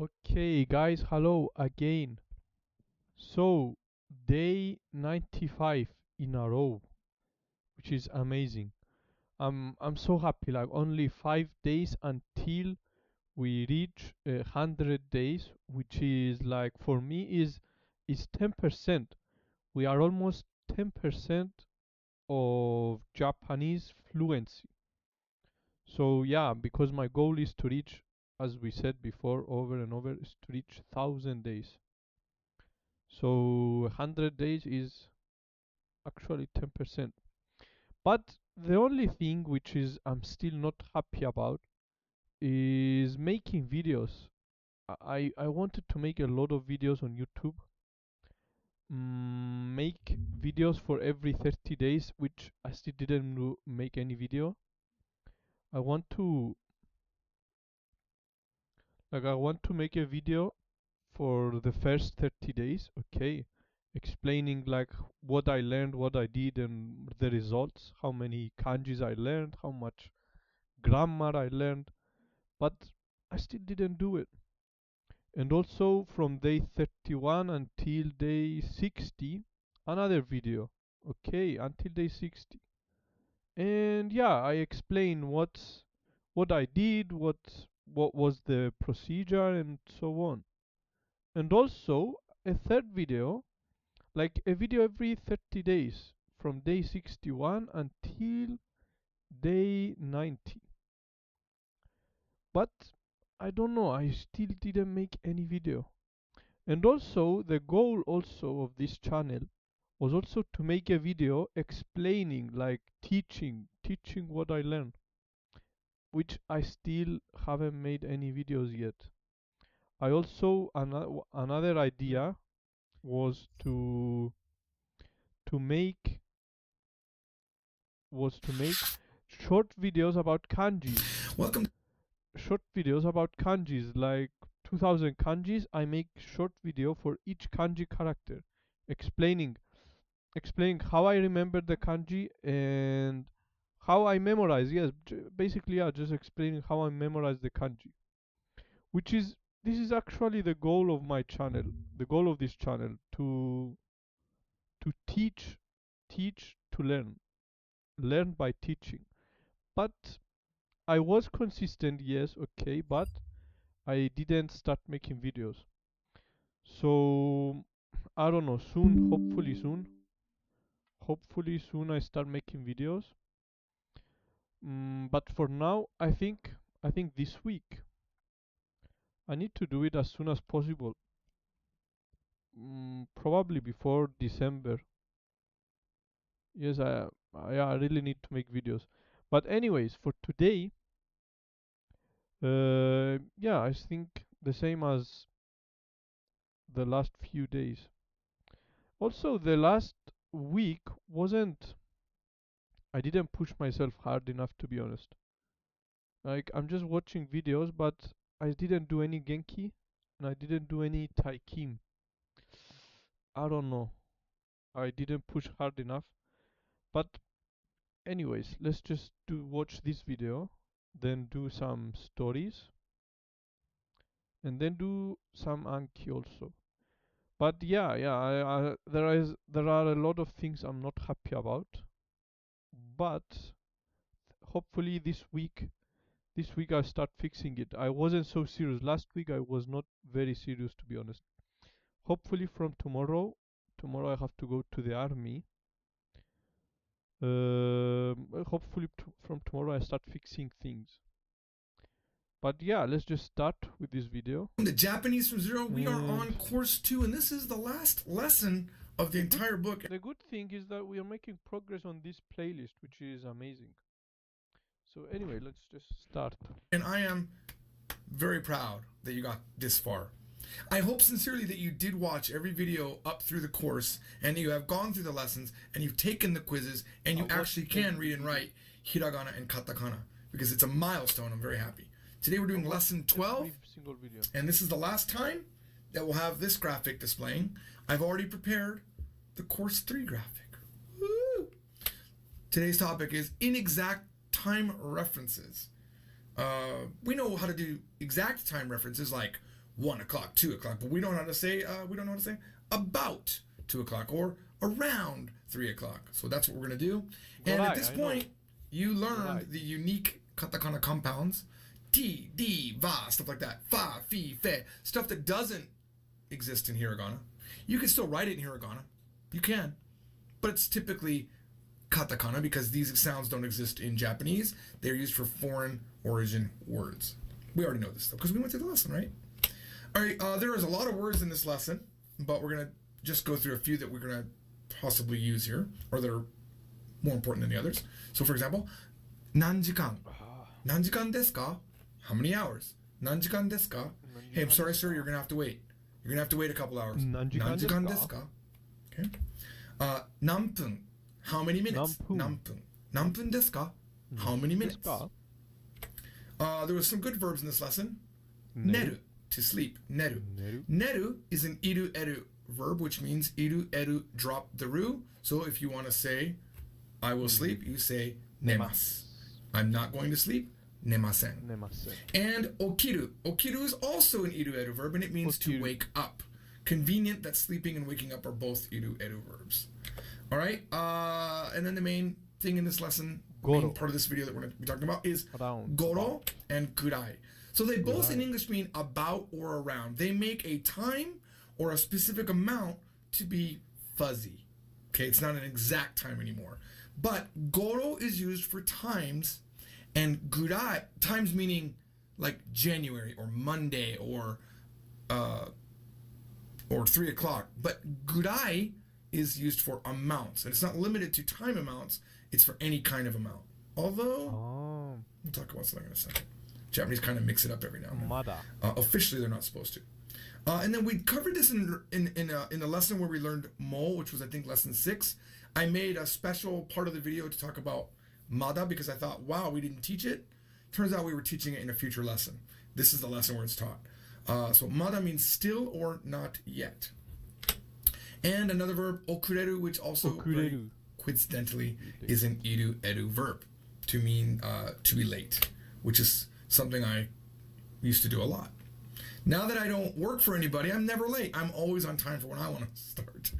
Okay, guys, hello again. So, day 95 in a row, which is amazing. I'm so happy. Like only 5 days until we reach 100 days, which is like for me is 10%. We are almost 10% of Japanese fluency. So yeah, because my goal is to reach, as we said before, over and over, is to reach 1,000 days. So 100 days is actually 10%. But the only thing which is I'm still not happy about is making videos. I wanted to make a lot of videos on YouTube. Make videos for every 30 days, which I still didn't make any video. I want to I want to make a video for the first 30 days, okay, explaining like what I learned, what I did, and the results, how many kanjis I learned, how much grammar I learned, but I still didn't do it. And also from day 31 until day 60, another video, okay, until day 60. And yeah, I explain what I did, what was the procedure, and so on. And also a third video, like a video every 30 days from day 61 until day 90. But I don't know, I still didn't make any video. And also the goal also of this channel was also to make a video explaining, like teaching what I learned, which I still haven't made any videos yet. I also another idea was to make to make short videos about kanjis. Welcome. Short videos about kanjis, like 2000 kanjis. I make short video for each kanji character, explaining how I remember the kanji and how I memorize. Yes, basically, yeah, just explaining how I memorize the kanji. Which is this is actually the goal of my channel. The goal of this channel to teach to learn by teaching. But I was consistent, yes, okay, but I didn't start making videos. So I don't know, soon, hopefully soon I start making videos. But for now, I think this week I need to do it as soon as possible. Probably before December. Yes, I really need to make videos. But anyways, for today, yeah, I think the same as the last few days. Also, the last week wasn't. I didn't push myself hard enough, to be honest. Like, I'm just watching videos, but I didn't do any Genki and I didn't do any Taikim. I don't know. I didn't push hard enough. But, anyways, let's just watch this video, then do some stories, and then do some Anki also. But yeah, there are a lot of things I'm not happy about. But hopefully this week I start fixing it. I wasn't so serious last week. I was not very serious, to be honest. Hopefully from tomorrow I have to go to the army. Hopefully from tomorrow I start fixing things. But yeah, let's just start with this video. The Japanese from Zero. We are on course 2, and this is the last lesson of the entire book. The good thing is that we are making progress on this playlist, which is amazing. So anyway, let's just start. And I am very proud that you got this far. I hope sincerely that you did watch every video up through the course, and you have gone through the lessons, and you've taken the quizzes, and you actually can read and write hiragana and katakana, because it's a milestone. I'm very happy. Today we're doing lesson 12, and this is the last time that we'll have this graphic displaying. I've already prepared the course 3 graphic. Woo! Today's topic is inexact time references. We know how to do exact time references like 1 o'clock, 2 o'clock, but we don't know how to say about 2 o'clock or around 3 o'clock. So that's what we're going to do. And at this point, you learned the unique katakana compounds. Ti, di, va, stuff like that. Fa, fi, fe. Stuff that doesn't exist in hiragana. You can still write it in hiragana. You can. But it's typically katakana because these sounds don't exist in Japanese. They're used for foreign origin words. We already know this stuff because we went through the lesson, right? All right, there is a lot of words in this lesson, but we're going to just go through a few that we're going to possibly use here, or that are more important than the others. So, for example, nanjikan. Nanjikan desu ka? How many hours? Nanjikan desu ka? Hey, I'm sorry, sir, you're going to have to wait. You're going to have to wait a couple hours. Nanjikan desu ka? Okay. Nanpun. How many minutes? Nanpun. Nanpun desu ka? How many minutes? There was some good verbs in this lesson. Neru, to sleep. Neru. Neru is an iru eru verb, which means iru eru, drop the ru. So if you want to say, I will sleep, you say nemasu. I'm not going to sleep, nemasen. And okiru. Okiru is also an iru eru verb, and it means to wake up. Convenient that sleeping and waking up are both iru eru verbs. All right. And then the main thing in this lesson, main part of this video that we're going to be talking about is goro and gurai. So they both in English mean about or around. They make a time or a specific amount to be fuzzy. Okay, it's not an exact time anymore. But goro is used for times, and gurai, times meaning like January or Monday or 3 o'clock. But gurai is used for amounts, and it's not limited to time amounts. It's for any kind of amount. Although, we'll talk about something in a second. Japanese kind of mix it up every now and then. Officially, they're not supposed to. And then we covered this in the lesson where we learned mo, which was, I think, lesson 6. I made a special part of the video to talk about mada because I thought, wow, we didn't teach it. Turns out we were teaching it in a future lesson. This is the lesson where it's taught. So mada means still or not yet. And another verb, okureru, which also very coincidentally is an iru eru verb to mean to be late, which is something I used to do a lot. Now that I don't work for anybody, I'm never late. I'm always on time for when I want to start.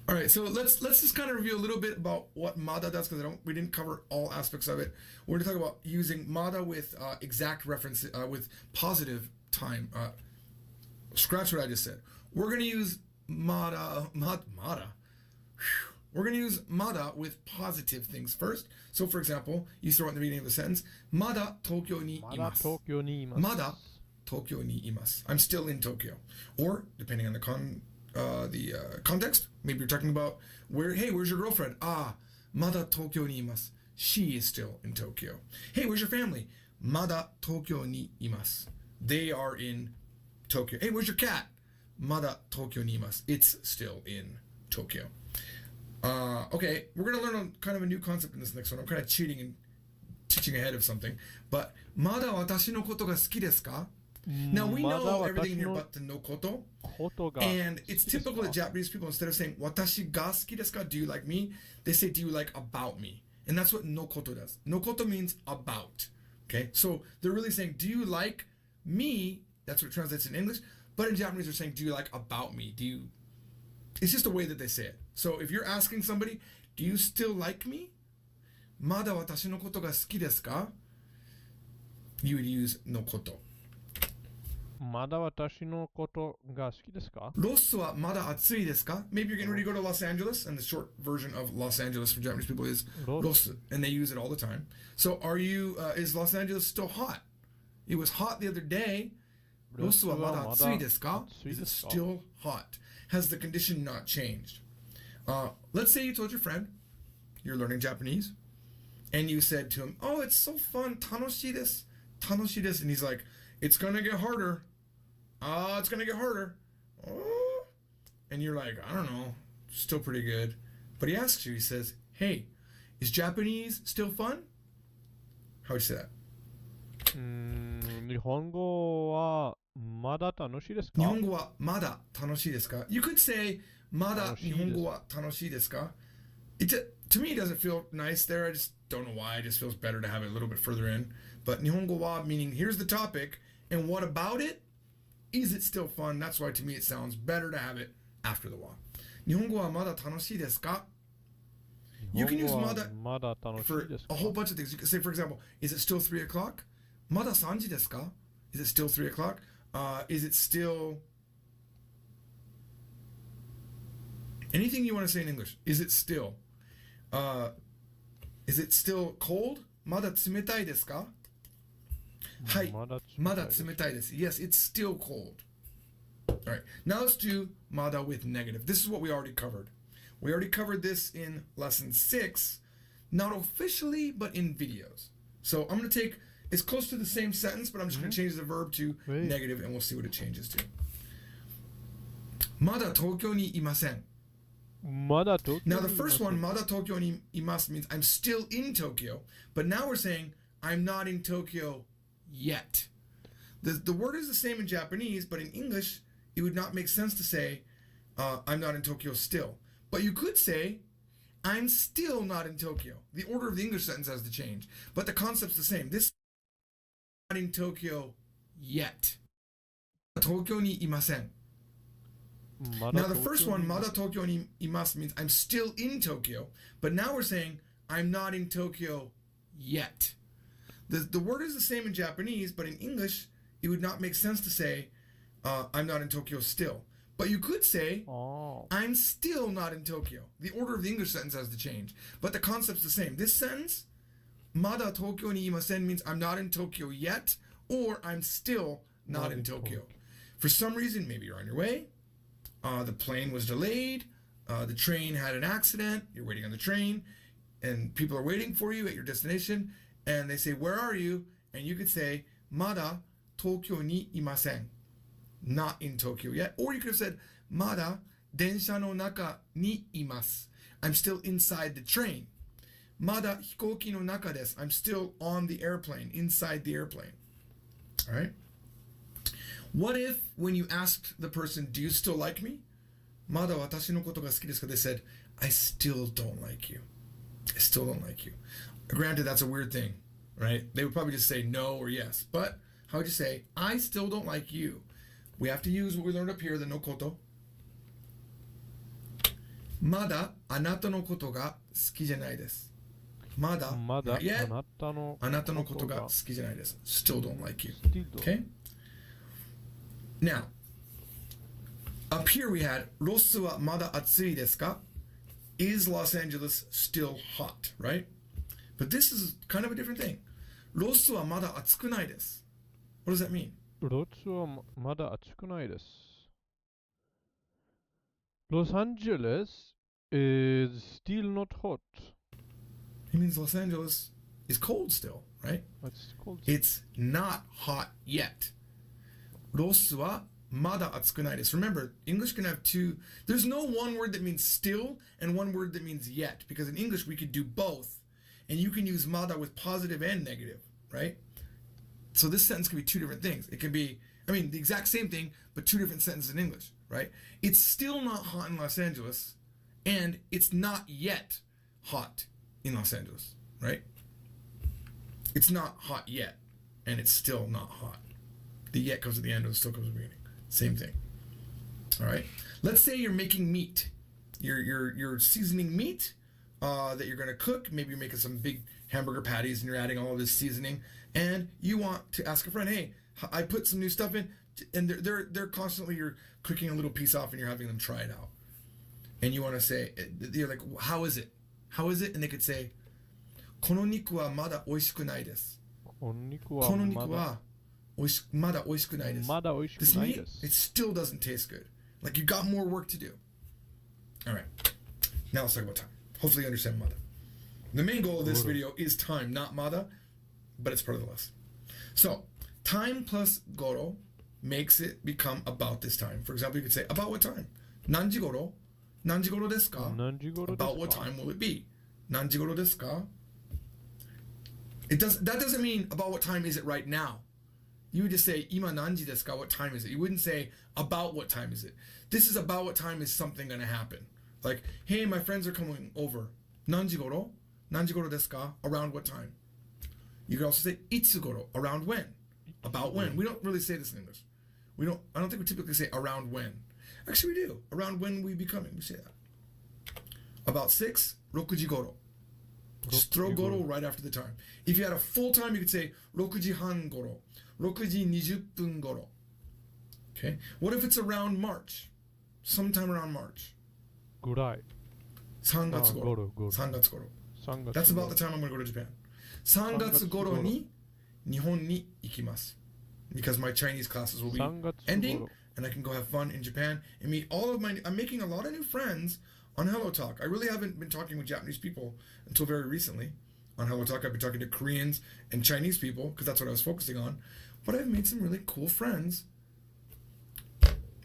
All right, so let's just kind of review a little bit about what mada does because we didn't cover all aspects of it. We're going to talk about using mada with exact reference with positive time. Scratch what I just said. We're going to use mada. We're going to use mada with positive things first. So, for example, you throw it in the beginning of the sentence, Mada Tokyo ni imasu. Mada Tokyo ni imasu. I'm still in Tokyo. Or, depending on the context, maybe you're talking about, where's your girlfriend? Mada Tokyo ni imasu. She is still in Tokyo. Hey, where's your family? Mada Tokyo ni imasu. They are in Tokyo. Hey, where's your cat? Mada Tokyo ni imasu. It's still in Tokyo. Okay, we're going to learn kind of a new concept in this next one. I'm kind of cheating and teaching ahead of something. But, Mada watashi no koto ga suki desu ka? Now, we know everything here but the no koto. And it's typical that Japanese people, instead of saying, watashi ga suki desu ka? Do you like me? They say, do you like about me? And that's what no koto does. No koto means about. Okay, so they're really saying, do you like me? That's what it translates in English. But in Japanese, they're saying, do you like about me? It's just the way that they say it. So if you're asking somebody, do you still like me? Mada watashi no koto ga suki desu ka? You would use no koto. Mada watashi no koto ga suki desu ka? Rosu wa mada atsui desu ka? Maybe you're getting ready to go to Los Angeles, and the short version of Los Angeles for Japanese people is rosu, and they use it all the time. So is Los Angeles still hot? It was hot the other day. Rosu wa mada atsui desu ka? Is it still hot? Has the condition not changed? Let's say you told your friend, you're learning Japanese, and you said to him, oh, it's so fun, tanoshii desu, tanoshii desu, and he's like, it's gonna get harder. It's gonna get harder. Oh. And you're like, I don't know, still pretty good. But he asks you, he says, hey, is Japanese still fun? How would you say that? 日本語はまだ楽しいですか? 日本語はまだ楽しいですか? You could say まだ日本語は楽しいですか? To me, it doesn't feel nice there. I just don't know why. It just feels better to have it a little bit further in. But 日本語は meaning here's the topic, and what about it? is it still fun? That's why to me it sounds better to have it after the wa. 日本語はまだ楽しいですか? You can use 日本語は mada まだ楽し for いです a か? whole bunch of things. You can say, for example, is it still 3 o'clock? まだ3時ですか? Is it still 3 o'clock? Is it still... Anything you want to say in English. Is it still? Is it still cold? まだ冷たいですか? はい。まだ冷たいです. Yes, it's still cold. All right. Now let's do mada with negative. This is what we already covered. We already covered this in lesson 6, not officially, but in videos. So I'm going to take, it's close to the same sentence, but I'm just going to change the verb to negative, and we'll see what it changes to. まだ東京にいません. Now the first one, まだ東京にいます means I'm still in Tokyo, but now we're saying I'm not in Tokyo yet. The word is the same in Japanese, but in English, it would not make sense to say I'm not in Tokyo still. But you could say I'm still not in Tokyo. The order of the English sentence has to change, but the concept's the same. This is not in Tokyo yet. 東京にいません. Now the first one, まだ東京にいます means I'm still in Tokyo, but now we're saying I'm not in Tokyo yet. The word is the same in Japanese, but in English, it would not make sense to say I'm not in Tokyo still. But you could say I'm still not in Tokyo. The order of the English sentence has to change, but the concept's the same. This sentence, まだ東京にいません means I'm not in Tokyo yet, or I'm still not in Tokyo. For some reason, maybe you're on your way. The plane was delayed. The train had an accident. You're waiting on the train, and people are waiting for you at your destination. And they say, "Where are you?" And you could say, まだ東京にいません. Not in Tokyo yet. Or you could have said, まだ電車の中にいます. I'm still inside the train. まだ飛行機の中です. I'm still on the airplane, inside the airplane. All right? What if, when you asked the person, do you still like me? まだ私のことが好きですか? They said, I still don't like you. I still don't like you. Granted, that's a weird thing, right? They would probably just say no or yes. But how would you say, I still don't like you? We have to use what we learned up here, the no koto. まだあなたのことが好きじゃないです. まだ not yet. あなたのことが好きじゃないです. Still don't like you. Okay? Now, up here we had ロスはまだ暑いですか? Is Los Angeles still hot, right? But this is kind of a different thing. ロスはまだ暑くないです. What does that mean? ロスはまだ暑くないです. Los Angeles is still not hot. It means Los Angeles is cold still, right? It's cold. It's not hot yet. ロスはまだ暑くないです. Remember, English can have two. There's no one word that means still and one word that means yet, because in English we could do both, and you can use mada with positive and negative, right? So this sentence can be two different things. It can be, I mean, the exact same thing, but two different sentences in English, right? It's still not hot in Los Angeles, and it's not yet hot in Los Angeles, right? It's not hot yet, and it's still not hot. The yet comes at the end, or the still comes at the beginning. Same thing. All right. Let's say you're making meat. You're seasoning meat that you're going to cook. Maybe you're making some big hamburger patties, and you're adding all of this seasoning. And you want to ask a friend, hey, I put some new stuff in, and they're constantly, you're cooking a little piece off, and you're having them try it out. And you want to say, you're like, how is it? How is it? And they could say, この肉はまだ美味しくないです. この肉はまだ美味しくないです. This meat, it still doesn't taste good. Like you got more work to do. All right. Now let's talk about time. Hopefully you understand mada. The main goal of this video is time, not mada, but it's part of the lesson. So, time plus goro makes it become about this time. For example, you could say, about what time? 何時頃? 何時頃ですか? About what time will it be? 何時頃ですか? That doesn't mean about what time is it right now. You would just say, 今何時ですか? What time is it? You wouldn't say, about what time is it? This is about what time is something going to happen. Like, hey, my friends are coming over. 何時頃? 何時頃ですか? Around what time? You could also say, いつ頃? Around when? About when? We don't really say this in English. We don't. I don't think we typically say around when. Actually, we do. Around when we be coming. We say that. About 6, 6時頃. Just throw goro right after the time. If you had a full time, you could say 6時半頃, 6時20分頃. Okay. What if it's around March? Sometime around March. ぐらい。3月頃。ゴロ。3月頃。3月 That's about the time I'm going to go to Japan. 3月頃に日本に行きます. Because my Chinese classes will be ending and I can go have fun in Japan and meet all of my. I'm making a lot of new friends on Hello Talk. I really haven't been talking with Japanese people until very recently. On Hello Talk, I've been talking to Koreans and Chinese people because that's what I was focusing on. But I've made some really cool friends.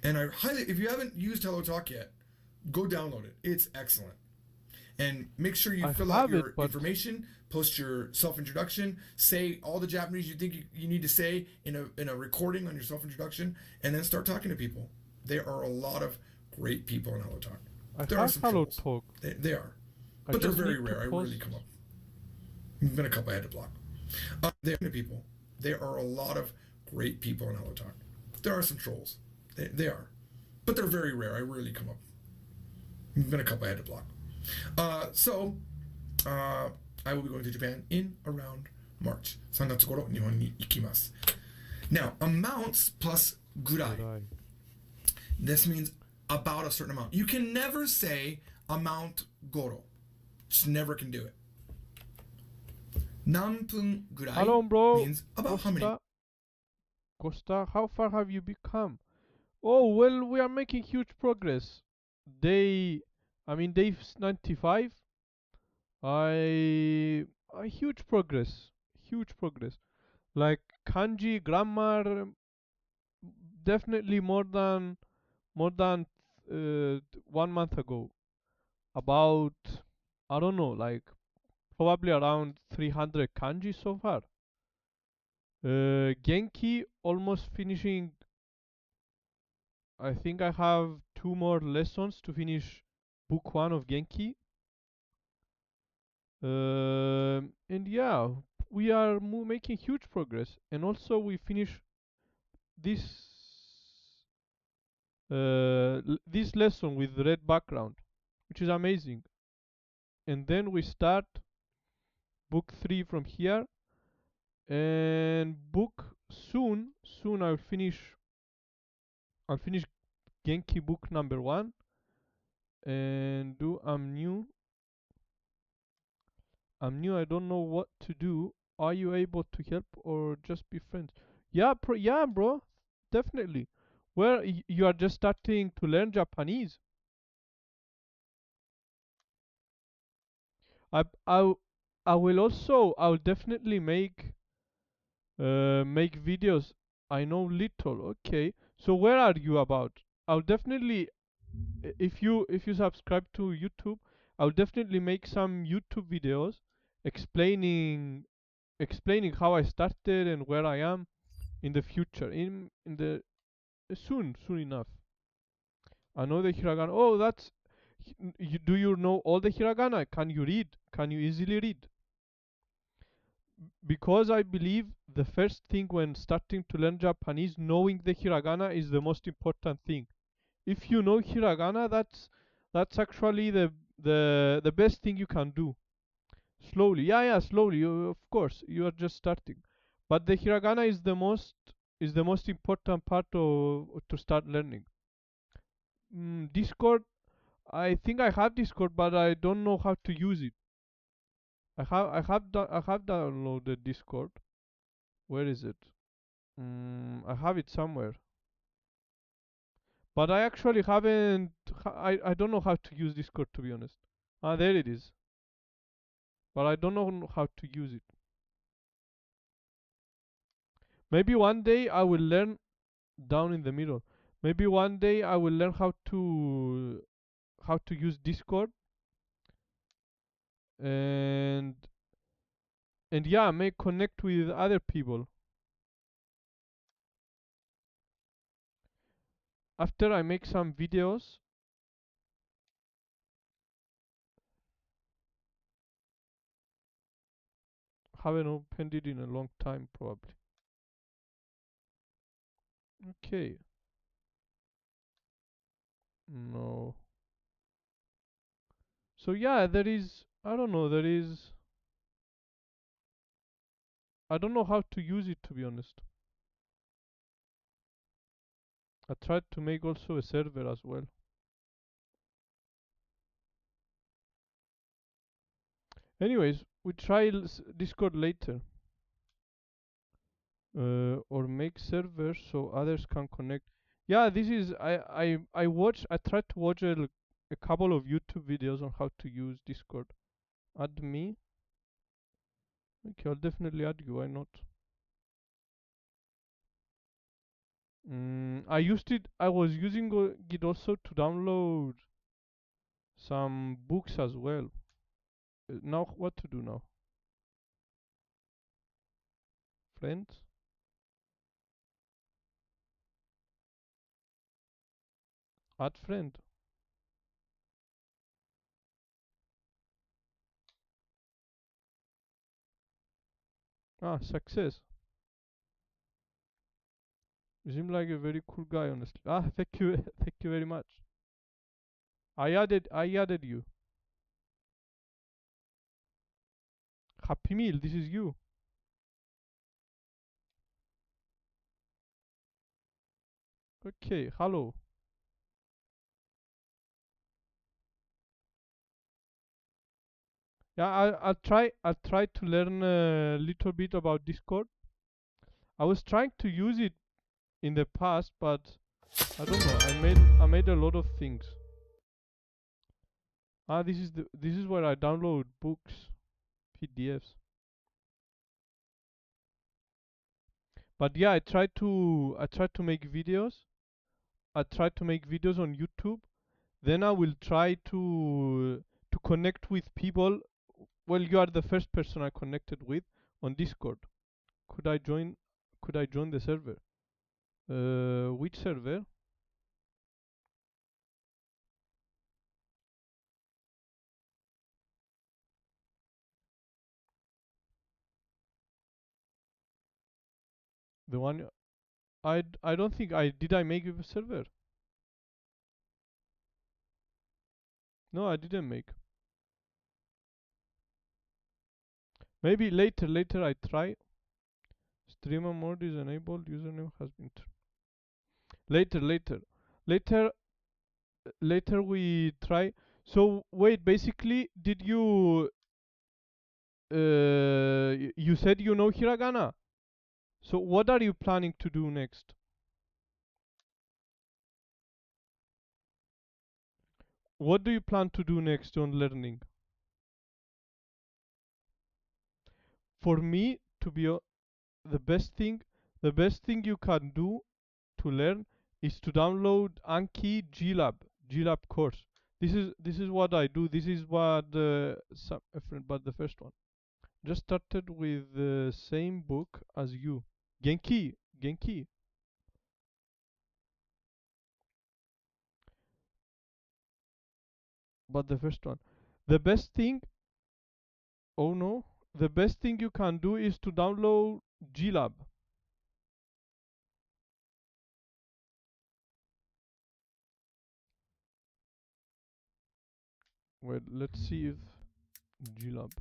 And I highly, if you haven't used Hello Talk yet, go download it. It's excellent. And make sure you fill out your information, post your self-introduction, say all the Japanese you think you need to say in a recording on your self-introduction, and then start talking to people. There are a lot of great people in Hello Talk. There are some Hello trolls. Talk. They are. But they're very rare. I really come up. There's been a couple I had to block. There are people. There are a lot of great people in Hello Talk. There are some trolls. They are. But they're very rare. I really come up. There's been a couple I had to block. So, I will be going to Japan in around March. 3月頃日本に行きます. Now, amounts plus ぐらい. This means about a certain amount. You can never say amount 頃. Just never can do it. 何分ぐらい Hello, bro. means about how many. Costa, how far have you become? Oh, well, we are making huge progress. Day 95. Huge progress. Like kanji grammar, definitely more than 1 month ago. About, I don't know, like probably around 300 kanji so far. Genki almost finishing. I think I have 2 more lessons to finish book 1 of Genki. And yeah, we are making huge progress. And also we finish this this lesson with red background, which is amazing. And then we start book 3 from here. And book soon I'll finish Genki book number 1 and do I'm new. I don't know what to do. Are you able to help or just be friends? Yeah, bro. Definitely. Well, you are just starting to learn Japanese. I I I'll definitely make videos. I know little. Okay. So where are you about? I'll definitely if you subscribe to YouTube, I'll definitely make some YouTube videos explaining how I started and where I am in the future. In the soon enough. I know the hiragana. Oh, that's do you know all the hiragana? Can you read? Can you easily read? Because I believe the first thing when starting to learn Japanese, knowing the hiragana is the most important thing. If you know hiragana, that's actually the best thing you can do. Slowly, yeah, slowly. Of course, you are just starting, but the hiragana is the most important part of to start learning. Discord, I think I have Discord, but I don't know how to use it. I have downloaded Discord. Where is it? I have it somewhere, but I actually haven't. I don't know how to use Discord, to be honest. Ah, there it is, but I don't know how to use it. Maybe one day I will learn down in the middle. Maybe one day I will learn how to use Discord and yeah, may connect with other people. After I make some videos, haven't opened it in a long time probably. Okay. No. So yeah, there is. I don't know. There is. I don't know how to use it, to be honest. I tried to make also a server as well. Anyways, we try Discord later. Or make servers so others can connect. Yeah, this is I tried to watch a couple of YouTube videos on how to use Discord. Add me. Okay, I'll definitely add you. Why not? I used it. I was using it also to download some books as well. Now what to do now? Friends? Add friend. Ah, success. You seem like a very cool guy, honestly. Ah, thank you, thank you very much. I added you. Happy Meal. This is you. Okay, hello. Yeah, I'll try to learn a little bit about Discord. I was trying to use it in the past, but I don't know. I made a lot of things. Ah, this is where I download books, PDFs. But yeah, I tried to make videos. I tried to make videos on YouTube. Then I will try to connect with people. Well, you are the first person I connected with on Discord. Could I join? Could I join the server? Which server? The one I don't think I did. I make a server? No, I didn't make. Maybe later. Later I try. Streamer mode is enabled. Username has been. Later. Later. Later. Later we try. So wait. Basically, did you? You said you know hiragana. So what are you planning to do next? What do you plan to do next on learning? For me, to be the best thing, the best thing you can do to learn is to download Anki GLab course. This is what I do. This is what but the first one. Just started with the same book as you. Genki. But the first one. The best thing. Oh no. The best thing you can do is to download GLab. Well, let's see if GLab.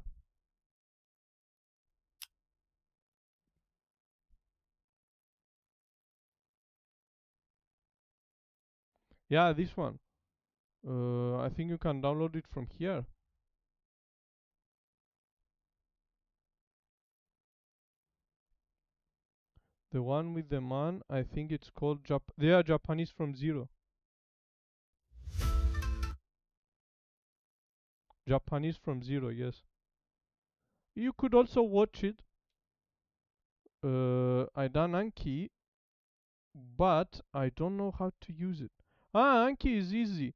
Yeah, this one. I think you can download it from here. The one with the man, I think it's called They are Japanese from zero. Japanese from zero, yes. You could also watch it. I done Anki, but I don't know how to use it. Ah, Anki is easy.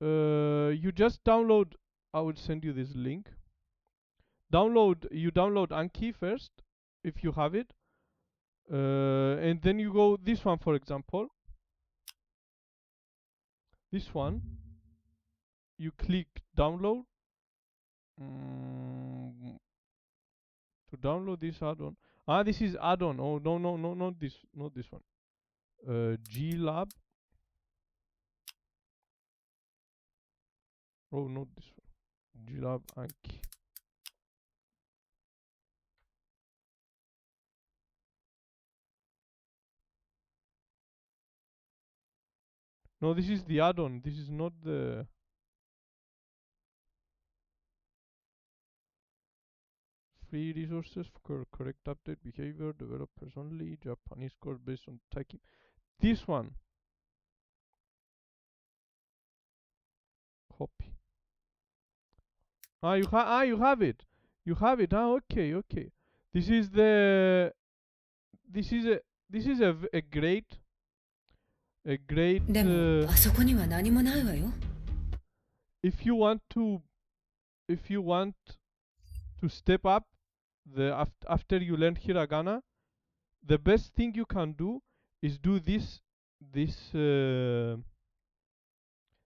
You just download. I will send you this link. You download Anki first, if you have it. And then you go this one, for example. This one. You click download. Mm, to download this add-on. Ah, this is add-on. Oh, no, no, no, not this one. G Lab. Oh, not this one. G Lab Anki. No, this is the add-on. This is not the free resources for correct update behavior. Developers only. Japanese code based on taking. This one. Copy. You have it. You have it. Okay, okay. This is the. This is a. This is a great. A great. でもあそこには何もないわよ。If you want to. If you want to step up after you learn hiragana, the best thing you can do is do this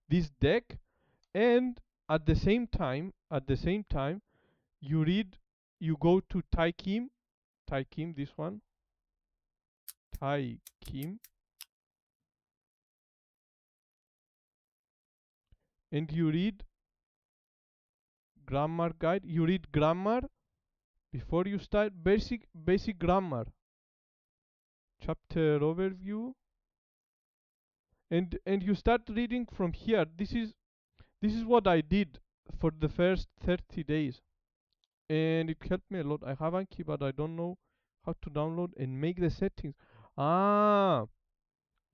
this deck, and at the same time you read, you go to Taikim, this one, Taikim, and you read grammar guide. You read grammar before you start basic grammar, chapter overview, and you start reading from here. This is what I did for the first 30 days, and it helped me a lot. I have Anki, but I don't know how to download and make the settings. Ah,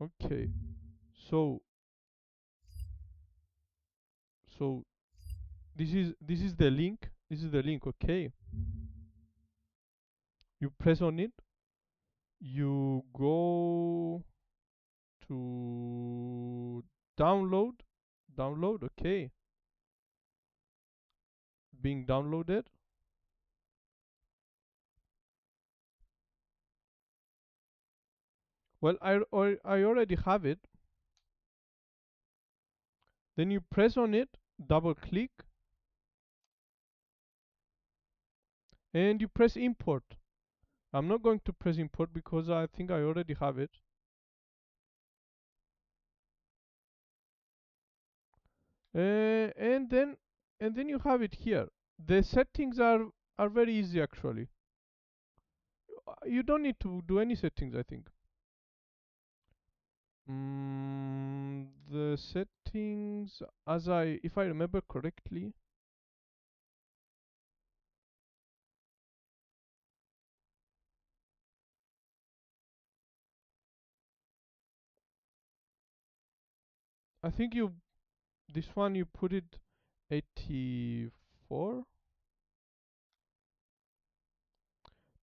okay. So so this is the link. This is the link. Okay. You press on it. You go to download. Download. Okay. Being downloaded. Well, I already have it. Then you press on it, double click, and you press import. I'm not going to press import because I think I already have it. And then you have it here. The settings are very easy actually. You don't need to do any settings, I think. The settings, if I remember correctly, I think this one you put it 84.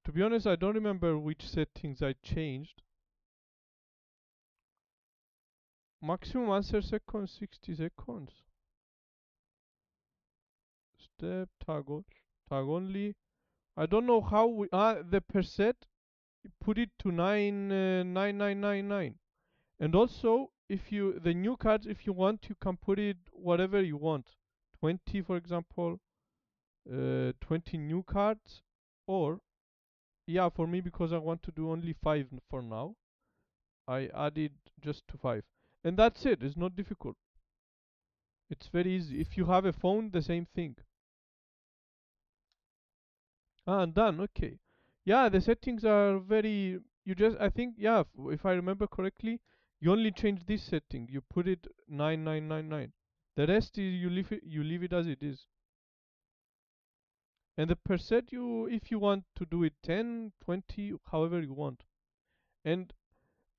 To be honest, I don't remember which settings I changed. Maximum answer seconds 60 seconds. Step tag only. I don't know how the per set, put it to 99999. And also, if you the new cards, if you want, you can put it whatever you want. 20, for example, 20 new cards, or yeah, for me, because I want to do only 5 for now, I added just to 5, and that's it. It's not difficult. It's very easy. If you have a phone, the same thing. And done. Okay. Yeah, the settings are very. You just, I think, yeah, if I remember correctly, you only change this setting. You put it 9999. The rest is you leave it as it is. And the per set, if you want to do it 10, 20, however you want. And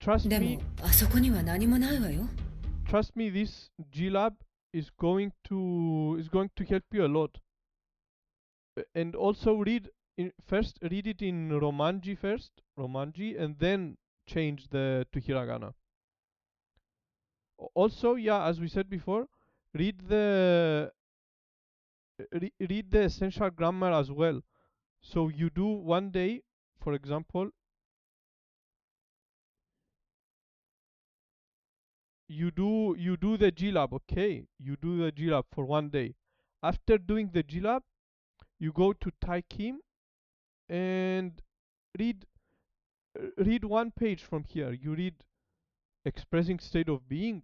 trust で me, もあそこには何もないわよ。this GLab is going to help you a lot. And also read it in Romanji, and then change to hiragana. Also, yeah, as we said before, read the read the essential grammar as well. So you do one day, for example, you do the GLab. Okay, you do the GLab for one day. After doing the GLab, you go to Taikim and read one page from here. You read expressing state of being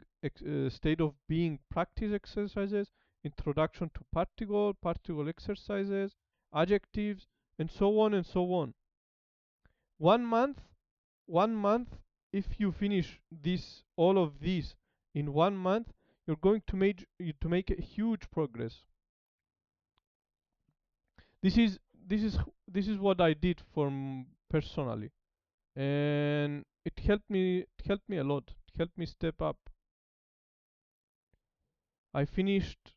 practice exercises, introduction to particle exercises, adjectives, and so on and so on. 1 month, 1 month. If you finish this, all of these in 1 month, you're going to make a huge progress. This is this is this is what I did personally, and it helped me a lot. It helped me step up. I finished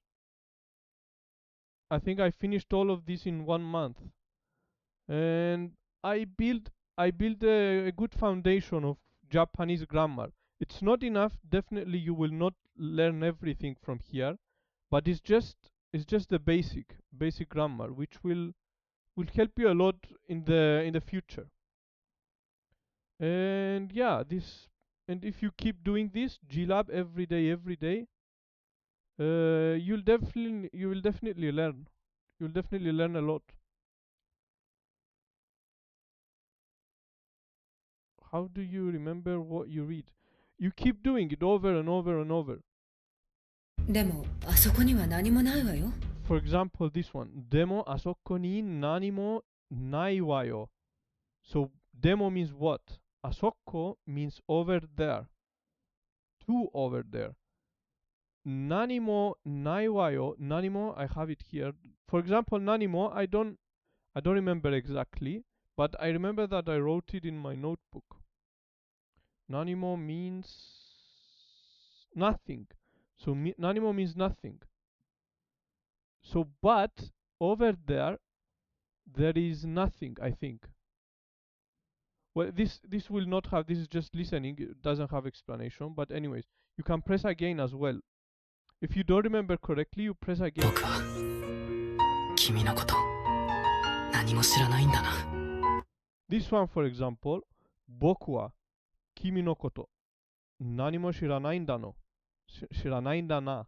I think I finished all of this in 1 month, and I built I built a good foundation of Japanese grammar. It's not enough. Definitely, you will not learn everything from here, but it's just the basic grammar, which will help you a lot in the future. And yeah, and if you keep doing this GLab every day, you will definitely learn. You'll definitely learn a lot. How do you remember what you read? You keep doing it over and over and over. でもあそこには何もないわよ。 For example, this one. Demo asoko ni nanimo nai wa yo. So demo means what? Asoko means over there. To over there. Nanimo nai wa yo. Nanimo, I have it here. For example, nanimo, I don't remember exactly, but I remember that I wrote it in my notebook. Nanimo means nothing. So nanimo means nothing. So but over there is nothing, I think. Well, this will not have. This is just listening. It doesn't have explanation. But anyways, you can press again as well. If you don't remember correctly, you press again. 僕は君のこと何も知らないんだな。 This one, for example, 僕は君のこと何も知らないんだの。知らないんだな。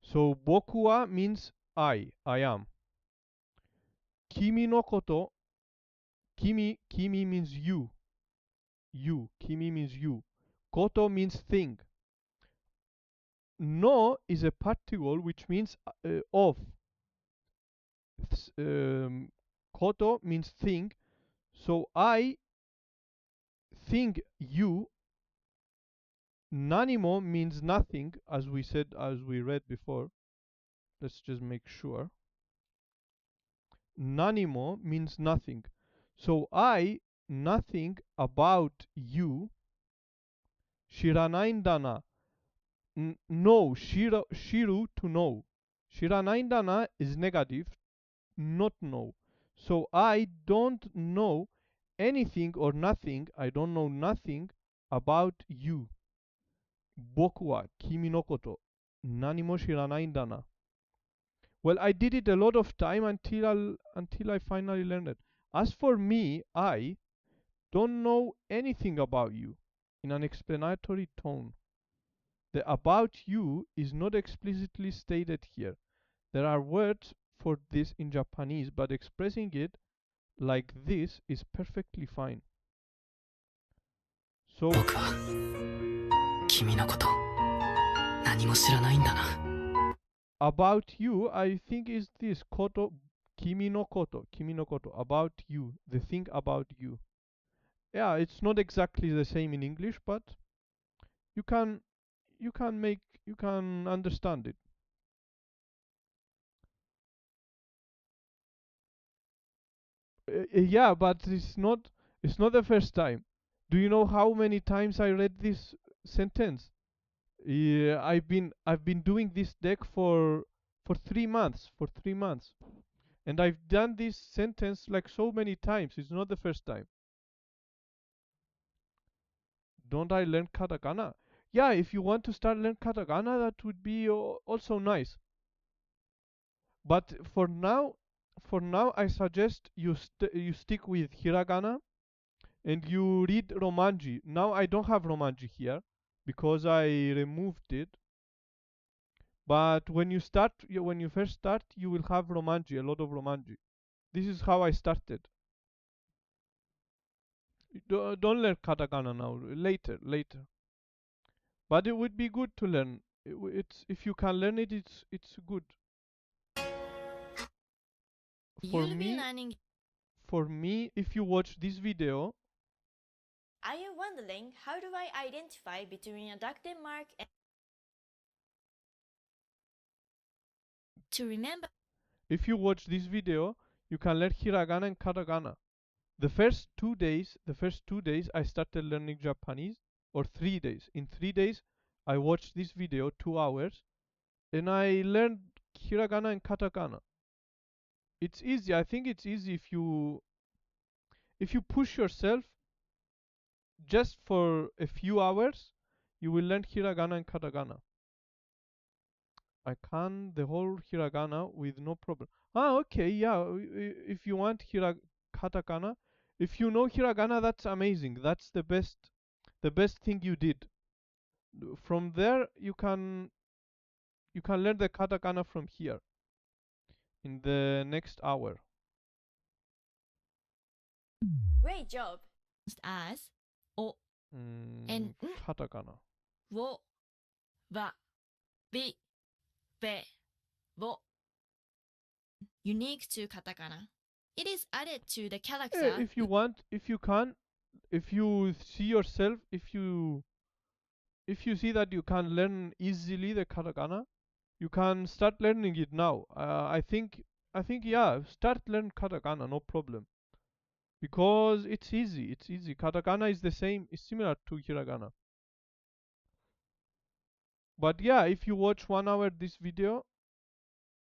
So 僕は means I am. 君のこと君 means you. Kimi means you. Koto means thing. No is a particle which means of. Koto means thing. So I think you. Nanimo means nothing, as we read before. Let's just make sure. Nanimo means nothing. So I nothing about you. Shiranaiんだな. No, shiru to know. Shiranaiんだな is negative, not know. So I don't know anything or nothing. I don't know nothing about you. 僕は君のこと何も知らないんだな. Well, I did it a lot of time until I finally learned it. As for me, I don't know anything about you in an explanatory tone. The about you is not explicitly stated here. There are words for this in Japanese, but expressing it like this is perfectly fine. So 僕は君のこと何も知らないんだな。 about you, I think is this koto, kimi no koto, about you, the thing about you. Yeah, it's not exactly the same in English, but you can understand it. Yeah, but it's not the first time. Do you know how many times I read this sentence? Yeah, I've been doing this deck for 3 months, and I've done this sentence like so many times. It's not the first time. Don't I learn katakana? Yeah, if you want to start learn katakana, that would be also nice. But for now, I suggest you stick with hiragana and you read romanji. Now I don't have romanji here because I removed it. But when you first start, you will have romanji, a lot of romanji. This is how I started. Don't learn katakana now. Later. But it would be good to learn. It's if you can learn it, it's good. For You'll be me, learning. if you watch this video, Are you wondering how do I identify between a ducted mark and to remember? if you watch this video, you can learn hiragana and katakana. The first 2 days, I started learning Japanese, or 3 days. In 3 days, I watched this video 2 hours, and I learned hiragana and katakana. It's easy. I think it's easy if you push yourself just for a few hours, you will learn hiragana and katakana. I can the whole hiragana with no problem. Okay, yeah. If you want katakana, if you know hiragana, that's amazing. That's the best thing you did. From there, you can learn the katakana from here in the next hour. Great job. As o and Katakana. wo wa bi be wo unique to katakana. It is added to the character. Yeah, if you want, if you can, if you see yourself, if you see that you can learn easily the katakana, you can start learning it now. I think yeah, start learn katakana, no problem. Because it's easy. It's easy. Katakana is the same, is similar to hiragana. But yeah, if you watch 1 hour this video,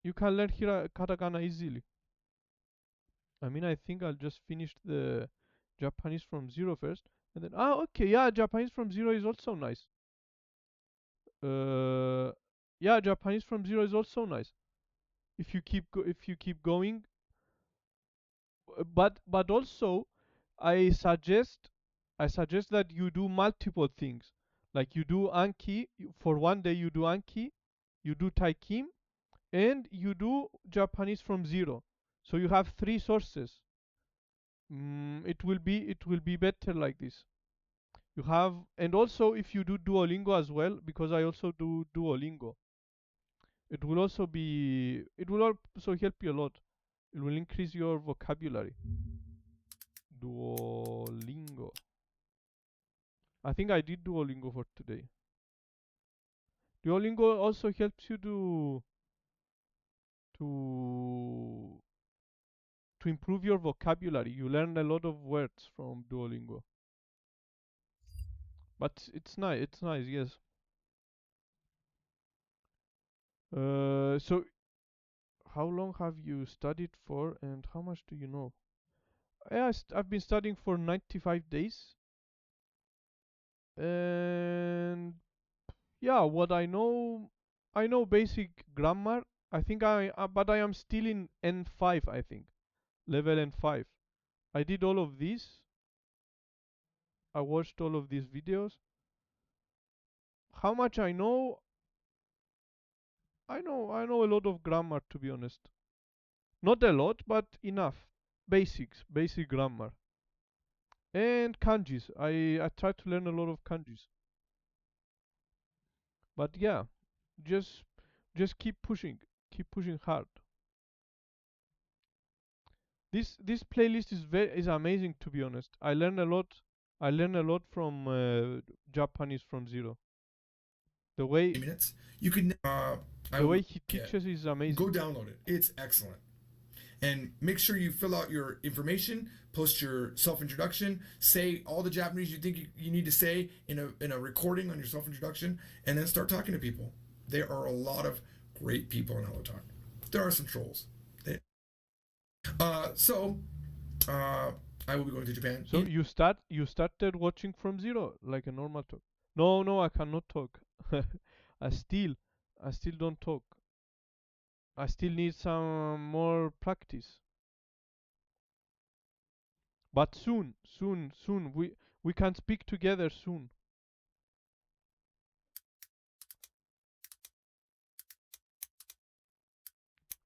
you can learn katakana easily. I mean, I think I'll just finish the Japanese from zero first, and then okay, yeah, Japanese from zero is also nice. Yeah, Japanese from zero is also nice. If you keep going, but also, I suggest that you do multiple things. Like you do Anki for one day. You do Anki, you do Taikim, and you do Japanese from zero. So you have 3 sources. It will be better like this. You have, and also if you do Duolingo as well, because I also do Duolingo. It will also help you a lot. It will increase your vocabulary. Duolingo. I think I did Duolingo for today. Duolingo also helps you to improve your vocabulary. You learn a lot of words from Duolingo. But it's nice. It's nice, yes. So how long have you studied for, and how much do you know? Yeah, I've been studying for 95 days. And yeah, what I know basic grammar. I think but I am still in N5, I think. Level N5. I did all of this. I watched all of these videos. How much I know? I know a lot of grammar, to be honest. Not a lot, but enough. Basic grammar. And kanjis. I try to learn a lot of kanjis. But yeah, just keep pushing. Keep pushing hard. This playlist is amazing, to be honest. I learn a lot. I learn a lot from Japanese from zero. The way Minutes. You can. the way he teaches is amazing. Go download it. It's excellent. And make sure you fill out your information, post your self-introduction, say all the Japanese you think you need to say in a recording on your self-introduction, and then start talking to people. There are a lot of great people in Hello Talk. There are some trolls. I will be going to Japan. So you started watching from zero like a normal talk. No, I cannot talk. I still don't talk. I still need some more practice. But soon, we can speak together soon.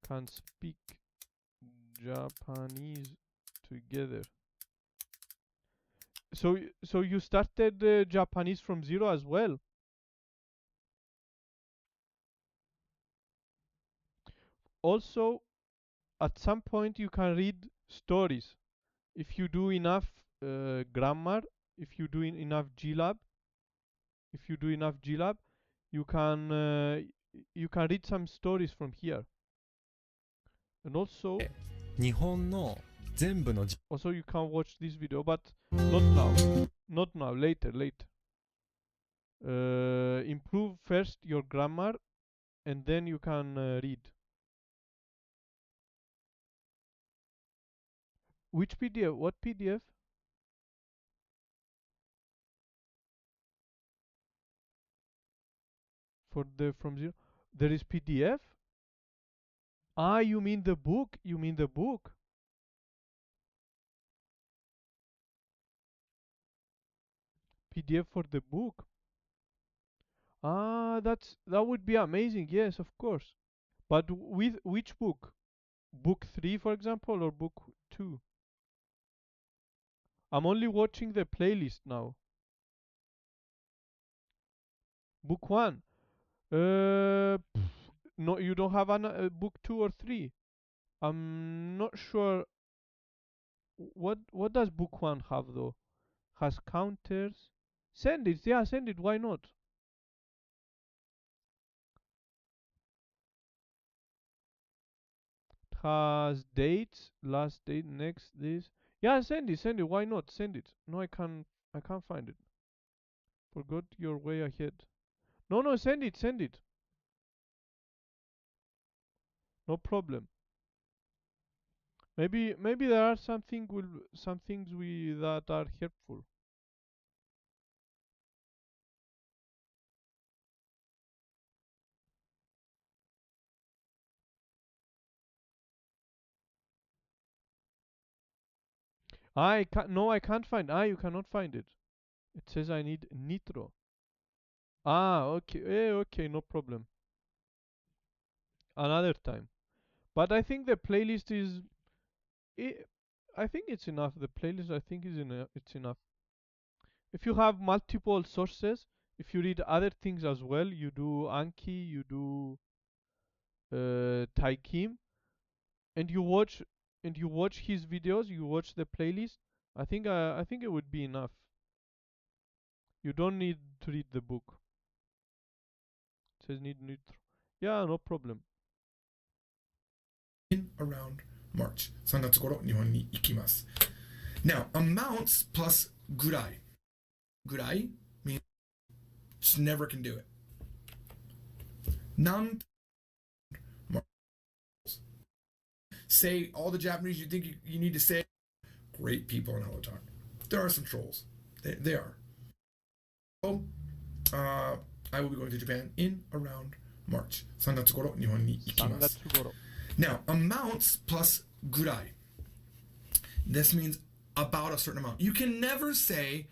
Can speak Japanese together. So you started Japanese from zero as well. Also, at some point you can read stories. If you do enough grammar, if you do enough glab, if you do enough glab, you can you can read some stories from here. And also 日本の全部の also you can watch this video, but not now. Not now. Later. Improve first your grammar, and then you can read. Which PDF? What PDF? For the from zero, there is PDF. Ah, you mean the book? You mean the book? PDF for the book? Ah, that would be amazing. Yes, of course. But with which book? Book 3, for example, or book 2? I'm only watching the playlist now. Book 1. No, you don't have an book 2 or 3. I'm not sure. What does book 1 have though? Has counters. Send it. Yeah, send it. Why not? It has dates, last date, next this. Yeah, send it. Why not? Send it. No, I can't find it. Forgot your way ahead. No, send it. No problem. Maybe there are some things we that are helpful. I can't find. You cannot find it. It says I need nitro. Okay. Okay, no problem. Another time. But I think the playlist is. I I think it's enough. The playlist I think is enough. It's enough. If you have multiple sources, if you read other things as well, you do Anki, you do Taikim, and you watch his videos, you watch the playlist. I think it would be enough. You don't need to read the book. It says need nitro. Yeah, no problem. In around March. 3月頃日本に行きます。Now, amounts plus ぐらい。ぐらい means just never can do it. None. Say all the Japanese you think you need to say. Great people in Hello Talk. There are some trolls. They are. So, I will be going to Japan in around March. 3月頃日本に行きます。3月頃. Now, amounts plus ぐらい. This means about a certain amount. You can never say.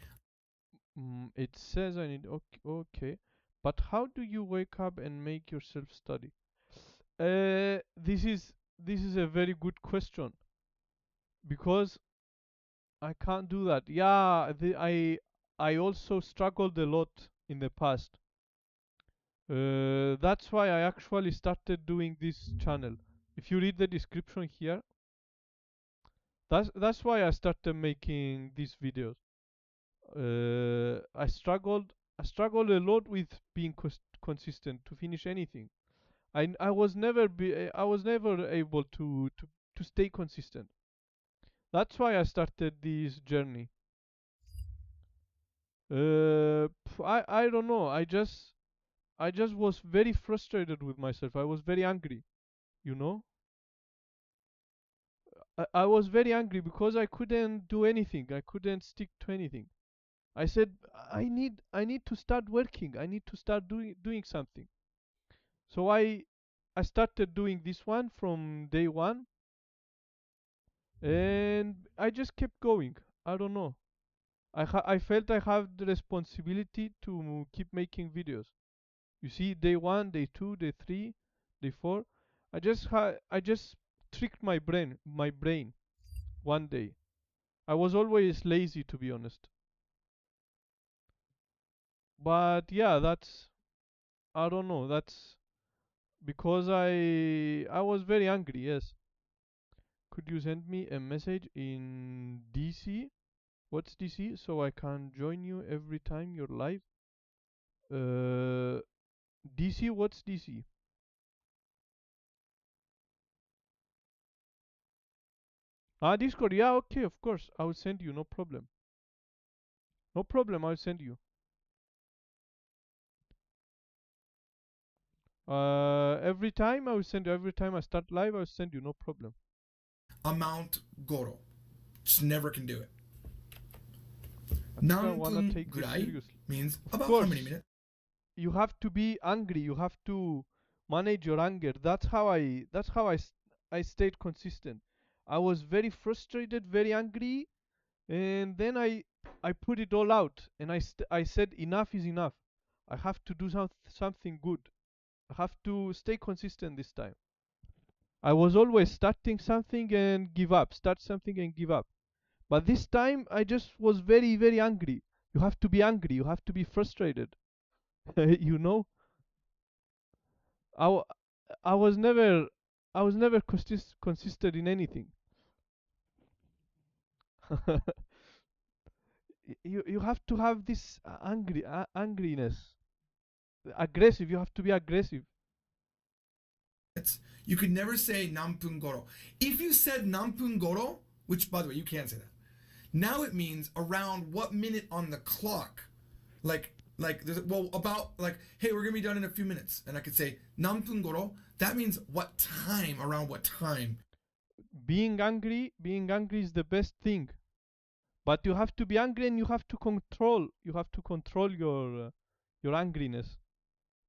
It says I need. Okay. But how do you wake up and make yourself study? This is a very good question, because I can't do that. Yeah, I also struggled a lot in the past. That's why I actually started doing this channel. If you read the description here, that's why I started making these videos. I struggled a lot with being consistent to finish anything. I was never able to stay consistent. That's why I started this journey. I don't know. I just was very frustrated with myself. I was very angry, you know. I was very angry because I couldn't do anything. I couldn't stick to anything. I said I need to start working. I need to start doing something. So I started doing this one from day one, and I just kept going. I don't know. I felt I have the responsibility to keep making videos. You see, day 1, day 2, day 3, day 4. I just tricked my brain one day. I was always lazy, to be honest. But yeah, I don't know. because I was very angry. Yes. Could you send me a message in DC? What's DC? So I can join you every time you're live. DC. What's DC? Ah, Discord. Yeah. Okay. Of course. I will send you. No problem. No problem. I'll send you. Every time I will send you. Every time I start live, I'll send you. No problem. Amount goro. Just never can do it. I think I wanna Nanpun take this gurai seriously. means Of about course. how many minutes? You have to be angry. You have to manage your anger. That's how I stayed consistent. I was very frustrated, very angry, and then I put it all out, and I said enough is enough. I have to do something good. I have to stay consistent this time. I was always starting something and give up, start something and give up. But this time I just was very, very angry. You have to be angry. You have to be frustrated. you know, I, w- I was never, I was never consistent in anything. You have to have this angriness, aggressive. You have to be aggressive. You could never say nanpun goro. If you said nanpun goro, which by the way you can say that, now it means around what minute on the clock. About like, hey, we're gonna be done in a few minutes, and I could say nanpun goro. That means what time, around what time. Being angry is the best thing. But you have to be angry and you have to control. You have to control your angriness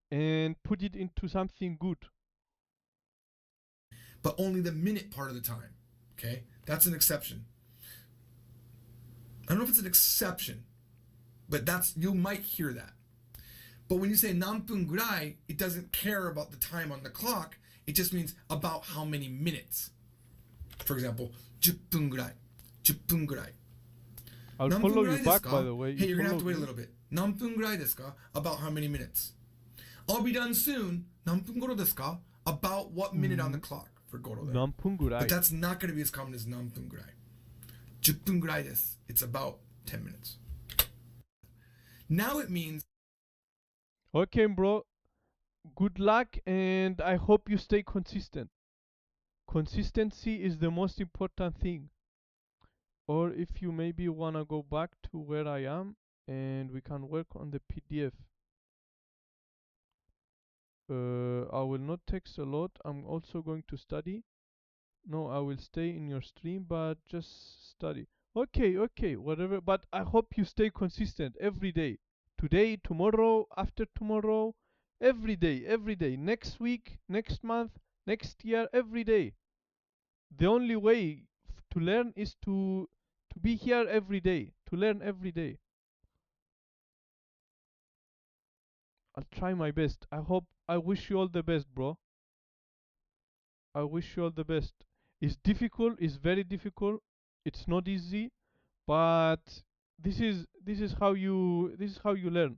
and put it into something good. But only the minute part of the time. Okay, that's an exception. I don't know if it's an exception, but you might hear that. But when you say nanpun gurai, it doesn't care about the time on the clock. It just means about how many minutes. For example, 10分ぐらい. 10分ぐらい. I'll follow you back, by the way. Hey, you're gonna have to wait a little bit. 何分ぐらいですか? About how many minutes? I'll be done soon. 何分頃ですか? About what minute on the clock for goro there. 何分ぐらい? But that's not going to be as common as 何分ぐらい. 10分ぐらいです. It's about 10 minutes. Now it means. Okay, bro. Good luck, and I hope you stay consistent. Consistency is the most important thing. Or if you maybe wanna go back to where I am, and we can work on the PDF. I will not text a lot. I'm also going to study. No, I will stay in your stream, but just study. Okay, whatever. But I hope you stay consistent every day. Today, tomorrow, after tomorrow, every day. Next week, next month, next year, every day. The only way to learn is to be here every day, to learn every day. I'll try my best. I wish you all the best, bro. I wish you all the best. It's difficult, it's very difficult. It's not easy, but this is how you learn.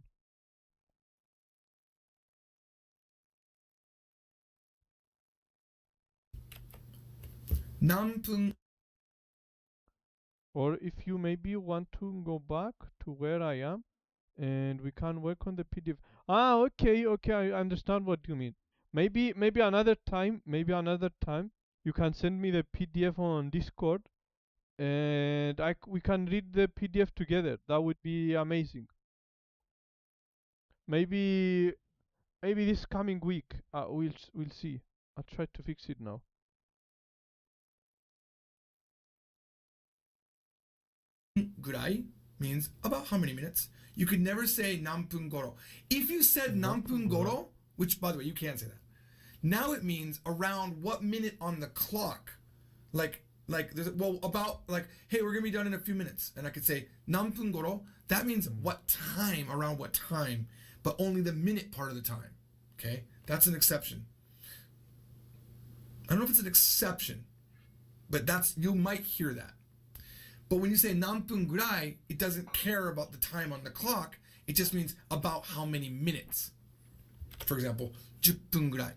Nanpun. Or if you maybe want to go back to where I am and we can work on the PDF. Okay, I understand what you mean. Maybe another time, you can send me the PDF on Discord and we can read the PDF together. That would be amazing. Maybe this coming week. We'll see. I'll try to fix it now. Gurai means about how many minutes. You could never say nanpun goro. If you said nanpun goro, which by the way you can say that, now it means around what minute on the clock. About hey, we're gonna be done in a few minutes, and I could say nanpun goro. That means what time, around what time, but only the minute part of the time. Okay, that's an exception. I don't know if it's an exception, but you might hear that. But when you say nanpun gurai, it doesn't care about the time on the clock. It just means about how many minutes. For example, 10分ぐらい.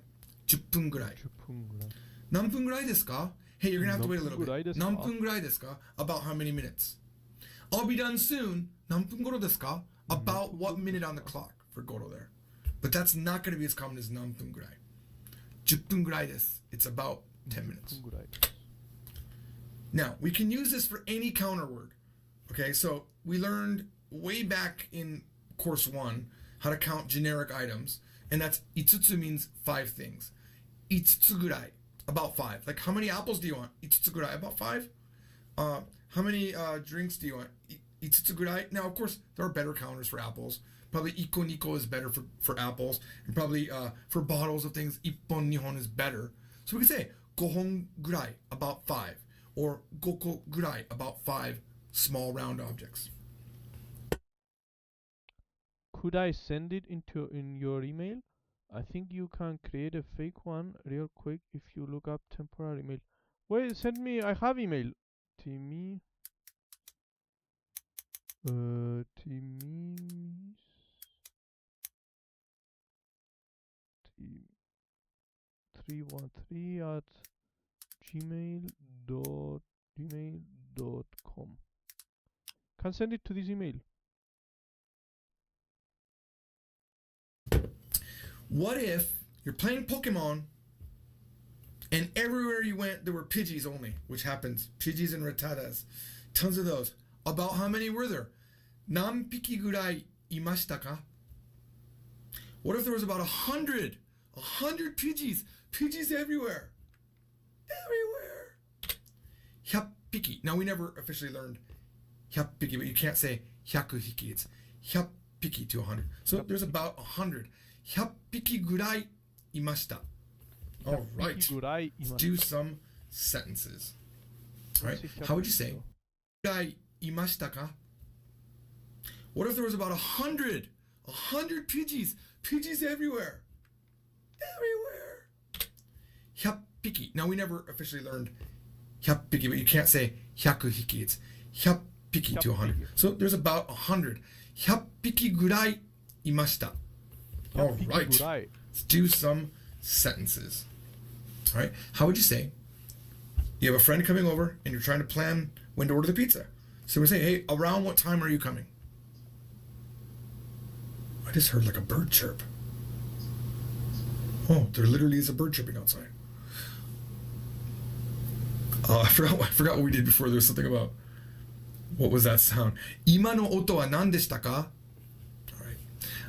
10分ぐらい。10分ぐらい。何分ぐらいですか? Hey, you're gonna have to wait a little 何分ぐらいで bit. すか? 何分ぐらいですか? About how many minutes? I'll be done soon. 何分頃ですか? About what minute on the clock for goro there. But that's not going to be as common as 何分ぐらい. 10分ぐらいです. It's about 10 minutes. 10分ぐらい。Now, we can use this for any counter word. Okay, so we learned way back in course 1 how to count generic items, and that's 5つ means 5 things. 5つぐらい, about 5. Like, how many apples do you want? 5つぐらい, about 5? How many drinks do you want? 5つぐらい. Now, of course, there are better counters for apples. Probably 1個2個 is better for apples. And probably for bottles of things, 1本2本 is better. So we can say 5本ぐらい, about 5. Or 5個ぐらい, about 5 small round objects. Could I send it in your email? I think you can create a fake one real quick if you look up temporary email. Wait, send me. I have email. Timmy. Timmy. 313 at gmail.com. Can send it to this email. What if you're playing Pokemon and everywhere you went there were Pidgeys only, which happens. Pidgeys and Rattatas. Tons of those. About how many were there? 何匹ぐらいいましたか? What if there was about 100? 100 Pidgeys. Pidgeys everywhere. Everywhere. 100匹. Now, we never officially learned 100匹, but you can't say 100匹. It's 100匹 to 100. So there's about 100. 100匹ぐらいいました. All right. Let's do some sentences. All right. How would you say ぐらいいましたか? What if there was about 100? 100 Pidgeys. Pidgeys everywhere. Everywhere. 100匹. Now, we never officially learned 100匹, but you can't say 100匹. It's 100匹 to 100. So there's about 100. 100匹ぐらいいました. All right. Let's do some sentences. All right. How would you say you have a friend coming over and you're trying to plan when to order the pizza? So we say, hey, around what time are you coming? I just heard like a bird chirp. Oh, there literally is a bird chirping outside. I forgot what we did before. There was something about, what was that sound? 今の音は何でしたか?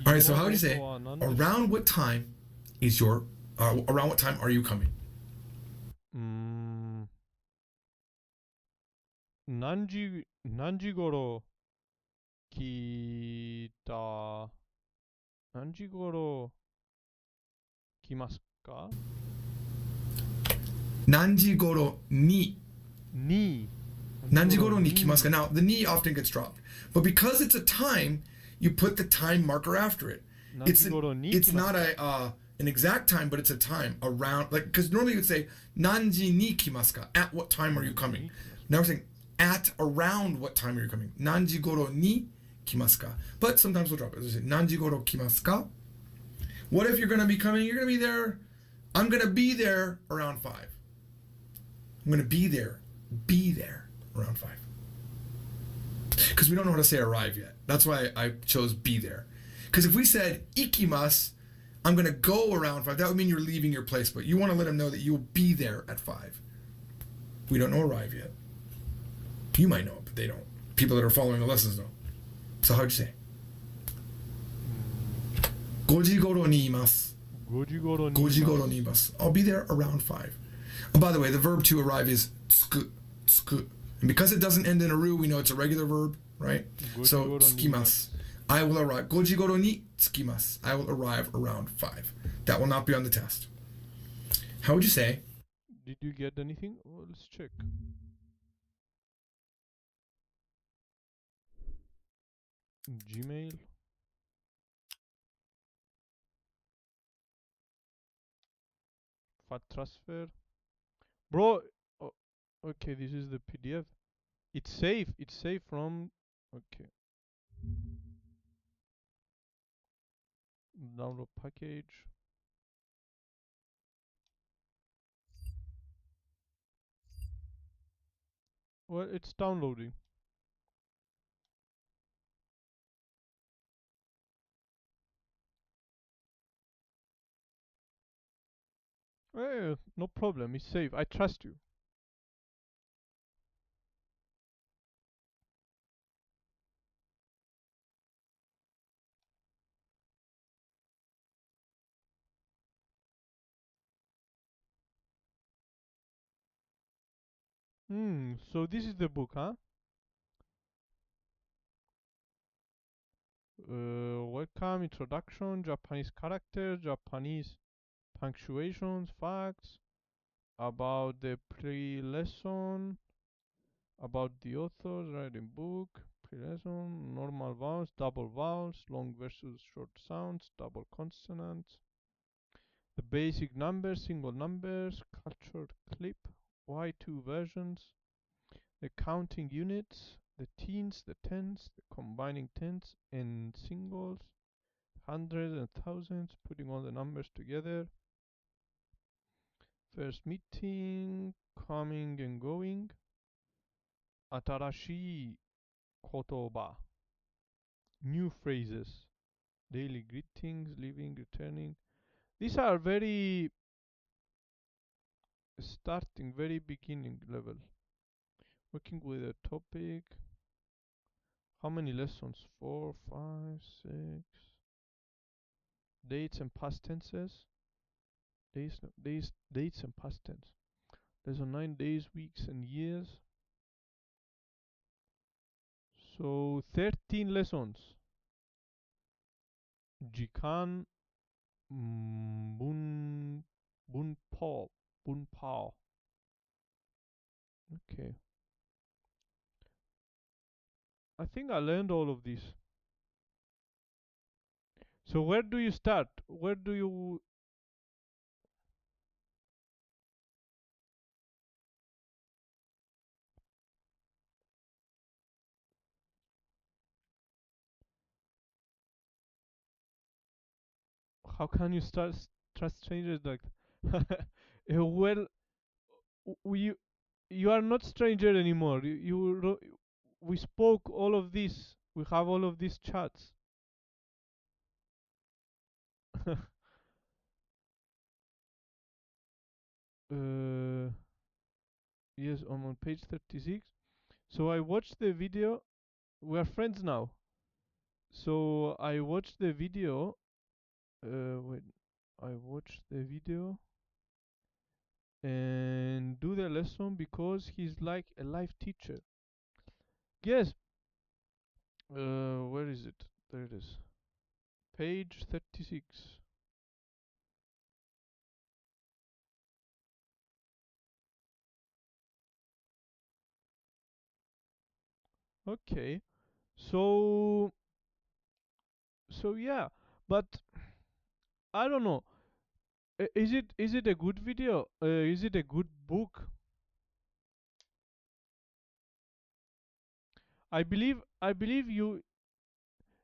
All right, so how would you say, around what time is your, around what time are you coming? 何時頃来ますか? 何時頃に 何時頃に来ますか? Now, the ni often gets dropped. But because it's a time, you put the time marker after it. It's not an exact time, but it's a time around, like, because normally you would say 何時に来ますか? At what time are you coming? Now we're saying at around what time are you coming? 何時頃に来ますか? But sometimes we'll drop it. We'll say 何時頃来ますか? What if you're going to be coming? You're going to be there. I'm going to be there around 5. I'm going to be there around 5. Because we don't know how to say arrive yet. That's why I chose be there. Because if we said ikimasu, I'm going to go around 5, that would mean you're leaving your place. But you want to let them know that you'll be there at 5. We don't know arrive yet. You might know, but they don't. People that are following the lessons don't. So how'd you say? 5時頃にいます. 5時頃にいます. I'll be there around 5. Oh, by the way, the verb to arrive is 着く. And because it doesn't end in a ru, we know it's a regular verb, right? So 着きます. I will arrive. 5時頃に着きます. I will arrive around 5. That will not be on the test. How would you say? Did you get anything? Well, let's check. Gmail. Fat transfer. Bro, oh, okay, this is the PDF. It's safe. It's safe from. Okay. Download package. Well, it's downloading. No problem. It's safe. I trust you. So this is the book, huh? Welcome, introduction, Japanese characters, Japanese punctuations, facts, about the pre-lesson, about the authors, writing book, pre-lesson, normal vowels, double vowels, long versus short sounds, double consonants, the basic numbers, single numbers, cultured clip, Y2 versions, the counting units, the teens, the tens, the combining tens and singles, hundreds and thousands, putting all the numbers together. First meeting, coming and going. Atarashi kotoba. New phrases. Daily greetings, leaving, returning. These are very starting, very beginning level. Working with a topic. How many lessons? 4, 5, 6. Dates and past tenses. Dates and past tense. Lesson 9, days, weeks, and years. So 13 lessons. Jikan bun bunpao. Okay. I think I learned all of this. So where do you start? Where do you how can you trust strangers like well we you are not stranger anymore. We spoke all of this. We have all of these chats. uh yes, I'm on page 36. So I watched the video. We are friends now. So I watched the video. Wait, I watched the video and do the lesson because he's like a live teacher. Yes. Where is it? There it is. Page 36. Okay. So yeah, but I don't know. Is it a good video? Is it a good book? I believe you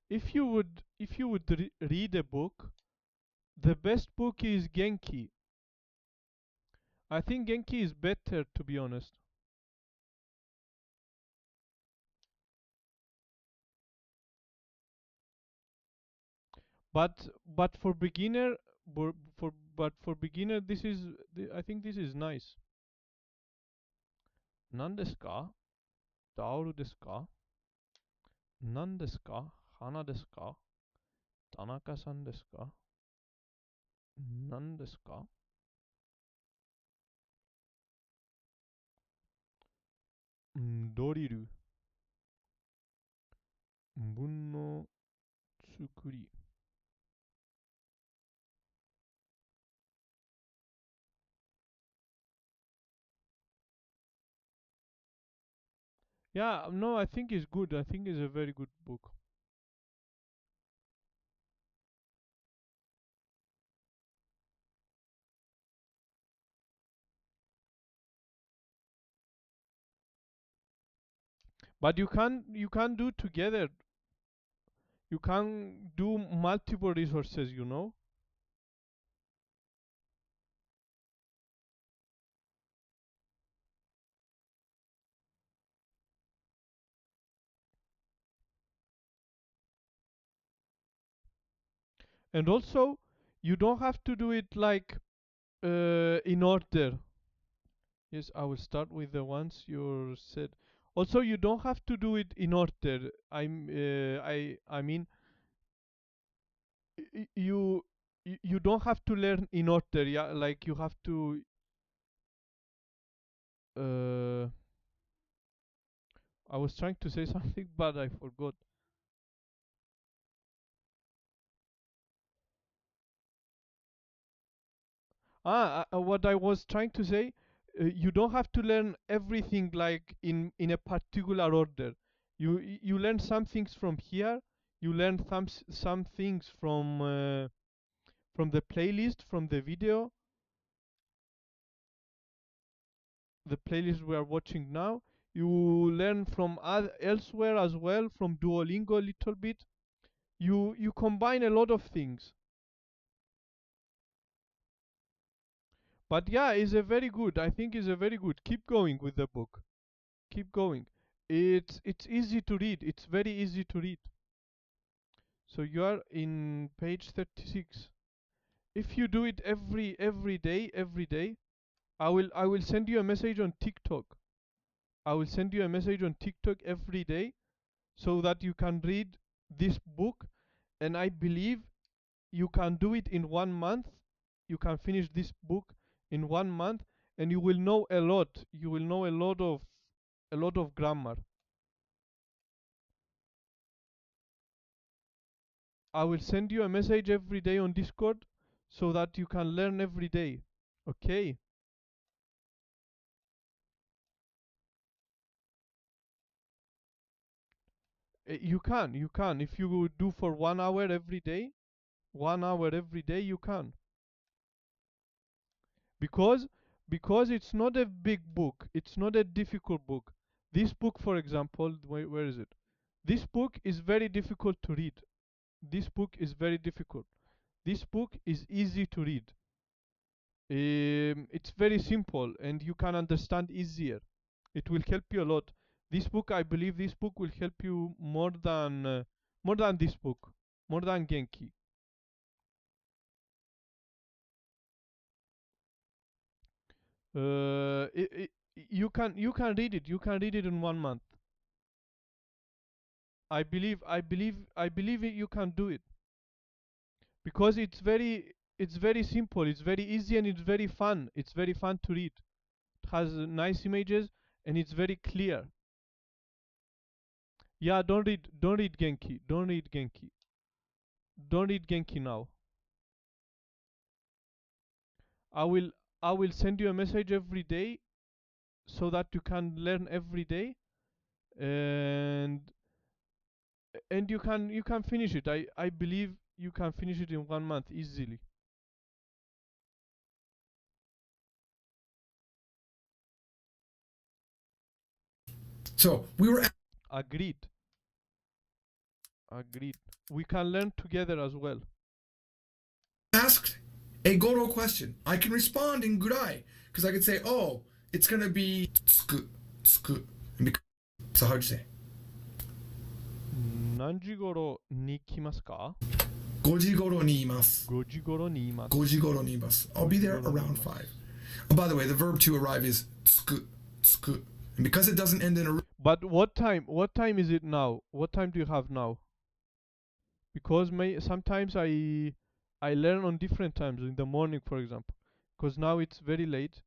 if you would read a book, the best book is Genki. I think Genki is better, to be honest. But for beginner, this is I think this is nice. Nan desu ka? Daoru desu ka? Nan desu ka? Hana desu ka? Tanaka-san desu ka? Nan desu ka? Doriru. 文の作り。Yeah, no, I think it's good. I think it's a very good book. But you can do together. You can do multiple resources, you know? And also, you don't have to do it like in order. Yes, I will start with the ones you said. Also, you don't have to do it in order. I mean, you you don't have to learn in order. Yeah, like you have to. Uh, I was trying to say something, but I forgot. What I was trying to say, you don't have to learn everything like in a particular order. You learn some things from here. You learn some things from the playlist, from the video, the playlist we are watching now. You learn from elsewhere as well, from Duolingo a little bit. You combine a lot of things. But yeah, it's a very good. I think it's a very good. Keep going with the book. Keep going. It's easy to read. It's very easy to read. So you are in page 36. If you do it every day, I will send you a message on TikTok. I will send you a message on TikTok every day so that you can read this book, and I believe you can do it in 1 month. You can finish this book in 1 month, and you will know a lot. You will know a lot of grammar. I will send you a message every day on Discord so that you can learn every day. Okay? You can. If you do for 1 hour every day, 1 hour every day, you can. Because because it's not a big book. It's not a difficult book. This book, for example, where is it? This book is very difficult to read. This book is very difficult. This book is easy to read. It's very simple and you can understand easier. It will help you a lot. This book, I believe, this book will help you more than this book, more than Genki. You can read it. You can read it in 1 month. I believe you can do it because it's very simple. It's very easy and it's very fun. It's very fun to read. It has nice images and it's very clear. Yeah, don't read Genki. Don't read Genki. Don't read Genki now. I will I will send you a message every day so that you can learn every day, and you can finish it. I believe you can finish it in 1 month easily. So we were Agreed. Agreed. We can learn together as well. asked a Goro question. I can respond in Gurai because I could say, oh, it's going to be tsuku, tsuku. So how'd you say? 何時頃に来ますか？ 5時頃にいます。5時頃にいます。5時頃にいます。I'll be there around 5. Oh, by the way, the verb to arrive is tsuku, tsuku. And because it doesn't end in a But what time is it now? What time do you have now? Because sometimes I learn on different times in the morning, for example. Because now it's very late.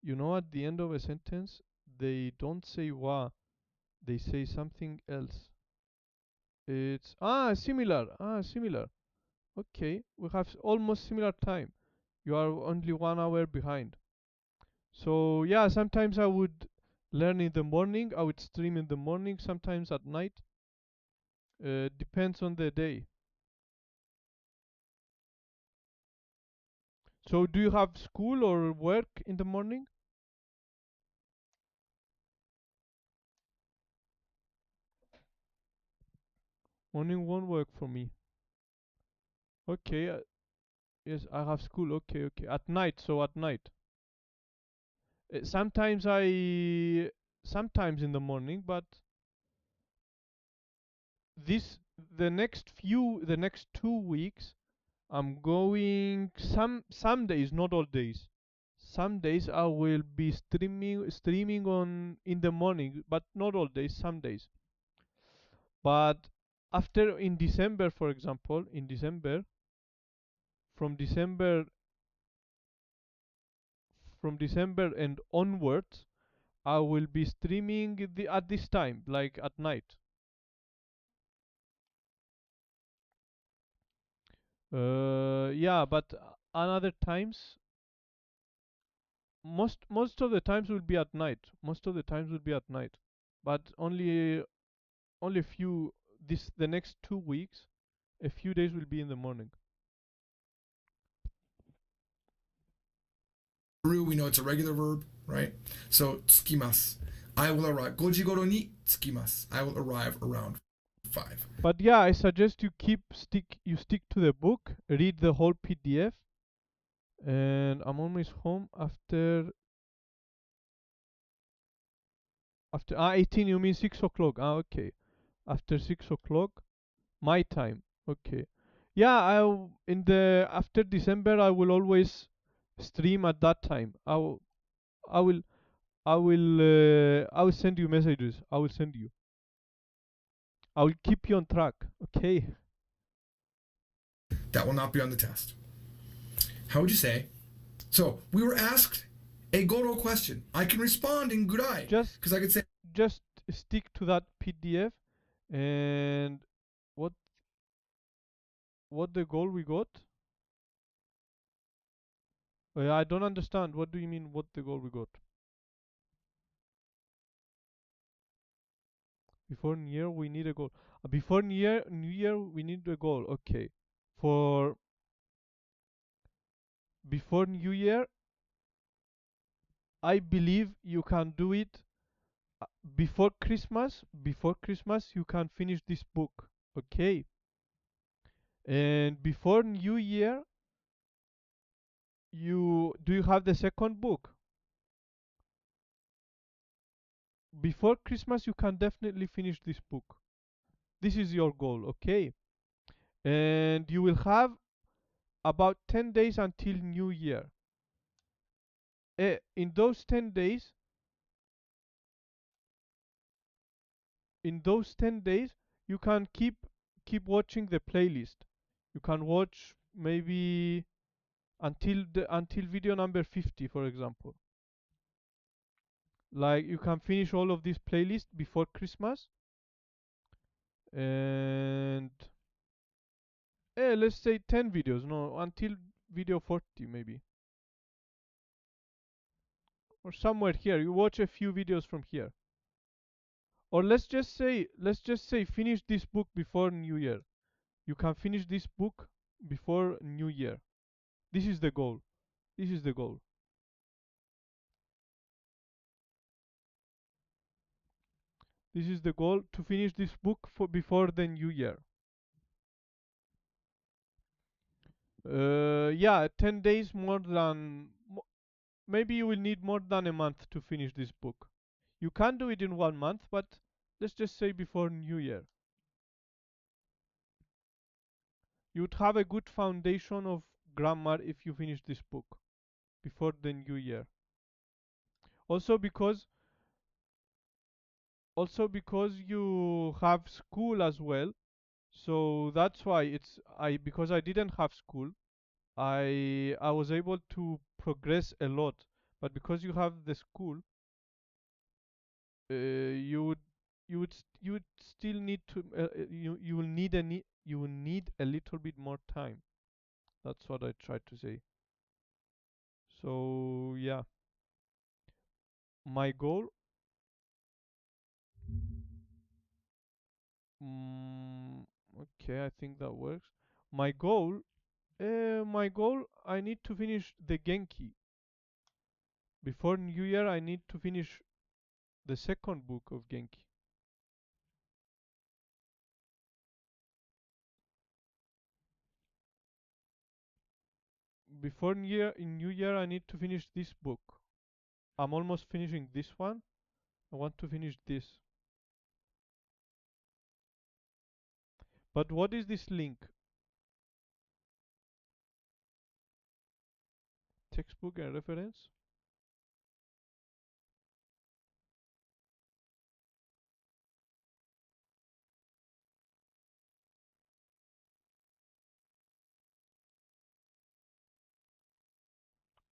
At the end of a sentence, they don't say wa, they say something else. It's similar. Similar. Okay, we have almost similar time. You are only 1 hour behind. So yeah, sometimes I would learn in the morning. I would stream in the morning. Sometimes at night. Depends on the day. So do you have school or work in the morning? Morning won't work for me. Okay. Yes, I have school. Okay, okay. At night. So at night. Sometimes in the morning, but the next 2 weeks I'm going some days, not all days. Some days I will be streaming on in the morning, but not all days, some days. But after in December, for example, in December, from December from December and onwards, I will be streaming at this time, like at night. Yeah, but another times, most of the times will be at night. Most of the times will be at night, but only a few. The next 2 weeks, a few days will be in the morning. Peru, we know it's a regular verb, right? So, tsukimasu. I will arrive. 5時頃に tsukimasu. I will arrive around 5. But yeah, I suggest you stick to the book, read the whole PDF, and I'm always home after 18. You mean 6 o'clock? Okay. After 6 o'clock, my time. Okay. Yeah, in the after December I will always stream at that time. I will I will send you messages. I will send you. I will keep you on track. Okay. That will not be on the test. How would you say? So, we were asked a Goro question. I can respond in Gurai. Just Because I could say, just stick to that PDF and what the goal we got? I don't understand. What do you mean what the goal we got? Before New Year we need a goal. Before New Year we need a goal. Okay. For before New Year, I believe you can do it before Christmas. Before Christmas you can finish this book. Okay. And before New Year, you have the second book? Before Christmas you can definitely finish this book. This is your goal, okay? And you will have about 10 days until New Year. In those 10 days, you can keep watching the playlist. You can watch maybe until video number 50, for example. Like you can finish all of this playlist before Christmas, and let's say 10 videos, no, until video 40 maybe, or somewhere here. You watch a few videos from here, or let's just say finish this book before New Year. You can finish this book before New Year. This is the goal. This is the goal. This is the goal, to finish this book for before the New Year. Yeah, 10 days maybe you will need more than a month to finish this book. You can do it in 1 month, but let's just say before New Year. You would have a good foundation of grammar if you finish this book before the New Year. Also because you have school as well, so that's why because I didn't have school, I was able to progress a lot. But because you have the school, you would you would still need to you will need a little bit more time. That's what I tried to say. So yeah, my goal. Mm, okay, I think that works. My goal. I need to finish the Genki before New Year. I need to finish the second book of Genki. Before New Year, I need to finish this book. I'm almost finishing this one. I want to finish this. But what is this link? textbook and reference.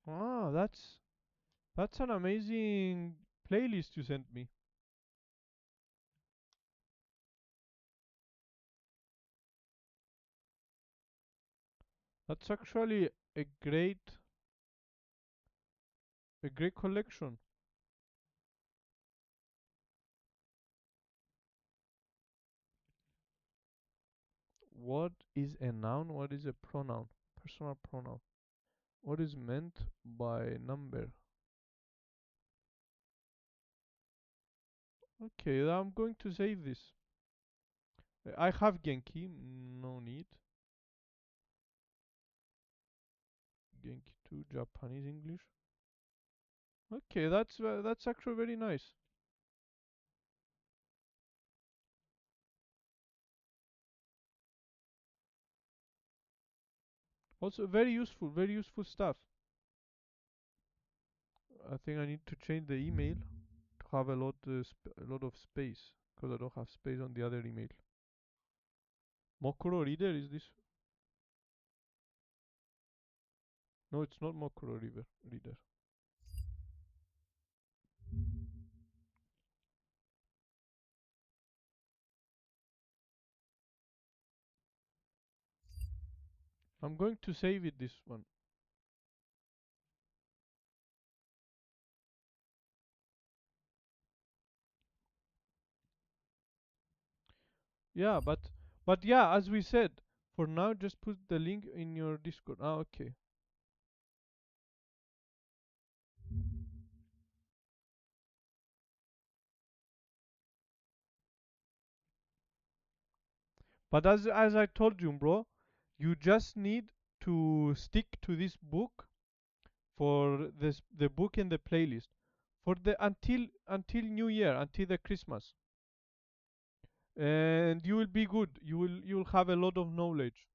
Ah, that's an amazing playlist you sent me. That's actually a great collection. What is a noun? What is a pronoun? Personal pronoun. What is meant by number? Okay, I'm going to save this. I have Genki, no need. Genki 2, Japanese, English. Okay, that's actually very nice. Also very useful stuff. I think I need to change the email to have a lot of space because I don't have space on the other email. Mokuro Reader is this? No, it's not Mokuro Reader. I'm going to save it this one. Yeah, but yeah, as we said, for now just put the link in your Discord. Ah, okay. But as I told you, bro, you just need to stick to this book for the book in the playlist for the until New Year, until the Christmas, and you will be good. You will have a lot of knowledge.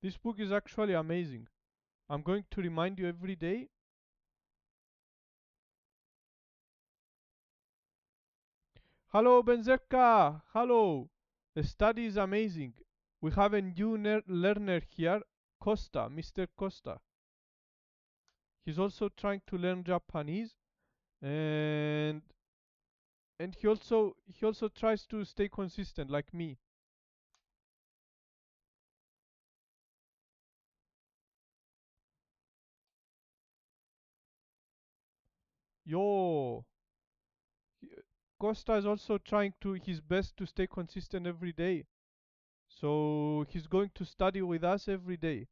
This book is actually amazing. I'm going to remind you every day. Hello, Benzerka. Hello. The study is amazing. We have a new learner here, Costa, Mr. Costa. He's also trying to learn Japanese, and he also tries to stay consistent like me. Yo, he- Costa is also trying to his best to stay consistent every day. So he's going to study with us every day,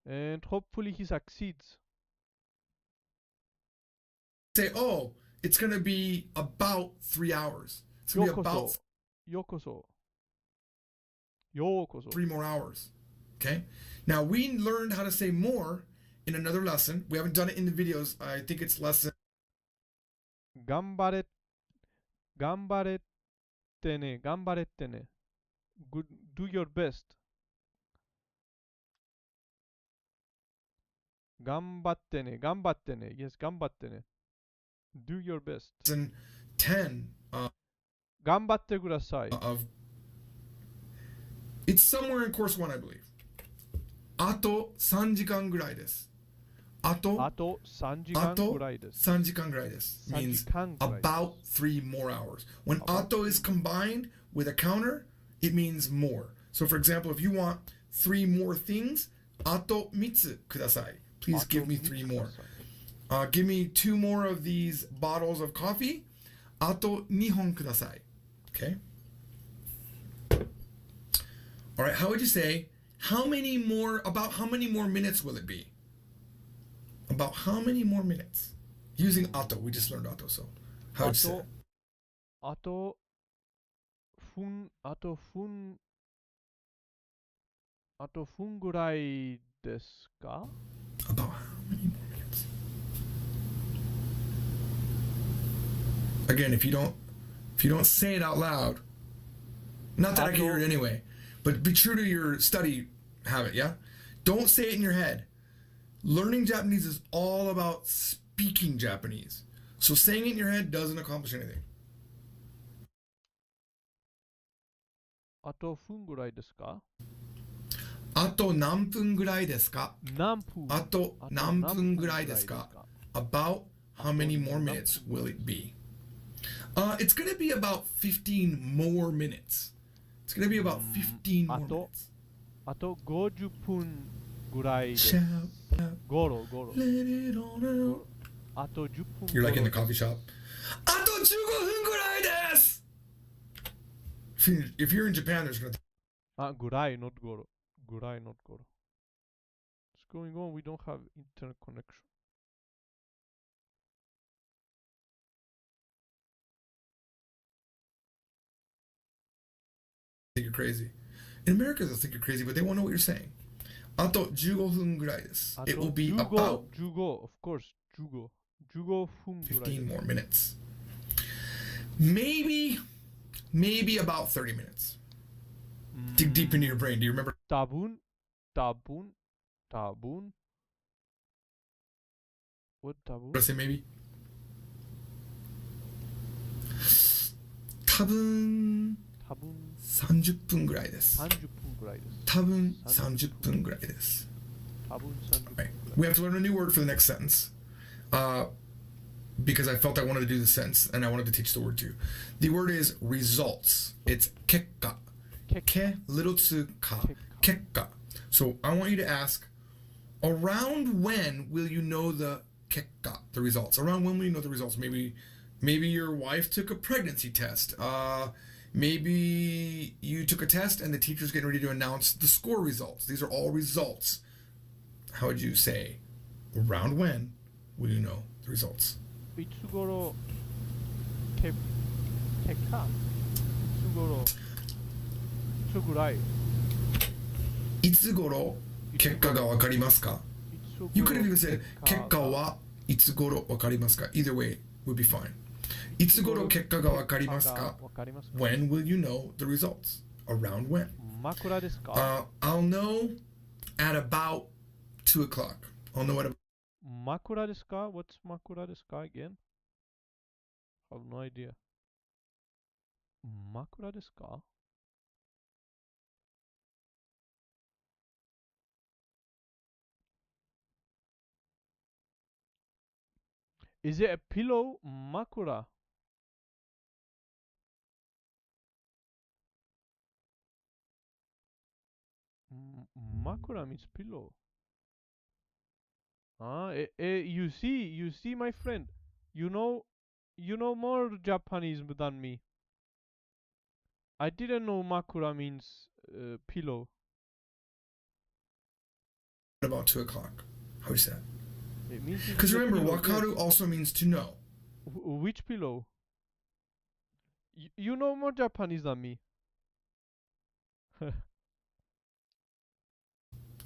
and hopefully he succeeds. Say, oh, it's going to be about 3 hours. It's going to be Yokoso, about yokoso, yokoso. 3 more hours. Okay? Now, we learned how to say more in another lesson. We haven't done it in the videos. I think it's lesson. Gambare, gambarettene. Good, do your best. Gambattene. Yes, gambattene. Do your best. Lesson 10 Gambatte kudasai. of. It's somewhere in course 1, I believe. あと3時間ぐらいです。あと3時間ぐらいです。3時間ぐらいです means about 3 more hours. When ato is combined with a counter, it means more. So for example, if you want 3 more things, あと3つください. Please give me 3 more. Give me 2 more of these bottles of coffee. あと2本ください. Okay? All right, how would you say, about how many more minutes will it be? About how many more minutes? Using ato, we just learned ato, so how would you say? あと、あと、あと分ぐらいですか About how many more minutes? Again, if you don't say it out loud, not that I can hear it anyway, but be true to your study habit, yeah? Don't say it in your head. Learning Japanese is all about speaking Japanese. So saying it in your head doesn't accomplish anything. あと分ぐらいですかあと何分ぐらいですか何分あと何分ぐらいですか About how many more minutes will it be? It's going to be about 15 more minutes. It's going to be about 15 more minutes. あと50分ぐらいです Shout, shout, ゴロゴロ let it on out. あと10分 You're like in the ゴロ coffee shop. あと15分ぐらいです If you're in Japan, there's going to あ、ぐらい not ゴロぐらい not ゴロ What's going on? We don't have internet connection. think you're crazy. In America, they'll think you're crazy, but they won't know what you're saying. あと15分ぐらいです It will be about 15 of course 15分ぐらい15 more minutes. Maybe about 30 minutes. Dig deep into your brain. Do you remember? 多分 What 多分 What did I say maybe? 多分30分ぐらいです。30分ぐらいです。多分30分ぐらいです。多分30分ぐらい。Right. We have to learn a new word for the next sentence. Because I felt I wanted to do the sentence and I wanted to teach the word too. The word is results. It's 結果. Ke little tsu ka. 結果. So I want you to ask, around when will you know the 結果, the results? Around when will you know the results? Maybe your wife took a pregnancy test. Maybe you took a test and the teacher's getting ready to announce the score results. These are all results. How would you say, around when will you know the results? いつ頃結果いつ頃いつぐらいいつ頃結果がわかりますか You could have even said 結果はいつ頃わかりますか Either way would be fine. いつ頃結果がわかりますか When will you know the results? Around when? 枕ですか I'll know at about 2 o'clock. I'll know at about 枕ですか What's 枕ですか again? I have no idea. 枕ですか Is it a pillow? 枕 Makura means pillow. You see, my friend. You know more Japanese than me. I didn't know makura means pillow. 2 o'clock. How is that? It means Because it's a remember, pillow, wakaru yes. also means to know. Which pillow? You know more Japanese than me.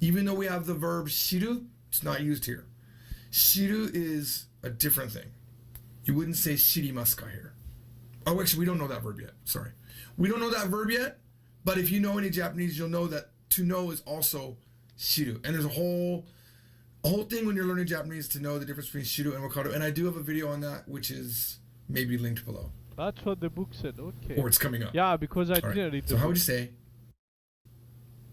Even though we have the verb shiru, it's not used here. Shiru is a different thing. You wouldn't say shirimasu ka here. Oh, actually, we don't know that verb yet. Sorry. We don't know that verb yet, but if you know any Japanese, you'll know that to know is also shiru. And there's a whole thing when you're learning Japanese to know the difference between shiru and wakaru. And I do have a video on that, which is maybe linked below. That's what the book said. Okay. Or it's coming up. Yeah, because I All right. didn't read the So how book. would you say?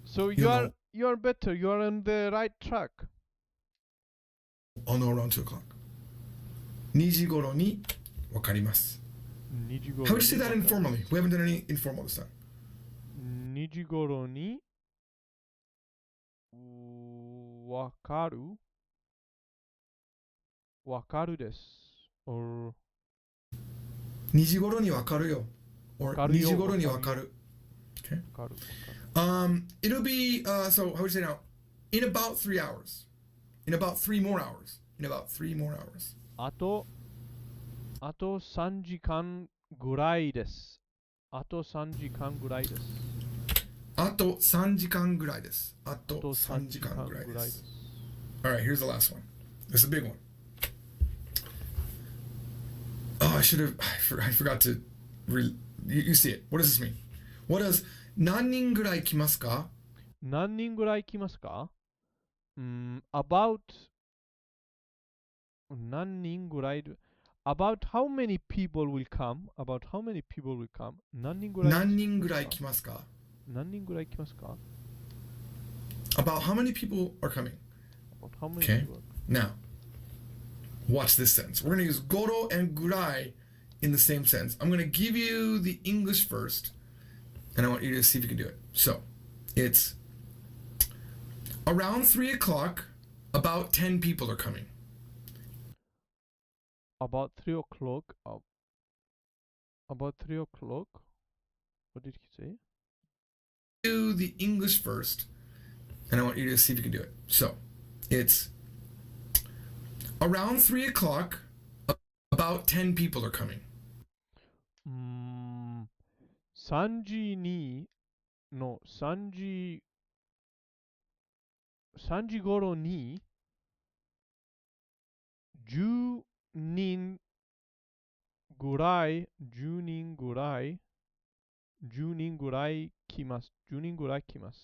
So You you are better. You are on the right track. I'll know around 2 o'clock. 2時頃にわかります. How would you say that informally? We haven't done any informal this time. 2時頃にわかるです。or 2時頃にわかるよ. Or 2時頃にわかる. Okay. わかる。It'll be, so how would you say now? In about 3 hours. In about 3 more hours. In about 3 more hours. あと3時間ぐらいです。あと3時間ぐらいです。あと3時間ぐらいです。あとあと3 3時時間間ぐらいでぐらいですす。Alright, here's the last one. This is a big one. Oh, I forgot to, you see it. What does this mean? What does 何人ぐらい来ますか何人ぐらい来ますかabout 何人ぐらい about how many people will come about how many people will come 何人ぐらい何人ぐらい来ますか何人ぐらい来ますか About how many people are coming? about how many Okay. people Now, watch this sentence. We're going to use goro and gurai in the same sentence. I'm going to give you the English first, and I want you to see if you can do it. So, it's around 3 o'clock, about 10 people are coming. about 3 o'clock about 3 o'clock what did he say Do the English first, and I want you to see if you can do it. So, it's around 3 o'clock, about 10 people are coming. 3時にの3時頃に10人ぐらい10人ぐらい10人ぐらい来ます10人ぐらい来ます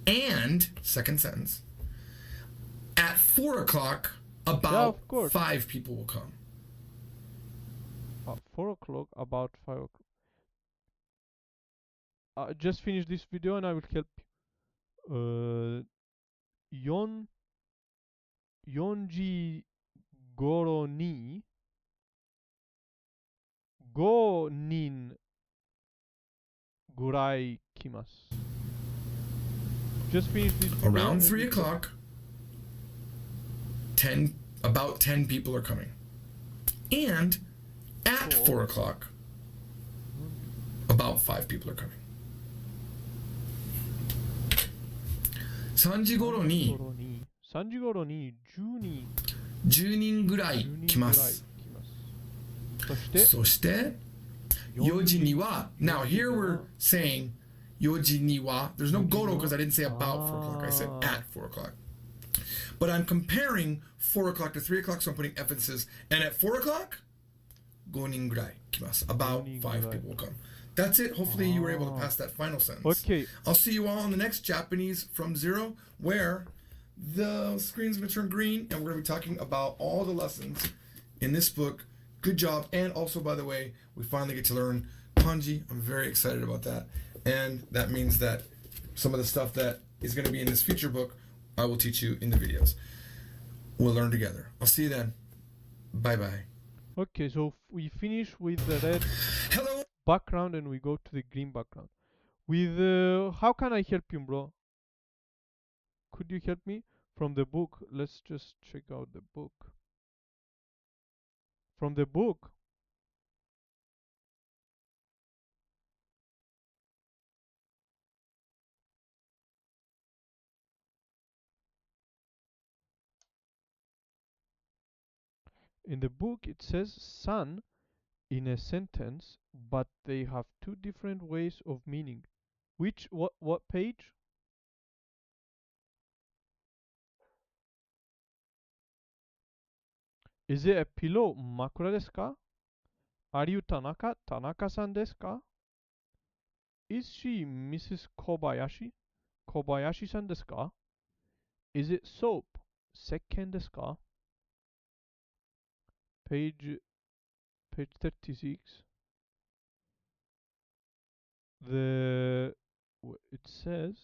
And, second sentence, at 4 o'clock, Yeah, about of course. 5 people will come. At 4 o'clock about 5 o'clock just finish this video and I will help you 4時頃に5人ぐらい来ます Just finish this video Around and 3 we- o'clock, about 10 people are coming. And at 4 o'clock, about 5 people are coming. 3時頃に3時頃に10人10人ぐらい10人来ぐらいます。来ますそしてそして4時には Now here we're saying 4時には There's no goro because I didn't say about 4 o'clock. I said at 4 o'clock. But I'm comparing 4 o'clock to 3 o'clock, so I'm putting emphasis. And at 4 o'clock, 5人ぐらい来ます. About 5 5 people will come. That's it. Hopefully you were able to pass that final sentence. Okay. I'll see you all on the next Japanese from Zero, where the screen's going to turn green, and we're going to be talking about all the lessons in this book. Good job. And also, by the way, we finally get to learn kanji. I'm very excited about that. And that means that some of the stuff that is going to be in this future book, I will teach you in the videos. We'll learn together. I'll see you then. Bye-bye. Okay, so we finish with the red Hello. background and we go to the green background. With how can I help you, bro? Could you help me from the book? Let's just check out the book. From the book. In the book it says sun in a sentence, but they have two different ways of meaning. What page? Is it a pillow? 枕ですか? Are you Tanaka? Tanaka-san desu ka? Is she Mrs. Kobayashi? Kobayashi-san desu ka? Is it soap? Sekken desu ka? Page 36. It says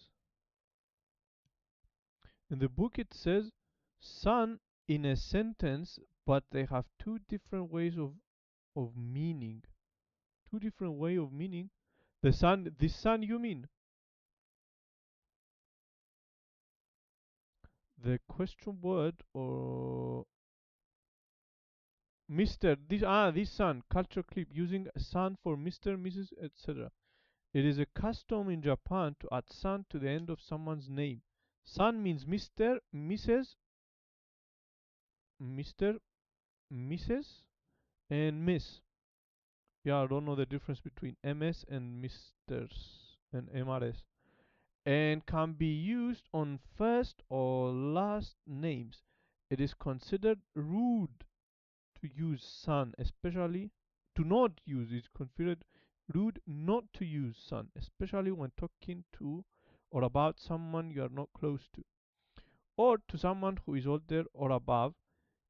in the book it says sun in a sentence, but they have two different ways of meaning. Two different way of meaning. The sun, this sun you mean? The question word or Mr. This sun culture clip using sun for Mr. Mrs. etc. It is a custom in Japan to add san to the end of someone's name. San means Mr., Mrs., Mr., Mrs., and Miss. Yeah, I don't know the difference between MS and Misters. and MRS, and can be used on first or last names. It is considered rude to use son, especially to not use. It's considered rude not to use son, especially when talking to or about someone you are not close to, or to someone who is older or above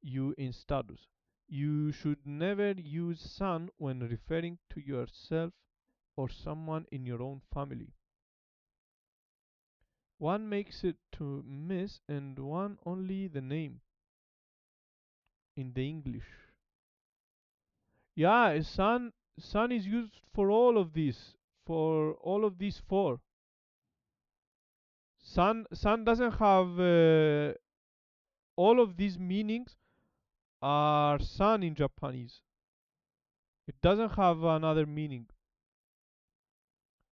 you in status. You should never use son when referring to yourself or someone in your own family. One makes it to miss and one only the name in the English. Yeah, son is used for all of these, for all of these four. Son doesn't have all of these meanings are son in Japanese. It doesn't have another meaning.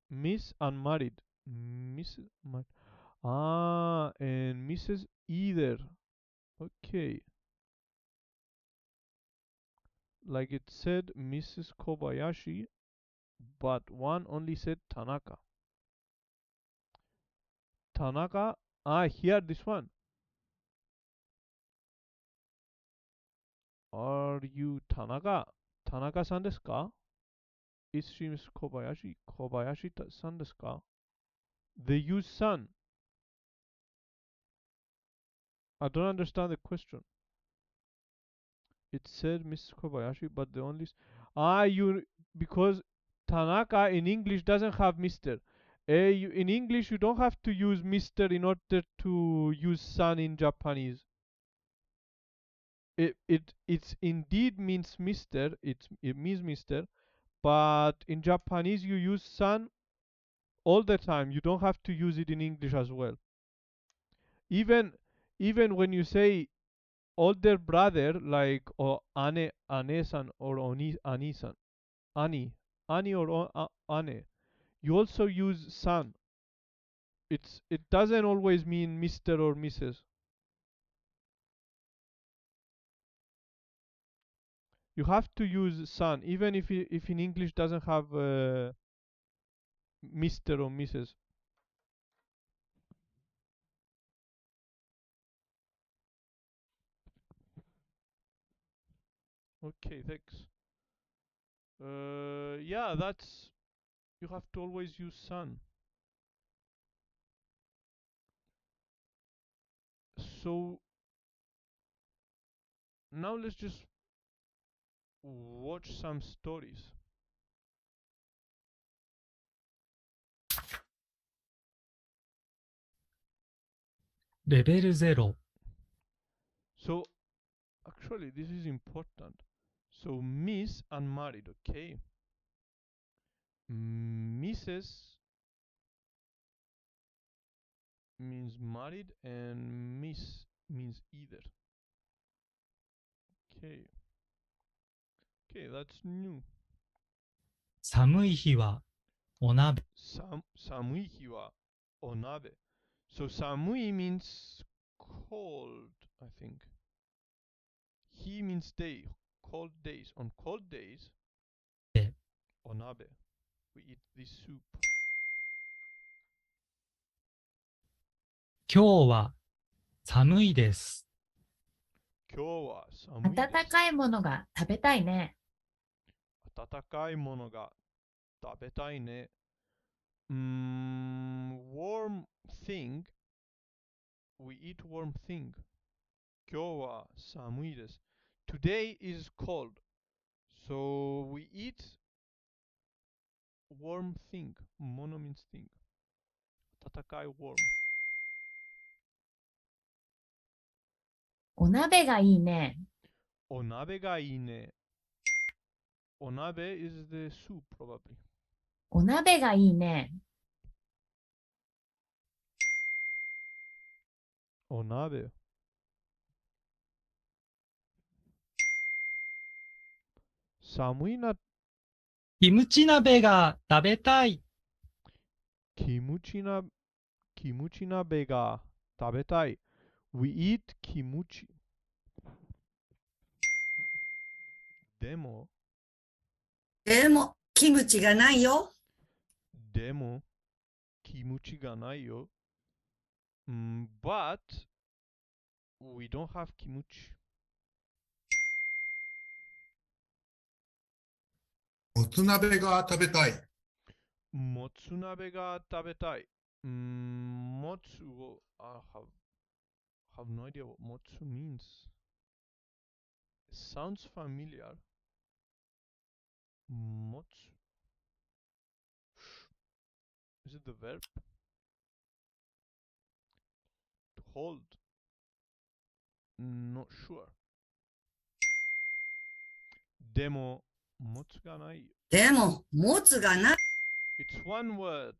Miss unmarried. Mrs. And Mrs. Either. Okay. Like it said Mrs. Kobayashi, but one only said Tanaka. Tanaka. Here this one. Are you Tanaka? Tanaka-san desu ka? Is she Miss Kobayashi? Kobayashi-san desu ka? They use san. I don't understand the question. It said Miss Kobayashi, but the only you because Tanaka in English doesn't have Mister. In English you don't have to use Mister in order to use san in Japanese. It's indeed means Mister. It means Mister, but in Japanese you use san all the time. You don't have to use it in English as well. Even even when you say older brother like or ane-san or ani-san, ani or ane, you also use san. It doesn't always mean Mr. or Mrs. You have to use san even if in English doesn't have Mr. or Mrs. Okay, thanks. Yeah, that's you have to always use san. So now let's just watch some stories. Level 0 So actually this is important. So Miss unmarried, okay? Mrs means married and Miss means either. Okay. Okay, that's new. 寒い日はお鍋 Samui hiwa onabe. So samui means cold, I think. He means day, cold days. On cold days, onabe. We eat this soup. 今日は寒いです。今日は寒いです。温かいものが食べたいね。温かいものが食べたいね。warm thing. We eat warm thing. 今日は寒いです。Today is cold. So we eat warm thing. Mono means thing. 温かい warm. お鍋がいいね。お鍋がいいね。お鍋 is the soup probably. お鍋がいいね。お鍋。寒いな。キムチ鍋が食べたい。キムチ鍋が食べたい。We eat キムチ。でも、でも、キムチがないよ。でも、キムチがないよ。But we don't have キムチ。もつ鍋が食べたい。もつ鍋が食べたい。もつを、have no idea what もつ means. It sounds familiar. もつ。Is it the verb? To hold. Not sure. でも、もつがないよ。でも、もつがない。It's one word.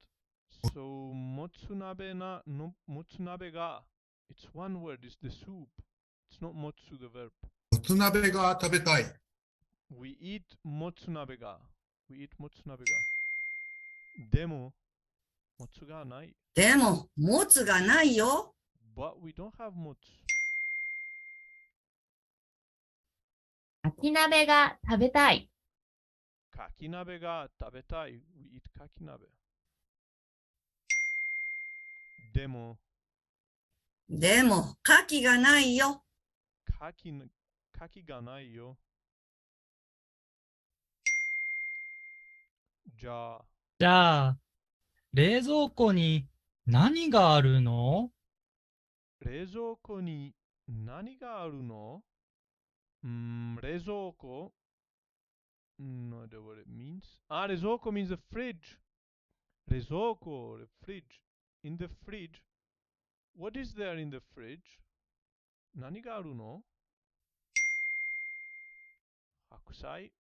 So, もつ鍋な、の、もつ鍋が。It's one word. It's the soup. It's not もつ the verb. もつ鍋が食べたい。We eat もつ鍋が。We eat もつ鍋が。でも、もつがない。でも、もつがないよ。But we don't have もつ。かき鍋が食べたい。かき鍋が食べたい。We eat かき鍋。でも、でも、牡蠣がないよ。かきがないよ。じゃあ、じゃあ、冷蔵庫に何があるの？冷蔵庫に何があるの？冷蔵庫 No idea what it means. 冷蔵庫 means the fridge. 冷蔵庫 the fridge. In the fridge. What is there in the fridge? 何があるの？白菜、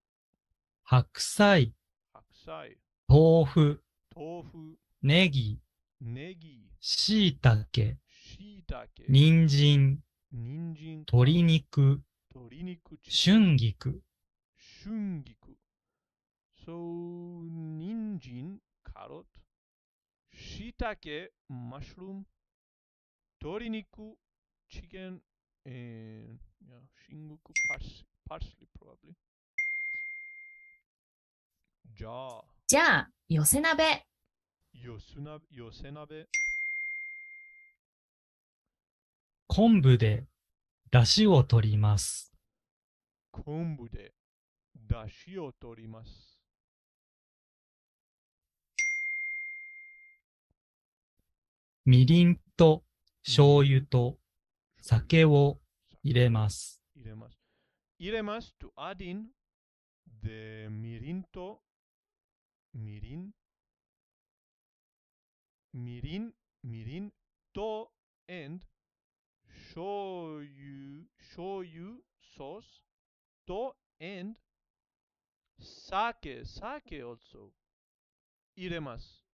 白菜、白菜、豆腐、豆腐、ネギ、ネギ、しいたけ、しいたけ、人参、人参、鶏肉、鶏肉、春菊。春菊。So, 人参、carrot、しいたけ、mushroom、鶏肉、chicken, and yeah, 春菊、parsley probably. じゃあ、じゃあ、寄せ鍋。寄せ鍋、昆布で出汁を取ります。昆布で出汁を取ります。みりんと醤油と酒を入れます。入れます。入れます to add in the みりんとみりんと and 醤油ソースと and 酒 also 入れます。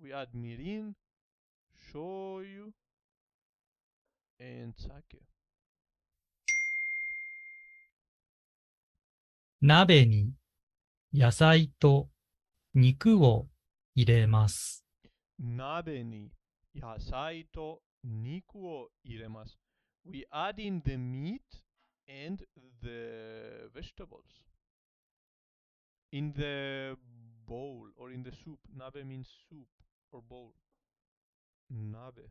We add みりん、醤油 and 酒。鍋に野菜と肉を入れます。鍋に野菜と肉を入れます。We add in the meat and the vegetables in the bowl or in the soup. 鍋 means soup or bowl. 鍋。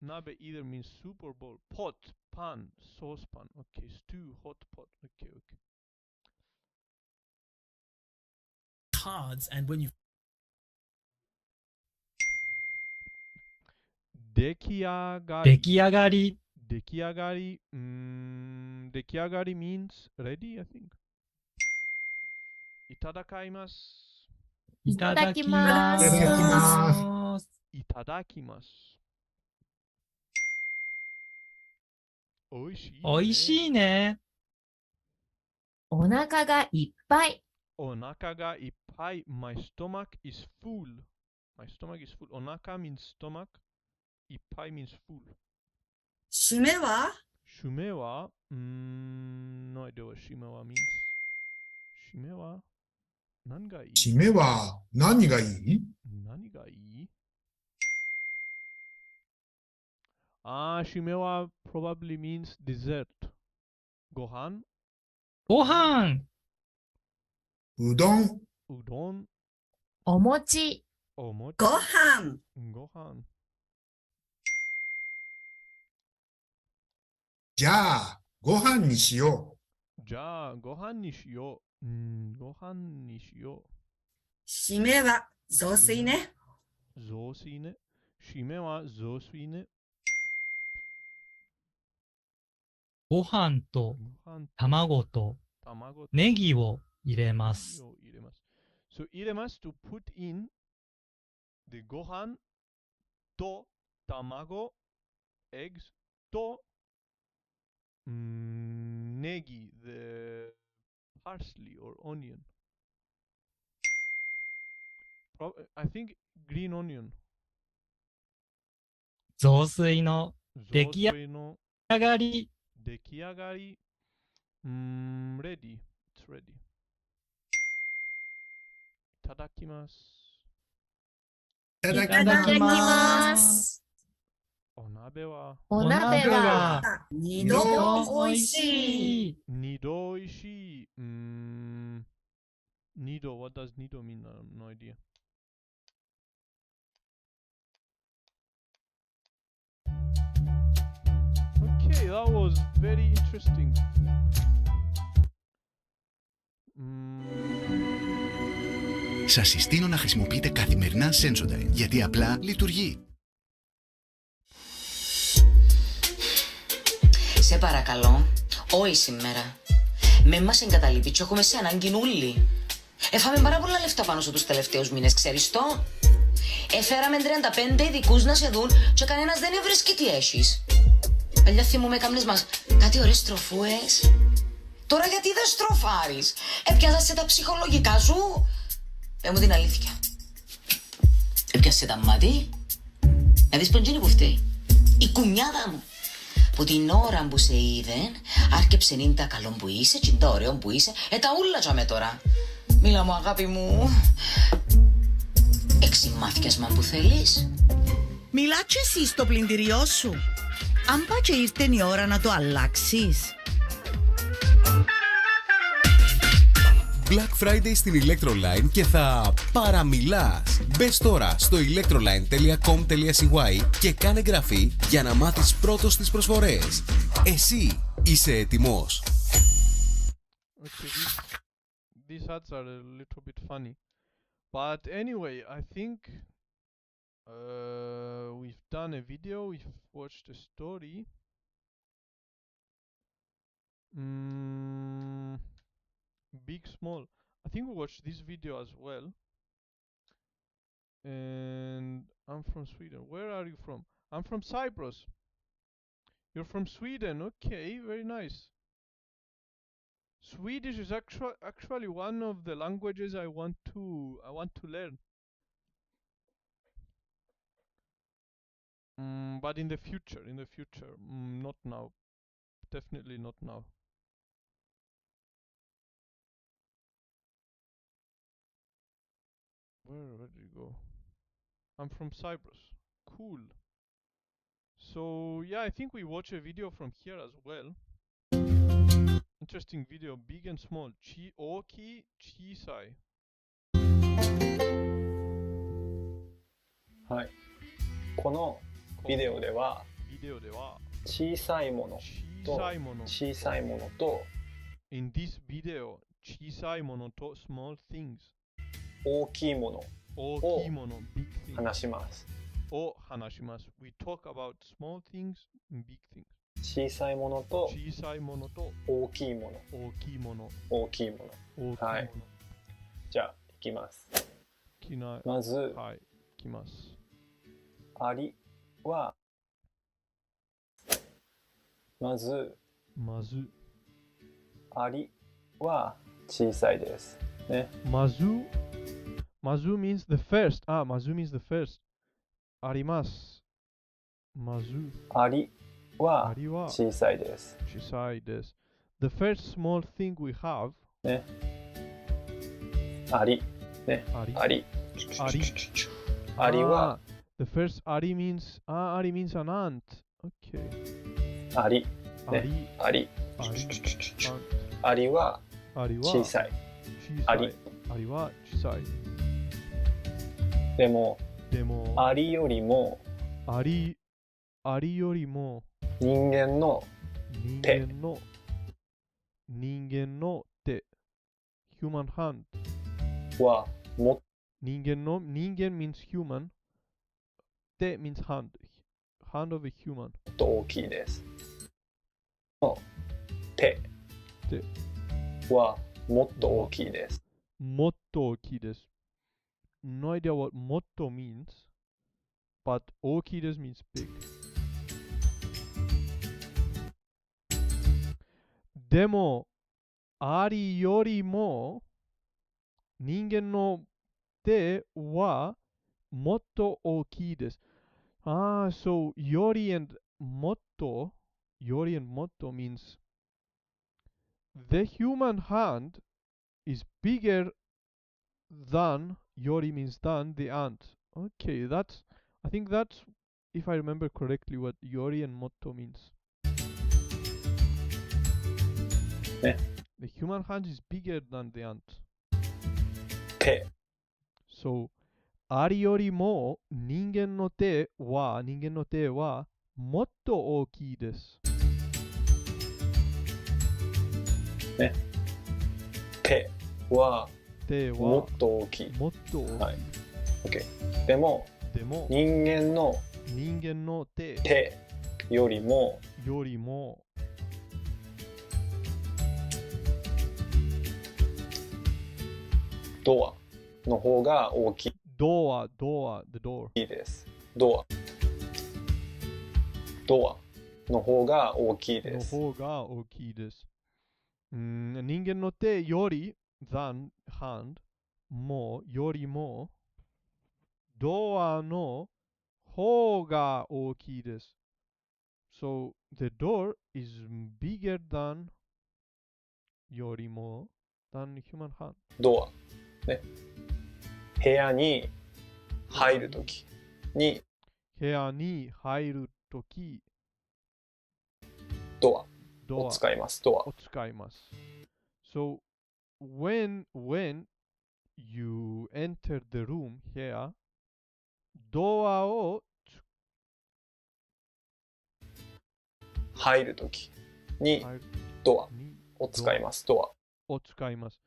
鍋 either means soup or bowl. Pot, pan, saucepan. Okay, stew, hot pot. Okay. Cards, and when you 出来上が出り。来上がり。出来上がり。出来上がり means ready, I think. いただきます。いただきいまただきす。いただきます。おいしいね。おいしいね。お腹がいっぱい。お腹がいっぱい。My stomach is full. My stomach is full. お腹 means stomach. いっぱい means full. 締めは締めはno idea what 締めは means. 締めは何がいい？締めは何がいい？何がいい？締めは probably means dessert. ご飯ご飯、うどん、うどん、お餅、お餅、ご飯、ご飯。じゃあ、ご飯にしよじゃあ、ご飯にしよう。ご飯にしよ締めは雑炊ね。う。雑炊ね。締めは雑炊ね。ご飯とご飯と卵と卵とネギを入れまネギす。を入れます。So, 入れます to put in the ご飯と卵、eggs とネギ、the parsley or onion. I think green onion. 雑炊の出雑来炊の上がり。出来上がり。ready. It's ready. いただきます。う。いただいただきます。お鍋はお鍋は二度おいしい。二度おいしい。二度 what does 二度 mean? No idea. Okay, that was very interesting. う Σας συστήνω να χρησιμοποιείτε καθημερινά Sensodyne, γιατί απλά λειτουργεί. Σε παρακαλώ, όχι σήμερα. Με μας εγκαταλείπει και έχουμε σε ανάγκη νουλί. Έφαμε πάρα πολλά λεφτά πάνω σου τους τελευταίους μήνες, ξέρεις το. Έφεραμε 35 ειδικούς να σε δουν και κανένας δεν έβρισκει τι έχεις. Παλιά θυμούμαι κάμνες μας κάτι ωραίες στροφούες. Τώρα γιατί δεν στροφάρεις? Έπιασες τα ψυχολογικά σου? Μου την αλήθεια. Έπιασε τα μάτι. Να δεις ποντζίνη που φταίει. Η κουνιάδα μου. Που την ώρα που σε είδε, άρκεψε είναι τα καλό που είσαι, και τα ωραίο που είσαι, τα ούλα τζαμε τώρα. Μίλα μου αγάπη μου. Εξημάθηκιασμα που θέλεις. Μιλά και εσύ στο πλυντηριό σου. Αν πάει και ήρθε η ώρα να το αλλάξεις. Black Friday στην Electroline και θα παραμιλάς. Μπες τώρα στο electroline.com.cy και κάνε εγγραφή για να μάθεις πρώτος τις προσφορές. Εσύ είσαι έτοιμος? Okay, these ads are a little bit funny. But anyway, I think we've done a video, we've watched a story. Big, small. I think we watched this video as well. And I'm from Sweden. Where are you from? I'm from Cyprus. You're from Sweden. Okay, very nice. Swedish is actually one of the languages I want to learn. But in the future, not now. Definitely not now. Where did you go? I'm from Cyprus. Cool. So yeah, I think we watch a video from here as well. Interesting video, big and small. Oki chisai. はい。このビデオでは小さいものと小さいものと In this video, 小さいものと small things. 大きいものをbig things. 話します。話します。We talk about small things and big things. 小さいものと大きいもの。大きいもの。はい。じゃあ、いきます。まず、はい、いきます。アリは、まず、アリは小さいです。ね。Mazu means the first. Mazu means the first. あります。Mazu. アリは小さいです。小さいです。The first small thing we have. ね。アリ。ね。アリ。アリは。The first アリ means. アリ means an ant. Okay. アリ。ね。アリ。アリはアリは小さい。小さい。アリ。アリは小さい。でも、でも、アリよりもアリよりも人間の手人間の手 human hand はも人間 means human 手 means hand of a human っと大きいです。の手はもっと大きいです。もっと大きいです。No idea what もっと means, but 大きいです means big. でも、アリよりも人間の手はもっと大きいです。So より and もっと means the human hand is bigger than yori means than the ant. Okay, I think that's if I remember correctly what yori and motto means. ね。The human hand is bigger than the ant. 手。So アリよりも人間の手はもっと大きいです。ね。手はもっと大きい。もっと大きい。はい。OK。でも人間の手よりもドアの方が大きい。ドア、the door。いいです。ドアの方が大きいです。の方が大きいです。人間の手より than hand よりもドアの方が大きいです。So the door is bigger than よりも than human hand。ドアね。部屋に入るときにドアを使います。ドアを使います。So when you enter the room here ドアを入るときにドアを使います。ドアを使います。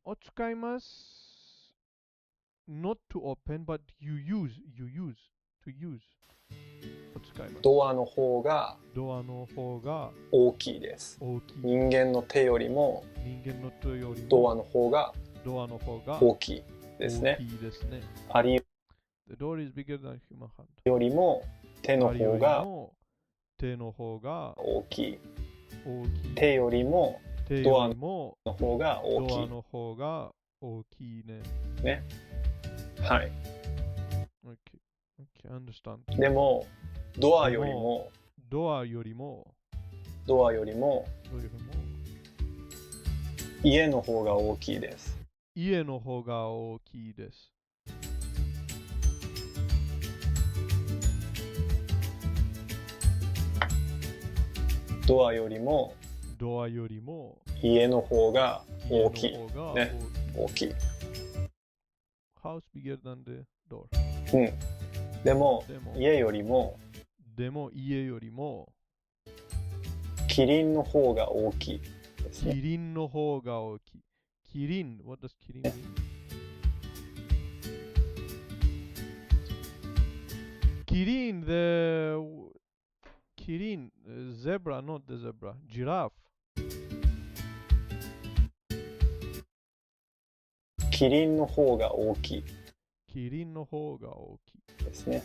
を使います。Not to open, but you use. To use. を使います。ドアの方が大きいです。人間の手よりもドアの方が大きいですね。アリ The door is bigger than human hand. よりも手の方が大きい。手よりもドアの方が大きい。ドアの方が大きいね。ね。はい。Okay, understand. でもドアよりも家の方が大きいです。家の方が大きいです。ドアよりも家の方が大きい。ね、大きい。House bigger than the door. でも家よりもキリンの方が大きいですね。キリンの方が大きい。キリン What does キリン mean? キリン zebra, not the zebra. Giraffe. キリンの方が大きい。キリンの方が大きいですね。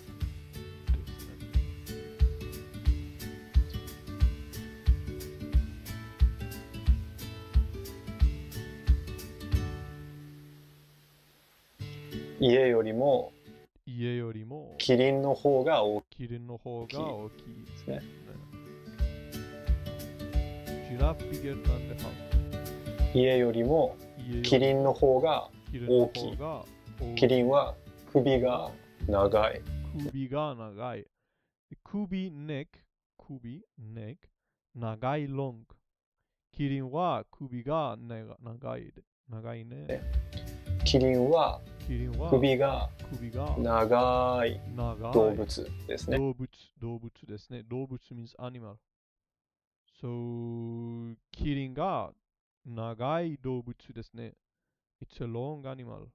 家よりもキリンの方が大きいですね。家よりもキリンの方が大きい。キリンは首が長い。首 neck 長い long キリンは首が長いね。キリンは首が首が長い動物ですね。動物ですね。動物 means animal. So キリンが長い動物ですね。It's a long animal.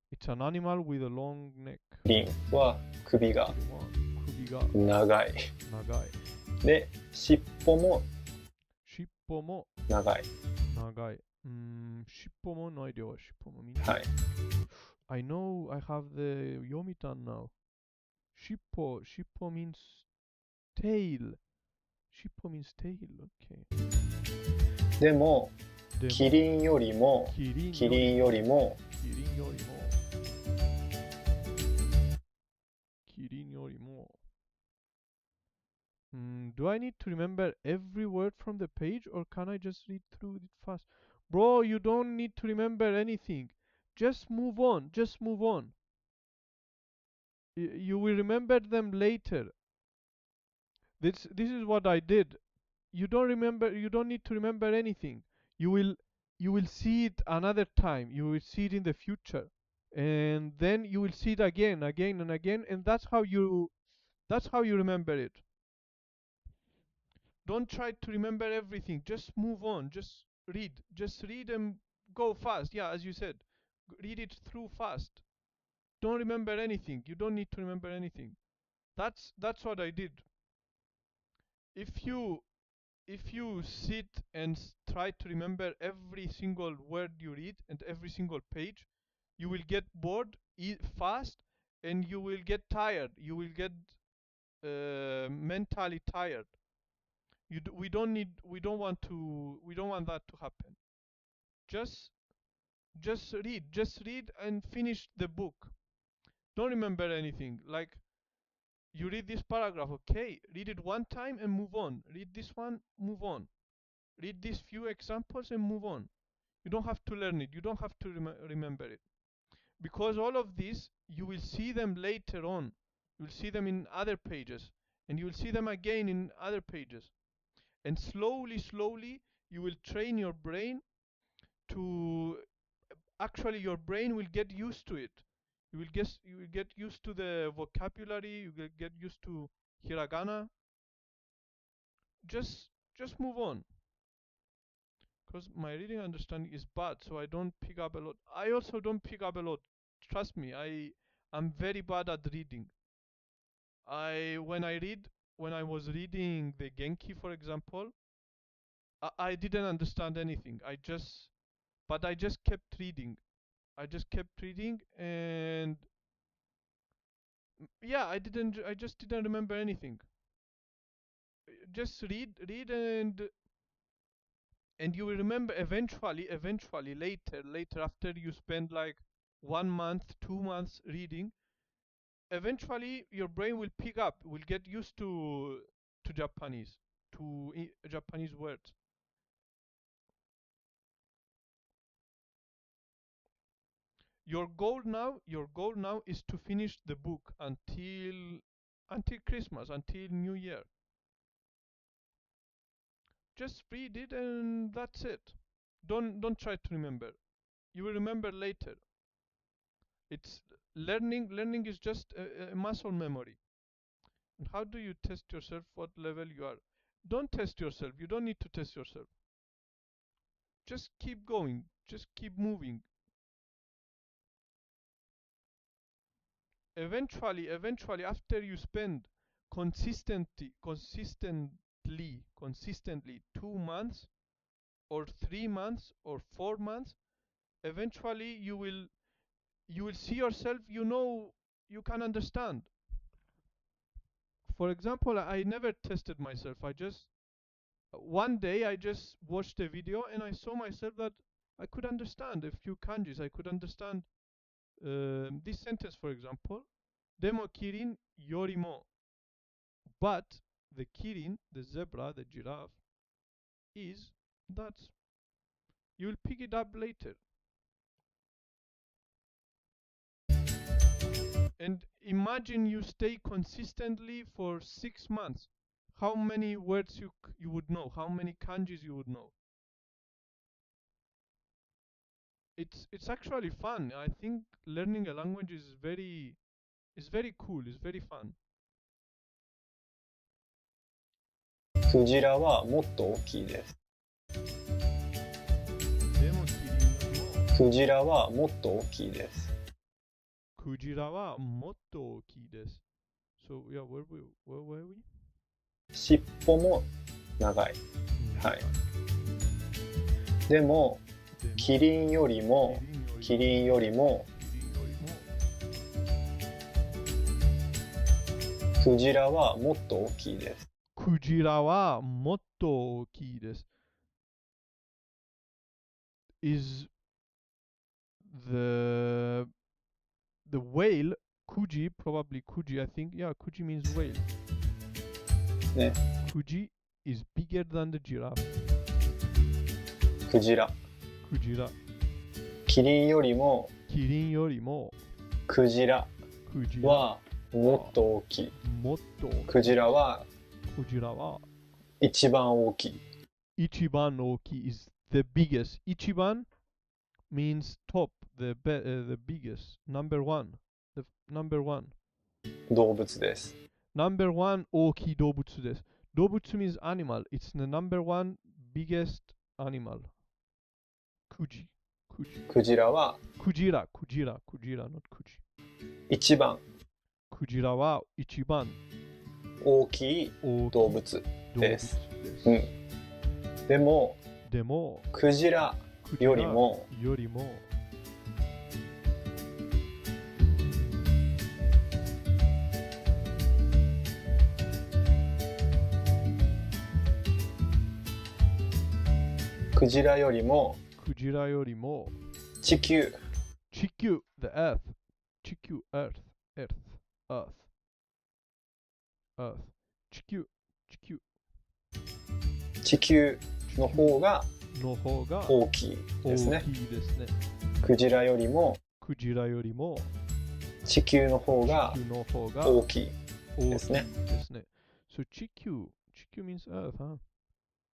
It's an animal with a long neck. キリンは首が長い。で、尻尾も長い。尻尾もないでは尻尾もみんな。はい。I know I have the 読みたん now. 尻尾 means tail. 尻尾 means tail. Okay. でもキリンよりもDo I need to remember every word from the page or can I just read through it fast? Bro, you don't need to remember anything. Just move on. You will remember them later. This is what I did. You don't need to remember anything. You will see it another time. You will see it in the future. And then you will see it again and again, and that's how you remember it. Don't try to remember everything. Just move on. Just read and go fast. Yeah, as you said, read it through fast. Don't remember anything. You don't need to remember anything. That's what I did. If you sit and try to remember every single word you read and every single page, you will get bored fast, and you will get tired. You will get mentally tired. We don't want that to happen. Just read and finish the book. Don't remember anything. Like, you read this paragraph, okay, read it one time and move on. Read this one, move on. Read these few examples and move on. You don't have to learn it. You don't have to remember it. Because all of this, you will see them later on. You will see them in other pages. And you will see them again in other pages. And slowly, you will train your brain to... Actually, your brain will get used to it. You will get used to the vocabulary. You will get used to hiragana. Just move on. Because my reading understanding is bad, so I don't pick up a lot. I also don't pick up a lot. Trust me, I'm very bad at reading. When I was reading the Genki, for example, I didn't understand anything. I just kept reading. And yeah, I just didn't remember anything. Just read and you will remember eventually later, after you spend like 1 month, 2 months reading, eventually your brain will pick up, will get used to Japanese, Japanese words. Your goal now is to finish the book until Christmas, until New Year. Just read it and that's it. Don't try to remember. You will remember later. It's learning is just a muscle memory. And how do you test yourself what level you are? Don't test yourself. You don't need to test yourself. Just keep going. Just keep moving. Eventually, after you spend consistently 2 months or 3 months or 4 months, eventually you will see yourself, you can understand. For example, I never tested myself. One day I just watched a video and I saw myself that I could understand a few kanjis. I could understand this sentence, for example. Demo kirin yorimo. But the kirin, the zebra, the giraffe, is that. You will pick it up later. And imagine you stay consistently for 6 months. how many words you would know, how many kanjis you would know. It's actually fun. I think learning a language is very cool. It's very fun. クジラはもっと大きいです。クジラはもっと大きいです。クジラはもっと大きいです。So, yeah, where were we? 尻尾も長い。はい。でも、キリンよりもクジラはもっと大きいです。クジラはもっと大きいです。Is the whale Kuji, probably Kuji, I think. Yeah, Kuji means whale. ね。Kuji is bigger than the giraffe. クジラ。クジラ。キリンよりもクジラはもっと大きい。クジラは一番大きい。一番大きい is the biggest. 一番 means top, the biggest, number one. The number one. 動物です。Number one 大きい動物です。動物 means animal. It's the number one biggest animal. クジラはクジラ not クジ。一番クジラは一番大きい動物です。うん。でもクジラよりも地球 the earth 地球 earth 地球の方が大きいですね。クジラよりも地球の方が大きいですね。So 地球 means earth, huh?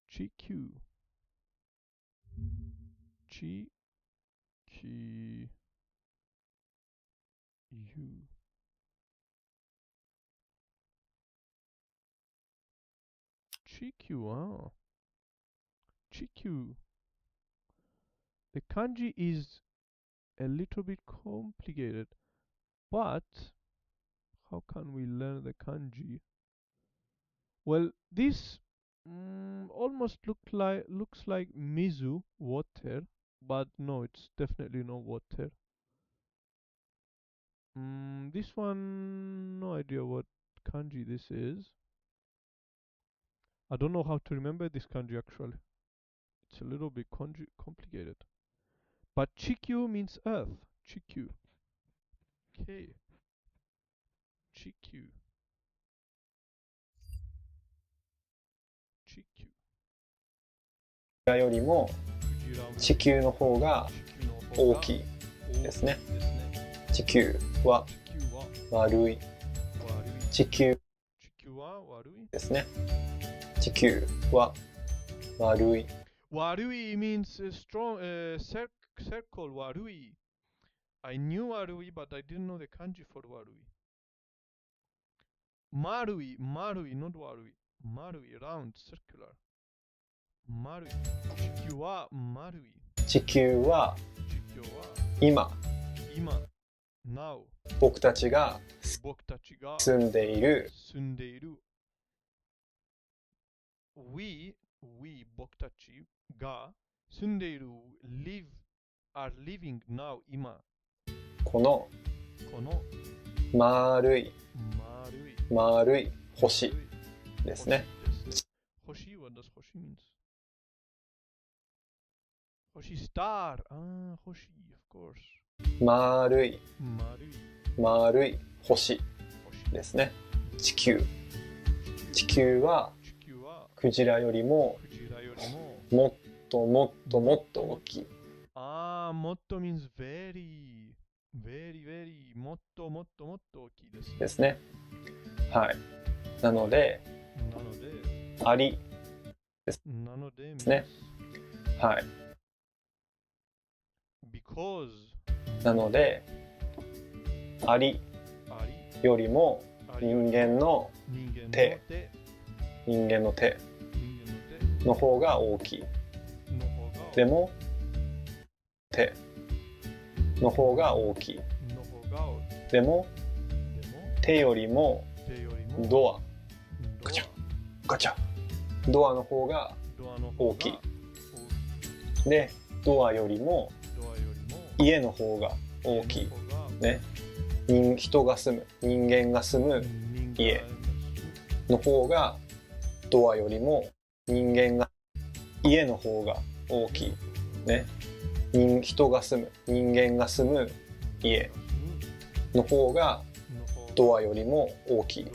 地球地球 ah. 地球 The kanji is a little bit complicated, but how can we learn the kanji? Well, this almost looks like mizu, water, but no, it's definitely not water. This one, no idea what kanji this is. I don't know how to remember this kanji actually. It's a little bit complicated. But Chikyu means earth. Chikyu. Okay. Chikyu. Chikyu. よりも地球の方が大きいですね。地球は悪い。地球ですね。地球は悪い。悪い means strong, circle 悪い。I knew 悪い but I didn't know the kanji for 悪い。丸い not 悪い。丸い round, circular。丸い。地球は丸い。地球は今 now 僕たちが住んでいる we 僕たちが住んでいる are living now 今この丸い星ですね。星 what does 星 means? 星 star 星 of course 丸い星ですね。地球はクジラよりももっと大きい。もっと means very もっと大きいですね。はい。なのでありなのでですね。はい。because なので、ありよりも人間の手の方が大きい。でも、手の方が大きい。でも、手よりもドア、ガチャ、ガチャ、ドアの方が大きい。で、ドアよりも家の方が大きい。ね。人が住む、人間が住む家の方がドアよりも家の方が大きい。ね。人が住む、人間が住む家の方がドアよりも大きい。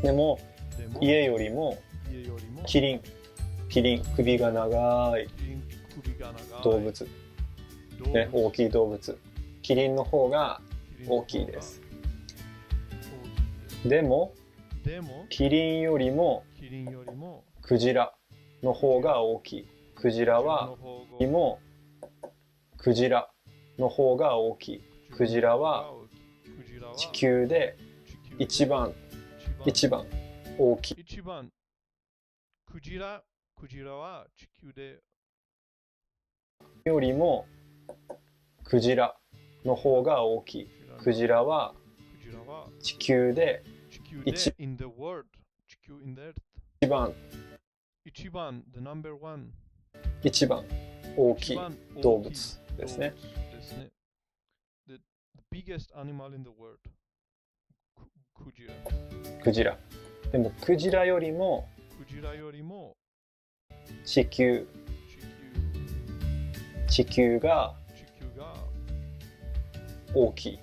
でも家よりもキリン、首が長い動物、ね、大きい動物、キリンの方が大きいです。でもキリンよりもクジラの方が大きい。クジラはクジラの方が大きい。クジラは地球で一番大きい。クジラは地球でよりもクジラの方が大きい。クジラは地球で一番大きい動物ですね。The biggest animal in the world. クジラ。でもクジラよりも地球が大きい。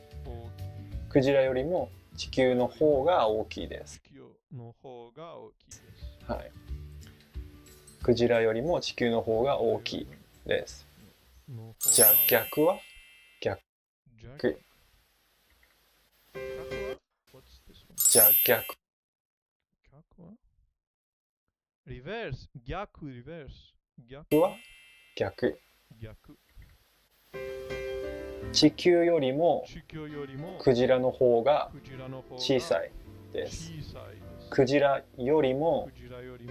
クジラよりも地球の方が大きいです。はい。クジラよりも地球の方が大きいです。じゃあ逆は？逆。じゃあ逆。リバース、逆は逆。地球よりもクジラの方が小さいです。クジラよりも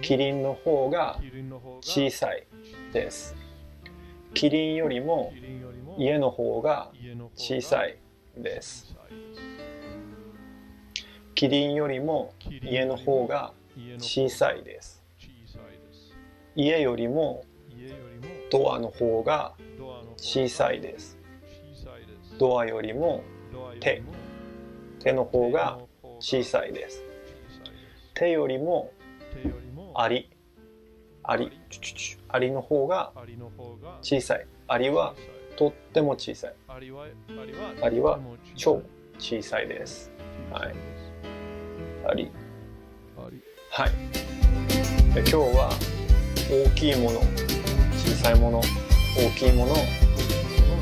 キリンの方が小さいです。キリンよりも家の方が小さいです。キリンよりも家の方が小さいです。家よりもドアの方が小さいです。ドアよりも手の方が小さいです。手よりもアリの方が小さい。アリはとっても小さい。アリは超小さいです。はい。アリ。はい。今日は大きいもの、小さいもの、大きいもの、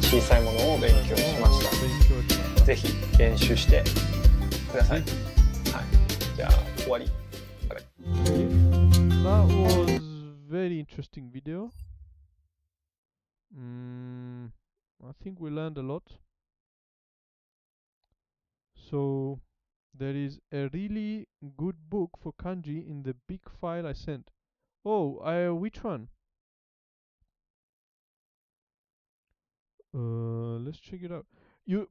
小さいものを勉強しました。ぜひ練習してください。はい。じゃあ終わり。That was very interesting video. I think we learned a lot. So there is a really good book for kanji in the big file I sent. Oh, which one? Let's check it out.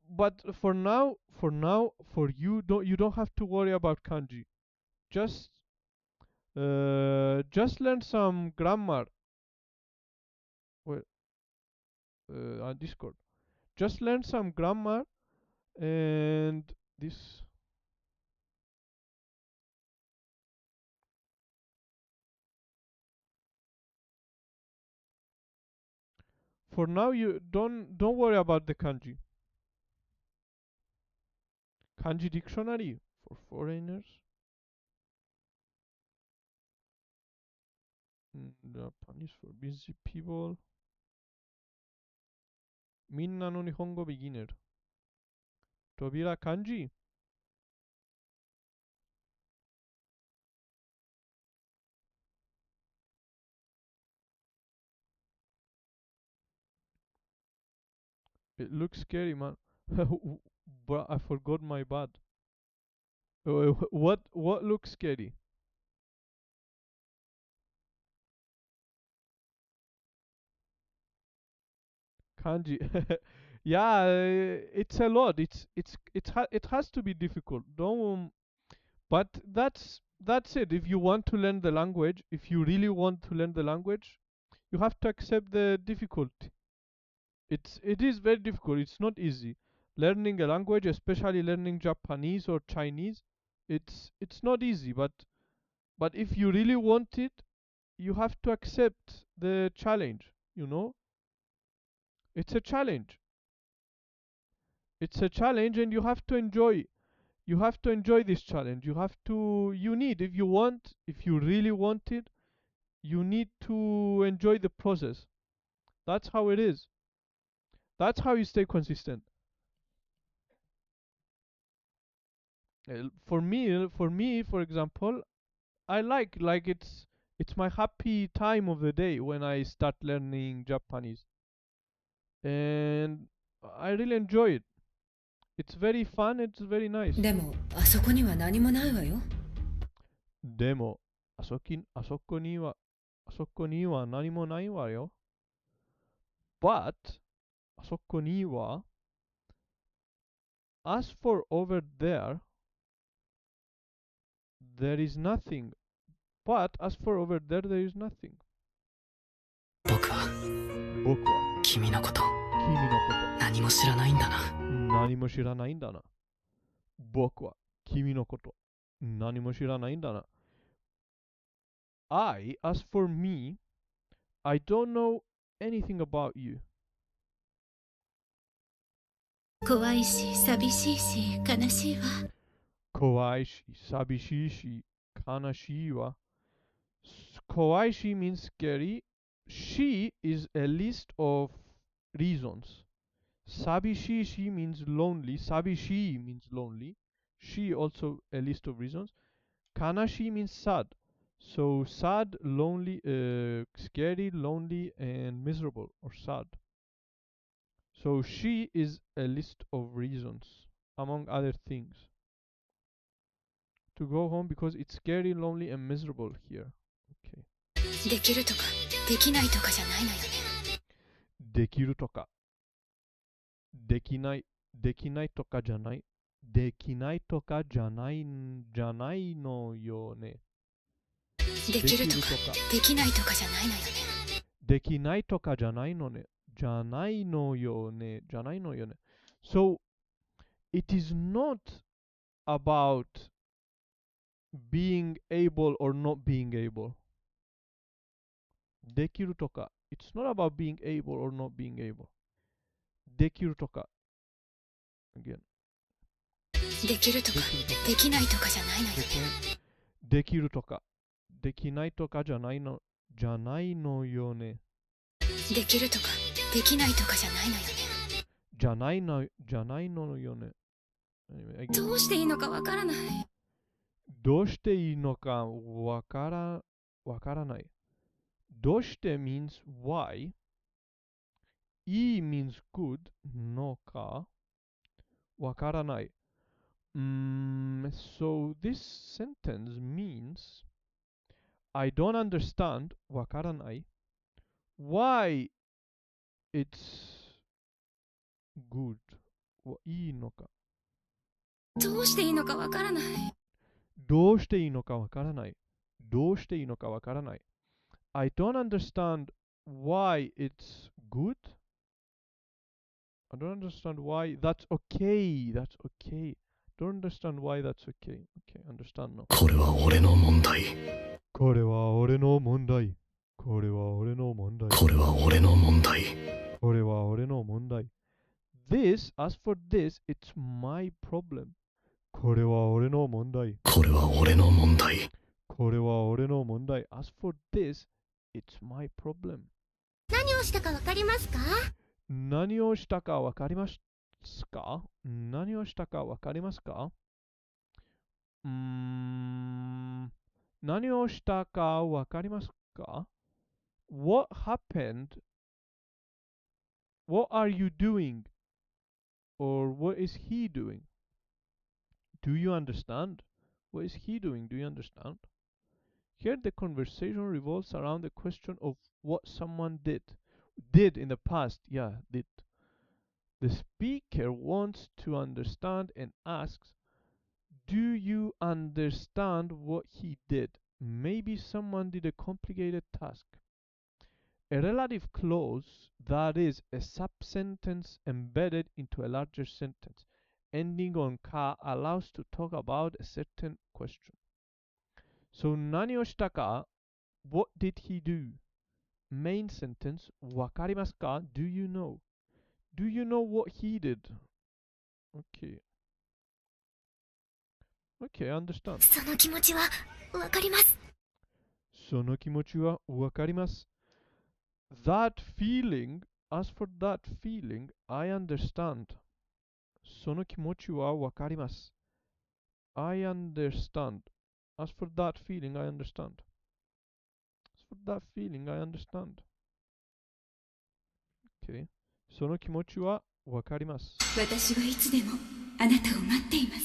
But for now, for you don't have to worry about kanji. Just learn some grammar. Well, on Discord. Just learn some grammar and this. For now, you don't worry about the kanji. Kanji dictionary for foreigners. Japanese for busy people. みんなの日本語ビギナー。扉漢字 It looks scary, man. But I forgot my bad. What looks scary? Kanji. Yeah, it's a lot. It has to be difficult. Don't. But that's it. If you want to learn the language, if you really want to learn the language, you have to accept the difficulty. It is very difficult. It's not easy. Learning a language, especially learning Japanese or Chinese, it's not easy. But if you really want it, you have to accept the challenge. You know, it's a challenge. It's a challenge, and you have to enjoy. You have to enjoy this challenge. You have to. You need, if you want, if you really want it, you need to enjoy the process. That's how it is. That's how you stay consistent. For me, for example, I like it's my happy time of the day when I start learning Japanese, and I really enjoy it. It's very fun. It's very nice. でも、あそこには何もないわよ。でも、あそこには何もないわよ。But あそこには as for over there, there is nothing. But as for over there, there is nothing. 僕は君のこと何も知らないんだな。何も知らないんだな。僕は君のこと何も知らないんだな。as for me, I don't know anything about you. 怖いし、寂しいし、悲しいわ。怖いし、寂しいし、悲しいわ。怖いし means scary. She is a list of reasons. Sabishishi means lonely. Sabishi means lonely. She also a list of reasons. Kanashi means sad. So sad, lonely, scary, lonely, and miserable or sad. So she is a list of reasons, among other things, to go home because it's scary, lonely, and miserable here. Okay. できるとか、できないとかじゃないのよね。できるとか、できないとかじゃない。できないとかじゃないのよね。できるとか、できないとかじゃないのよね。できないとかじゃないのね。じゃないのよね。じゃないのよね。So, it is not about being able or not being able. できるとか。It's not about being able or not being able. できるとか。Again. できるとか、できないとかじゃないのよね。できるとか、できないとかじゃないのよね。できるとか、できないとかじゃないのよね。じゃないのよね。どうしていいのかわからない。どうしていいのかわからない。どうして means why. いい means good のかわからない。So this sentence means I don't understand わからない why it's good いいのかどうしていいのかわからない。どうしていいのかわからない。どうしていいのかわからない。I don't understand why it's good. I don't understand why that's okay. That's okay. Don't understand why that's okay. Okay, understand now. これは俺の問題。これは俺の問題。これは俺の問題。これは俺の問題。これは俺の問題。This, as for this, it's my problem. これは俺の問題。これは俺の問題。これは俺の問題。As for this, it's my problem. 何をしたかわかりますか？何をしたかわかりますか？何をしたかわかりますか？何をしたかわかりますか？ What happened? What are you doing? Or what is he doing? Do you understand? What is he doing? Do you understand? Here the conversation revolves around the question of what someone did. Did in the past, yeah, did. The speaker wants to understand and asks, do you understand what he did? Maybe someone did a complicated task. A relative clause, that is, a sub-sentence embedded into a larger sentence, ending on ka, allows to talk about a certain question. So, 何をしたか? What did he do? Main sentence, わかりますか? Do you know? Do you know what he did? Okay. Okay, I understand. その気持ちはわかります。その気持ちはわかります。That feeling, as for that feeling, I understand. その気持ちはわかります。I understand. As for that feeling, I understand. As for that feeling, I understand. Okay. その気持ちはわかります。私はいつでもあなたを待っています。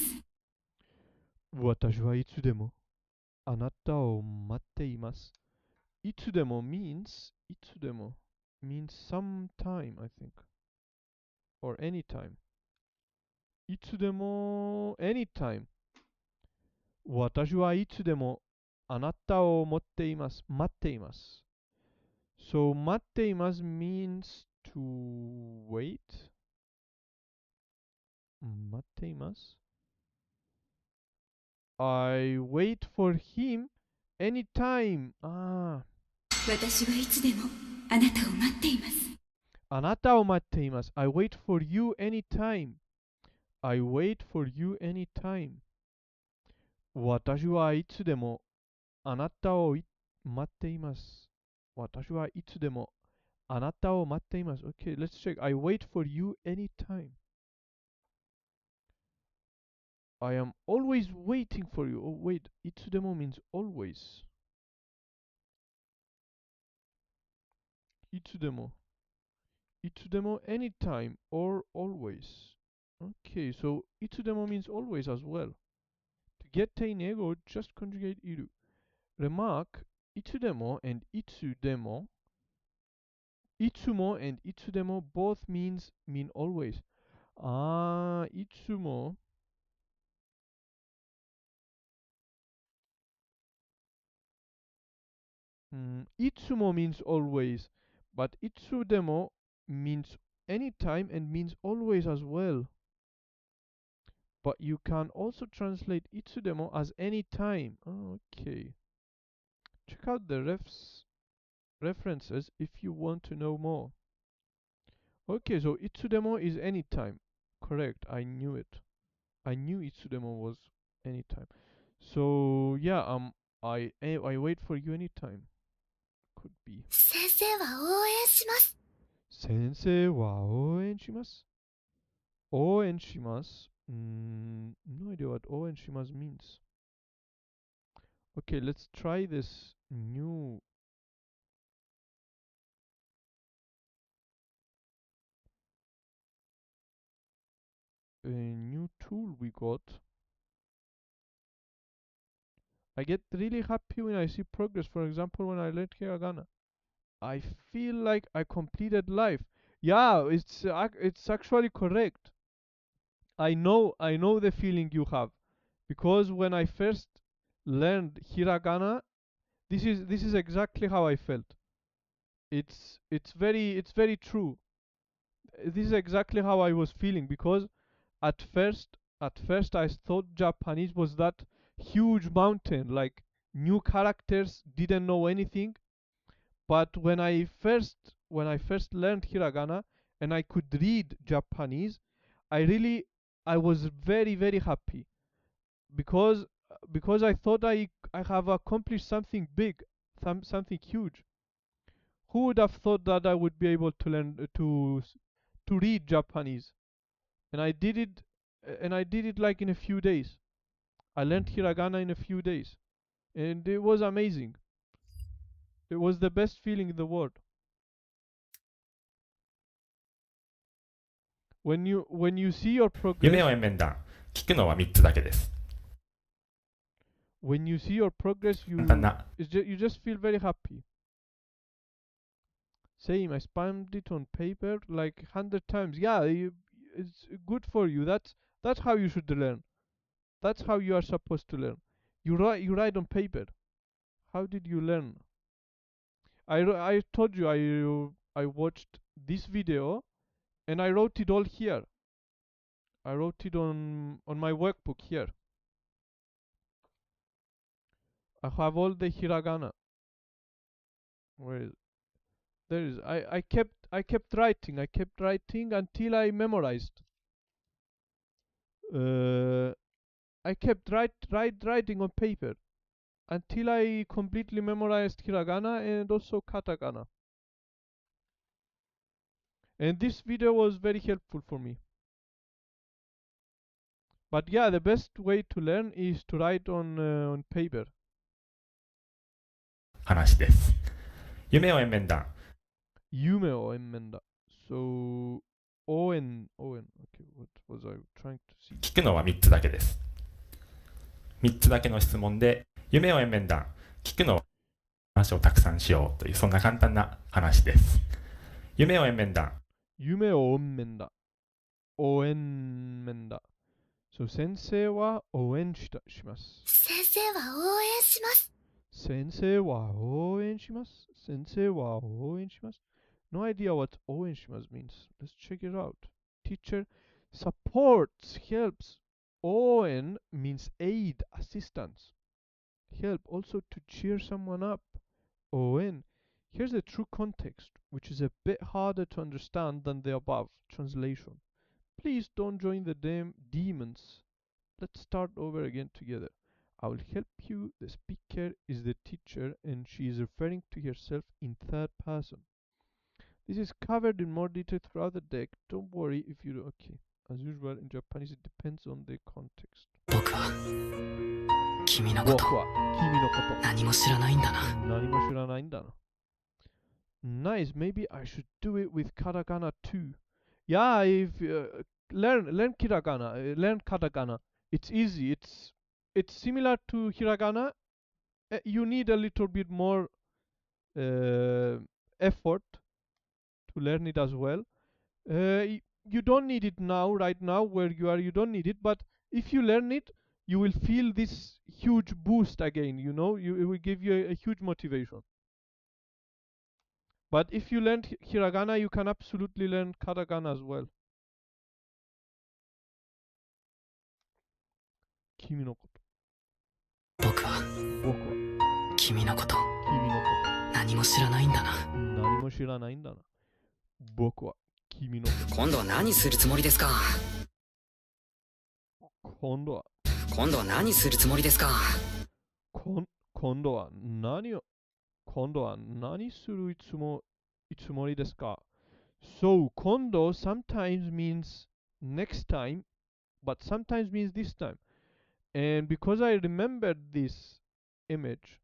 私はいつでもあなたを待っています。いつでも means いつでも means sometime, I think. Or anytime. いつでも anytime. 私はいつでもあなたを待っています。待っています。So 待っています means to wait. 待っています。I wait for him anytime. 私はいつでもあなたを待っています。あなたを待っています。I wait for you anytime. I wait for you anytime. 私はいつでもあなたを待っています。私はいつでもあなたを待っています。Okay, let's check. I wait for you anytime. I am always waiting for you. Oh, wait. いつでも means always. いつでも。いつでも anytime or always. Okay, so いつでも means always as well. To get 定に英語 just conjugate いる. Remark いつでも and いつでもいつも and いつでも both mean always. いつもいつも means always, but いつでも means anytime and means always as well. But you can also translate いつでも as anytime. Okay. Check out the references if you want to know more. Okay, so いつでも is anytime. Correct, I knew it. I knew いつでも was anytime. So yeah, I wait for you anytime. Could be. 先生は応援します。先生は応援します。応援します。No idea what 応援します means. Okay, let's try this new tool we got. I get really happy when I see progress. For example, when I learned hiragana, I feel like I completed life. Yeah, it's actually correct. I know the feeling you have, because when I first learned hiragana, this is exactly how I felt. It's very true. This is exactly how I was feeling, because at first I thought Japanese was that huge mountain, like new characters, didn't know anything. But when I first learned hiragana and I could read Japanese, I was very happy, because I thought I have accomplished something big, something huge. Who would have thought that I would be able to learn to read Japanese? And I did it, like in a few days. I learned hiragana in a few days, and it was amazing. It was the best feeling in the world. When you see your progress, 夢を面談、聞くのは3つだけです。when you see your progress, you 簡単な you just feel very happy. Same, I spammed it on paper like 100 times. Yeah, it's good for you. That's how you should learn. That's how you are supposed to learn. You write on paper. How did you learn? I told you I watched this video and I wrote it all here. I wrote it on my workbook here. I have all the hiragana. Where is it? There is. I kept writing. I kept writing until I memorized. I kept writing on paper until I completely memorized hiragana and also katakana. And this video was very helpful for me. But yeah, the best way to learn is to write on paper. 話です。夢を面談。夢を面談。So, Owen. Okay, what was I trying to see? 聞くのは3つだけです。3つだけの質問で、夢を面談、聞くのは話をたくさんしようという、そんな簡単な話です。夢を面談。夢を面談。応援面談。So, 先生は応援します。先生は応援します。先生は応援します。先生は応援します。No idea what 応援します means. Let's check it out. Teacher supports, helps. 応援 means aid, assistance. Help, also to cheer someone up. 応援. Here's the true context, which is a bit harder to understand than the above translation. Please don't join the demons. Let's start over again together. I will help you. The speaker is the teacher and she is referring to herself in third person. This is covered in more detail throughout the deck. Don't worry if you... Okay. As usual in Japanese, it depends on the context. 僕は君のこと何も知らないんだな。何も知らないんだな。Nice. Maybe I should do it with katakana too. Yeah, if learn katakana, learn katakana. It's easy. It's similar to hiragana. You need a little bit more effort to learn it as well. You don't need it now, right now, where you are. You don't need it, but if you learn it, you will feel this huge boost again. You know, it will give you a huge motivation. But if you learn hiragana, you can absolutely learn katakana as well. 君のこと。僕は君のこと何も知らないんだな。何も知らないんだな。僕は君のこと。今度は何するつもりですか。今度は何するつもりですか。今度は何するつもりですか。So, 今度 sometimes means next time, but sometimes means this time. And because I remembered this image,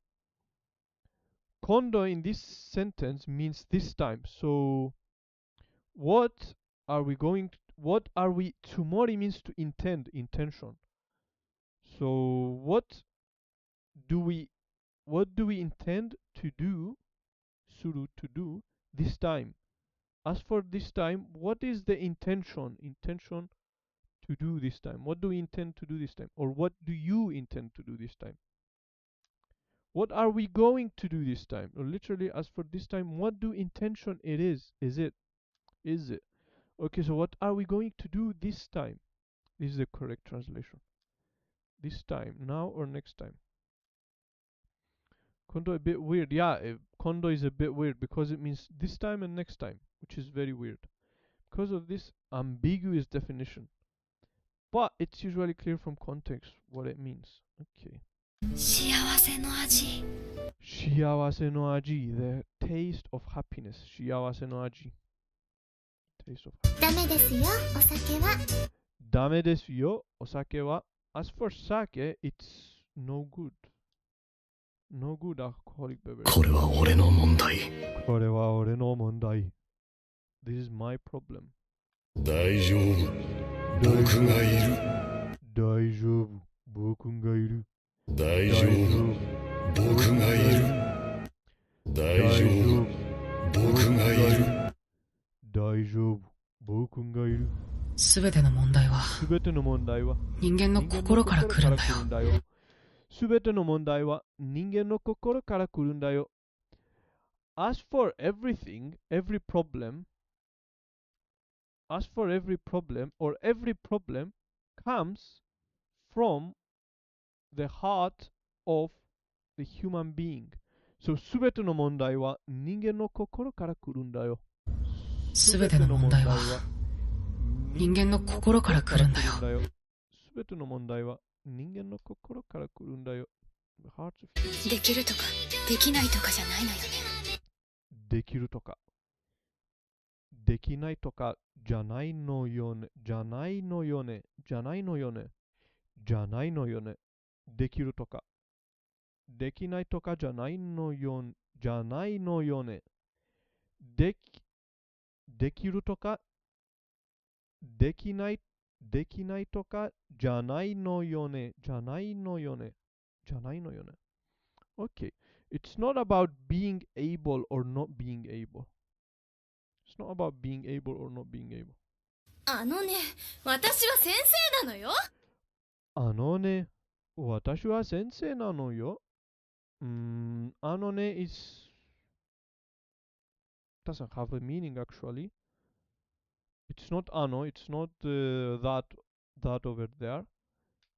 今度 in this sentence means this time. So, what are we, tsumori means to intend, intention. So, what do we intend to do, suru to do, this time? As for this time, what is the intention to do this time? What do we intend to do this time? Or what do you intend to do this time? What are we going to do this time? Or literally, as for this time, what do intention it is? Is it? Okay, so what are we going to do this time? This is the correct translation. This time, now or next time? Kondo a bit weird. Yeah, kondo is a bit weird because it means this time and next time, which is very weird. Because of this ambiguous definition. But it's usually clear from context what it means. Okay. 幸せの味。幸せの味. The taste of happiness. 幸せの味. Taste of happiness. ダメですよ、お酒は。ダメですよ、お酒は. As for sake, it's no good. No good alcoholic beverage. これは俺の問題。これは俺の問題. This is my problem. 大丈夫。僕がいる。大丈夫。僕がいる。大丈夫。僕がいる。大丈夫。僕がいる。大丈夫。僕がいる。すべての問題はすべての問題は人間の心から来るんだよ。すべての問題は人間の心から来るんだよ。As for everything, every problem, as for every problem or every problem comes from the heart of the human being. So すべての問題は人間の心から来るんだよ。すべての問題は人間の心から来るんだよ。すべての問題は人間の心から来るんだよ。できるとかできないとかじゃないのよね。できるとかできないとかじゃないのよね。じゃないのよね。じゃないのよね。じゃないのよね。できるとかできないとかじゃないのよ。じゃないのよね。できるとかできないとかじゃないのよね。じゃないのよね。じゃないのよね。Okay. It's not about being able or not being able. It's not about being able or not being able. あのね、私は先生なのよ。あのね、私は先生なのよ。あのね is doesn't have a meaning actually. It's not ano, it's not that over there,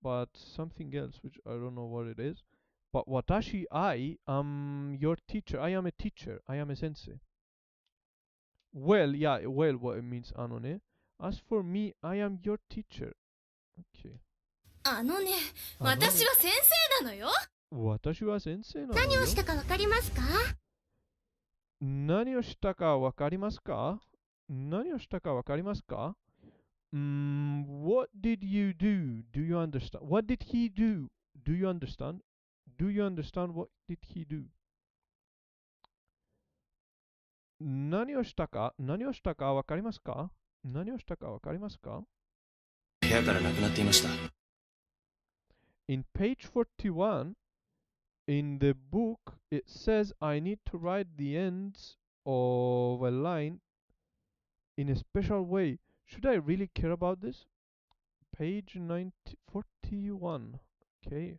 but something else which I don't know what it is. But watashi, I am your teacher. I am a teacher. I am a sensei. Well, yeah, well, what it means ano ne. As for me, I am your teacher. Okay. あのね、私は先生なのよ。私は先生なのよ。何をしたかわかりますか？何をしたかわかりますか？何をしたかわかりますか？ What did you do? Do you understand? What did he do? Do you understand? Do you understand what did he do? 何をしたかわかりますか？何をしたかわかりますか？部屋からなくなっていました。In page 41, in the book, it says I need to write the ends of a line in a special way. Should I really care about this? Page 41. Okay.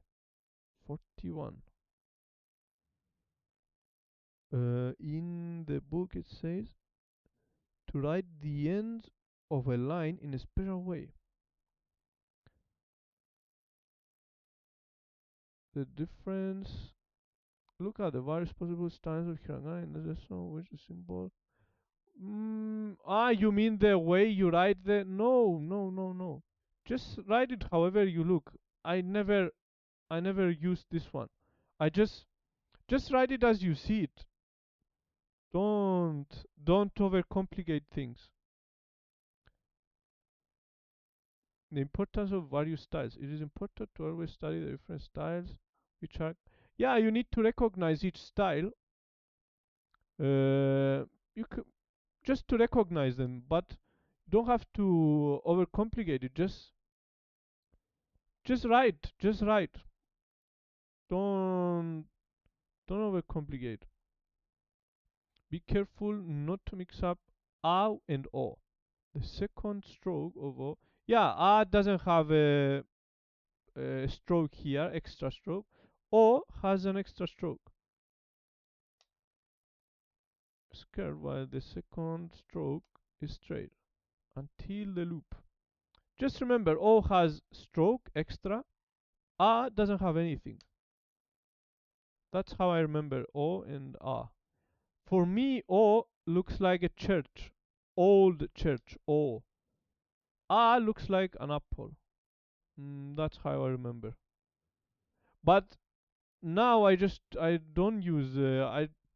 41. In the book it says to write the ends of a line in a special way. The difference. Look at the various possible styles of hiragana in the lesson, which is symbol. You mean the way you write the? No. Just write it however you look. I never use this one. I just write it as you see it. Don't overcomplicate things. The importance of various styles. It is important to always study the different styles which are. Yeah, you need to recognize each style. You could just to recognize them, but don't have to overcomplicate it. Just write. Just write. Don't overcomplicate. Be careful not to mix up a and o. The second stroke of o. Yeah, a doesn't have a stroke here, extra stroke. O has an extra stroke. Curved while the second stroke is straight until the loop. Just remember, O has stroke extra. A doesn't have anything. That's how I remember O and A. For me, O looks like a church. Old church, O. A looks like an apple. That's how I remember. But now I don't use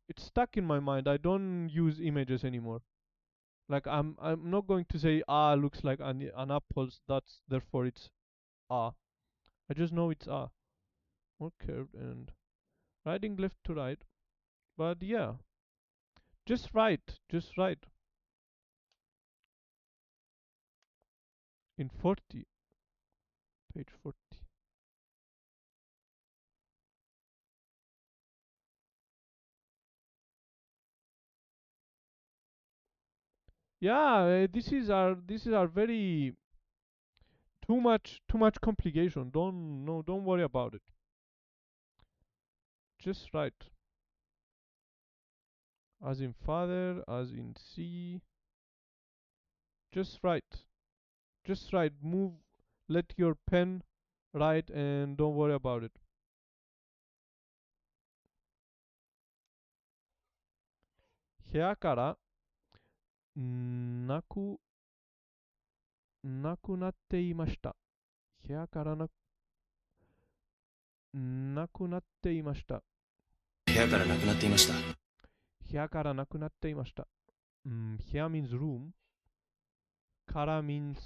it's stuck in my mind. I don't use images anymore. Like I'm not going to say looks like an apple. That's therefore it's I just know it's more curved and writing left to right. But yeah, just write. In 40. Page 40. Yeah, this is our very too much complication. Don't worry about it. Just write. As in father, as in C. Just write. Just write. Move. Let your pen write and don't worry about it. 部屋からなくなくなっていました。部屋からなくなっていました。部屋からなくなっていました。部屋からなくなっていました。部屋 means room. から means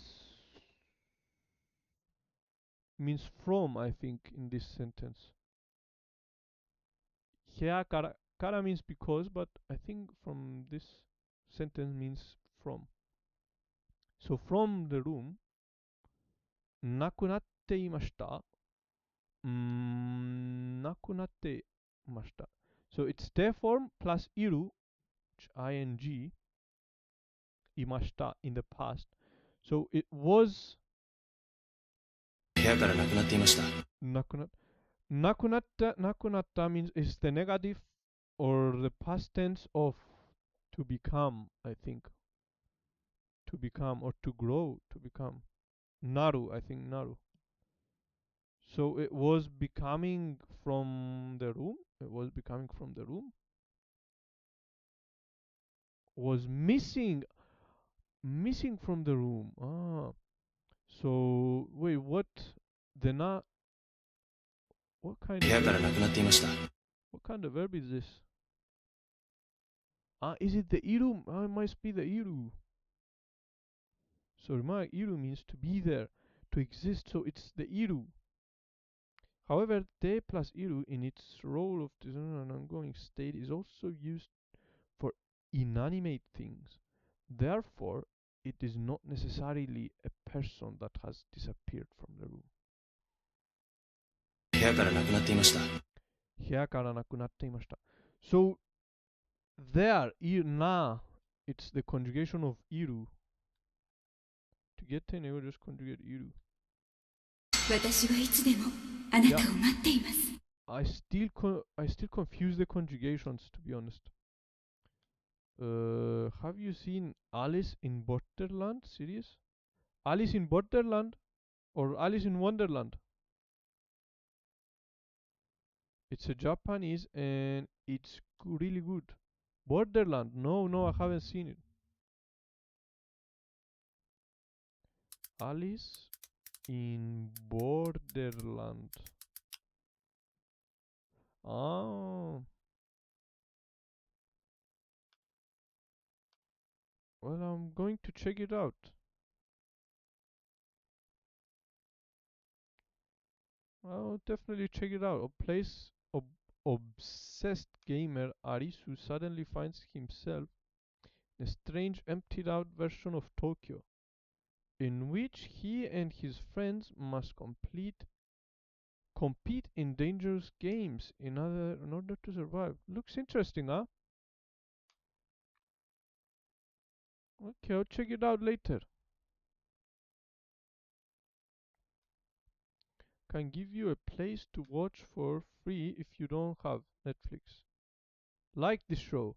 from, I think, in this sentence. 部屋から means because, but I think from this sentence means from. So from the room なくなっていました。なくなっていました。So it's their form plus iru, which ing, いました in the past. So it was 部屋からなくなっていました。なくなった means is the negative or the past tense of to become, I think. To become or to grow, to become. Naru, I think naru. So it was becoming from the room. It was becoming from the room. Was missing from the room. So wait, what the what kind 部屋からなくなっていました。what kind of verb is this? Is it the iru? It must be the iru. So remember, iru means to be there, to exist. So it's the iru. However, te plus iru in its role of an ongoing state is also used for inanimate things. Therefore, it is not necessarily a person that has disappeared from the room. 部屋からなくなっていました。部屋からなくなっていました。So, there, na, it's the conjugation of iru. To get ten, you just conjugate iru. 私はいつでもあなたを待っています。I still confuse the conjugations, to be honest. Have you seen Alice in Borderland series? Alice in Borderland or Alice in Wonderland? It's a Japanese and it's really good. Borderland? No, I haven't seen it. Alice in Borderland. Oh. Well, I'm going to check it out. I'll definitely check it out. Obsessed gamer Arisu suddenly finds himself in a strange, emptied out version of Tokyo, in which he and his friends must compete in dangerous games in order to survive. Looks interesting, huh? Okay, I'll check it out later. Can give you a place to watch for free if you don't have Netflix. Like this show.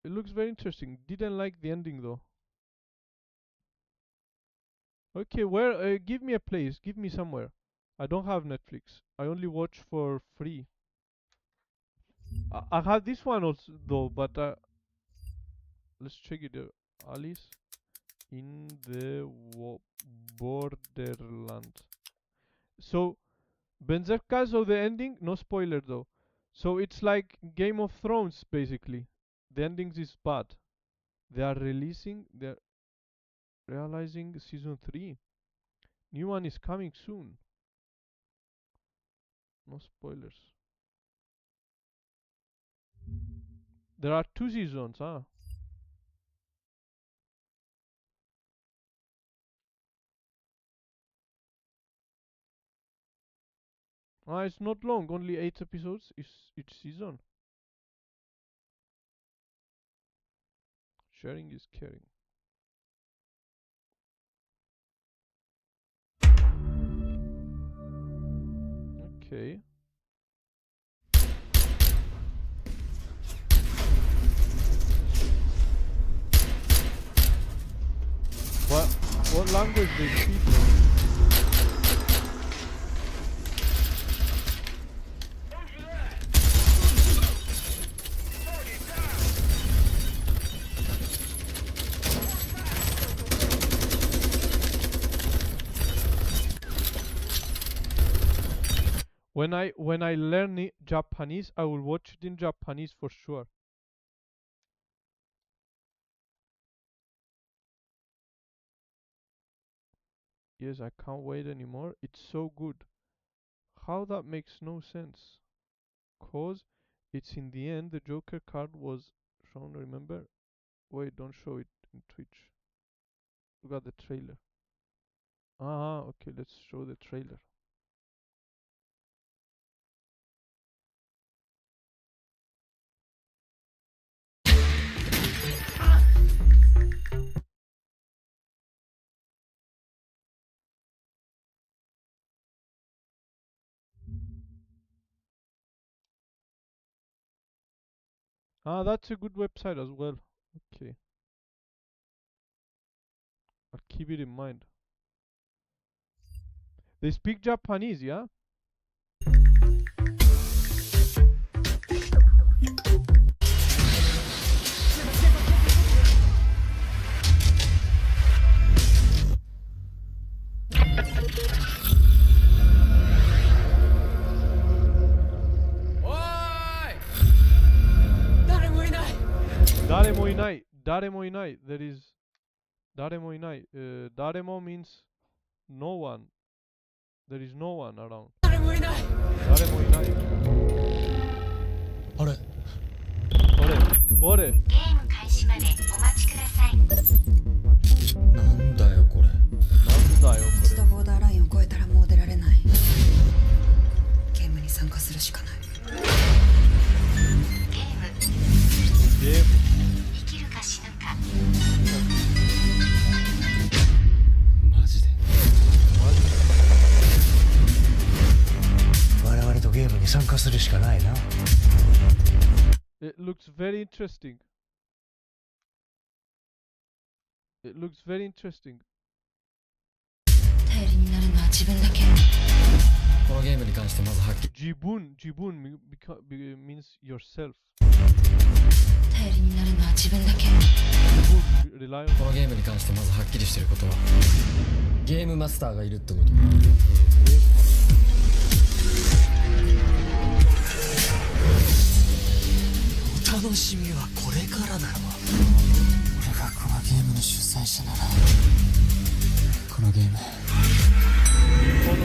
It looks very interesting. Didn't like the ending though. Okay, where? Give me a place. Give me somewhere. I don't have Netflix. I only watch for free. I have this one also though, but let's check it out. Alice in the Borderland. So, Berserker, so the ending, no spoiler though. So it's like Game of Thrones basically. The endings is bad. They're realizing season 3. New one is coming soon. No spoilers. There are 2 seasons, huh? It's not long, only 8 episodes each season. Sharing is caring. Okay. What language they speak? When I learn Japanese, I will watch it in Japanese for sure. Yes, I can't wait anymore. It's so good. How that makes no sense. Cause it's in the end the Joker card was shown, remember? Wait, don't show it in Twitch. Look at the trailer. Okay, let's show the trailer. That's a good website as well. Okay. I'll keep it in mind. They speak Japanese, yeah? Daremo inai. Daremo inai. There is Daremo inai. Daremo means no one. There is no one around. Daremo inai. Daremo inai. Ore. Ore. ゲーム開始までお待ちください。なんだよこれ。一度ボーダーラインを越えたらもう出られない。ゲームに参加するしかない。ゲーム。生きるか死ぬか。マジで。我々とゲームに参加するしかないな。It looks very interesting. It looks very interesting. 頼りになるのは自分だけ。このゲームに関してまずはっきり。Jibun means yourself. 頼りになるのは自分だけ。このゲームに関してまずはっきりしてることはゲームマスターがいるってこと。お楽しみはこれからだろ。俺がこのゲームの主催者ならこのゲーム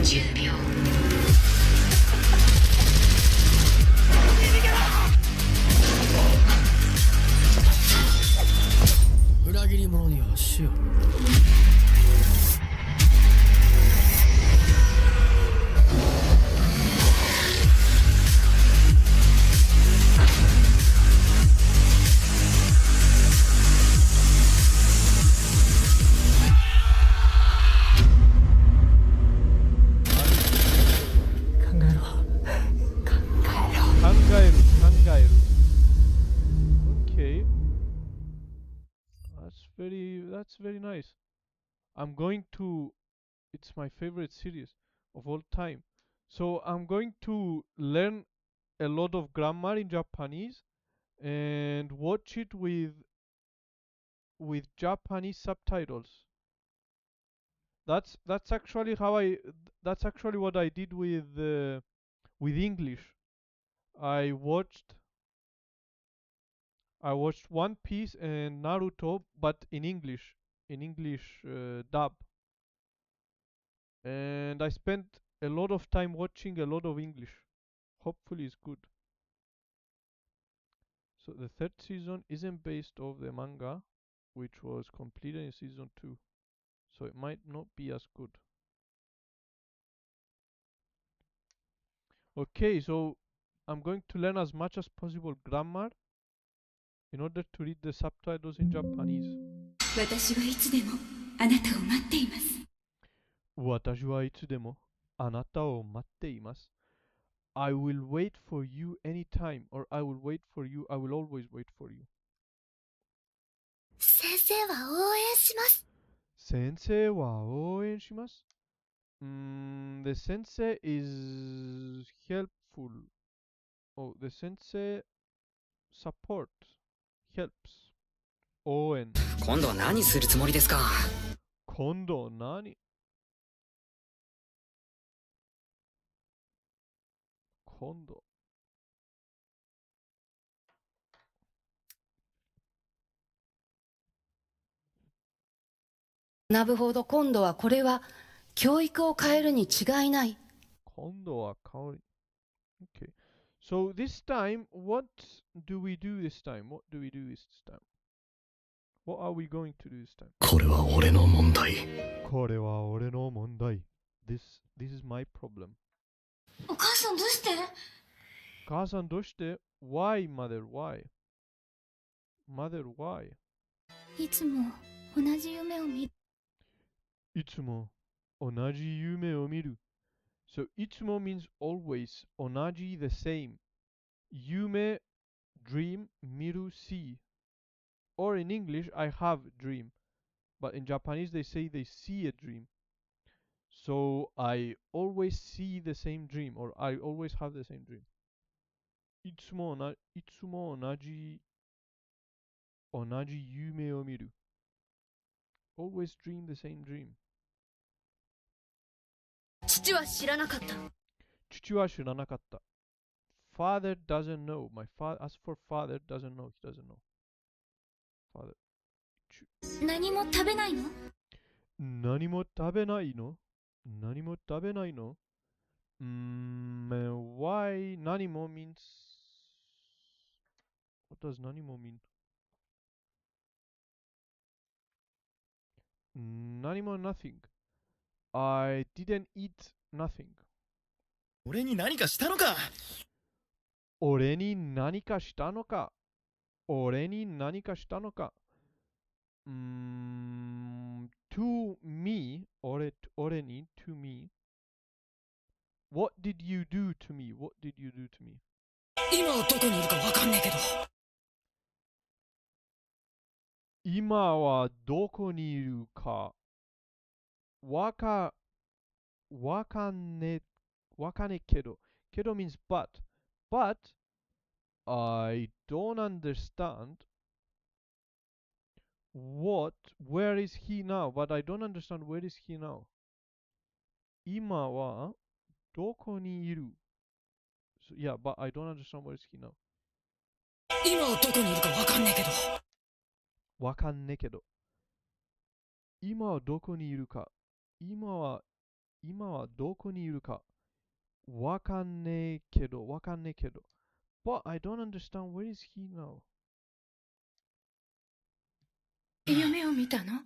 10秒。裏切り者には死を。Okay. That's very nice. I'm going to it's my favorite series of all time. So I'm going to learn a lot of grammar in Japanese and watch it with Japanese subtitles. That's actually that's actually what I did with English. I watched One Piece and Naruto, but in English dub. And I spent a lot of time watching a lot of English. Hopefully it's good. So the third season isn't based off the manga, which was completed in season 2. So it might not be as good. Okay, so I'm going to learn as much as possible grammar in order to read the subtitles in Japanese. 私はいつでもあなたを待っています。私はいつでもあなたを待っています。I will wait for you anytime, or I will wait for you, I will always wait for you. 先生は応援します。先生は応援します。The sensei is helpful. Oh, the sensei support helps. 応援。今度は何するつもりですか？今度何？今度。学ぶほど今度はこれは教育を変えるに違いない。今度は変わり。Okay. So this time, what do we do this time? What do we do this time? What are we going to do this time? これは俺の問題。これは俺の問題。This is my problem. お母さんどうして？母さんどうして？ Why, mother? Why? Mother, why? いつも同じ夢を見る。いつも同じ夢を見る。So いつも means always. 同じ the same. 夢 dream 見る see. Or in English, I have dream. But in Japanese, they say they see a dream. So I always see the same dream, or I always have the same dream. いつも同じ夢を見る。Always dream the same dream. 父は知らなかった。父は知らなかった。Father doesn't know. As for father, doesn't know. He doesn't know. Father. 何も食べないの？何も食べないの？何も食べないの？Why 何も means... What does 何も mean? 何も nothing. I didn't eat nothing. 俺に何かしたのか？俺に何かしたのか？俺に何かしたのか？To me, 俺に to me. What did you do to me? What did you do to me? 今はどこにいるかわかんねえけど。今はどこにいるかわかんねけど。けど means but. But I don't understand where is he now? But I don't understand where is he now? 今はどこにいる？ Yeah, but I don't understand where is he now. 今はどこにいるかわかんねえけど。わかんねえけど。今はどこにいるか。今はどこにいるか。わかんねえけど。But I don't understand where is he now. 夢を見たの？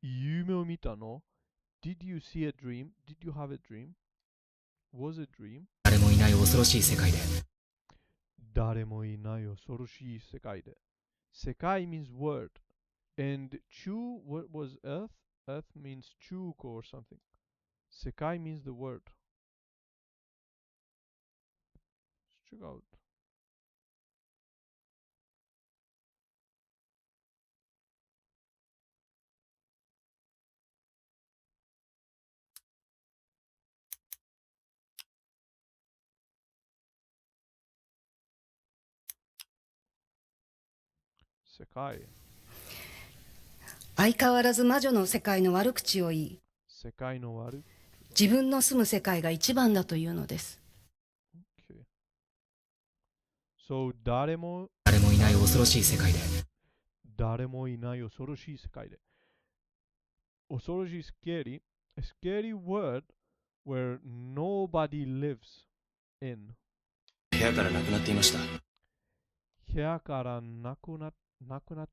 夢を見たの？ Did you see a dream? Did you have a dream? Was a dream? 誰もいない恐ろしい世界で。誰もいない恐ろしい世界で。世界 means world. And Chu, what was Earth? Earth means Chuko or something. Sekai means the word. Let's check out. Sekai. 相変わらず魔女の世界の悪口を言い、世界の悪口。自分の住む世界が一番だというのです。Okay. So 誰もいない恐ろしい世界で。誰もいない恐ろしい世界で。恐ろしい scary. A scary word where nobody lives in. 部屋からなくなっていました。部屋からなくなっ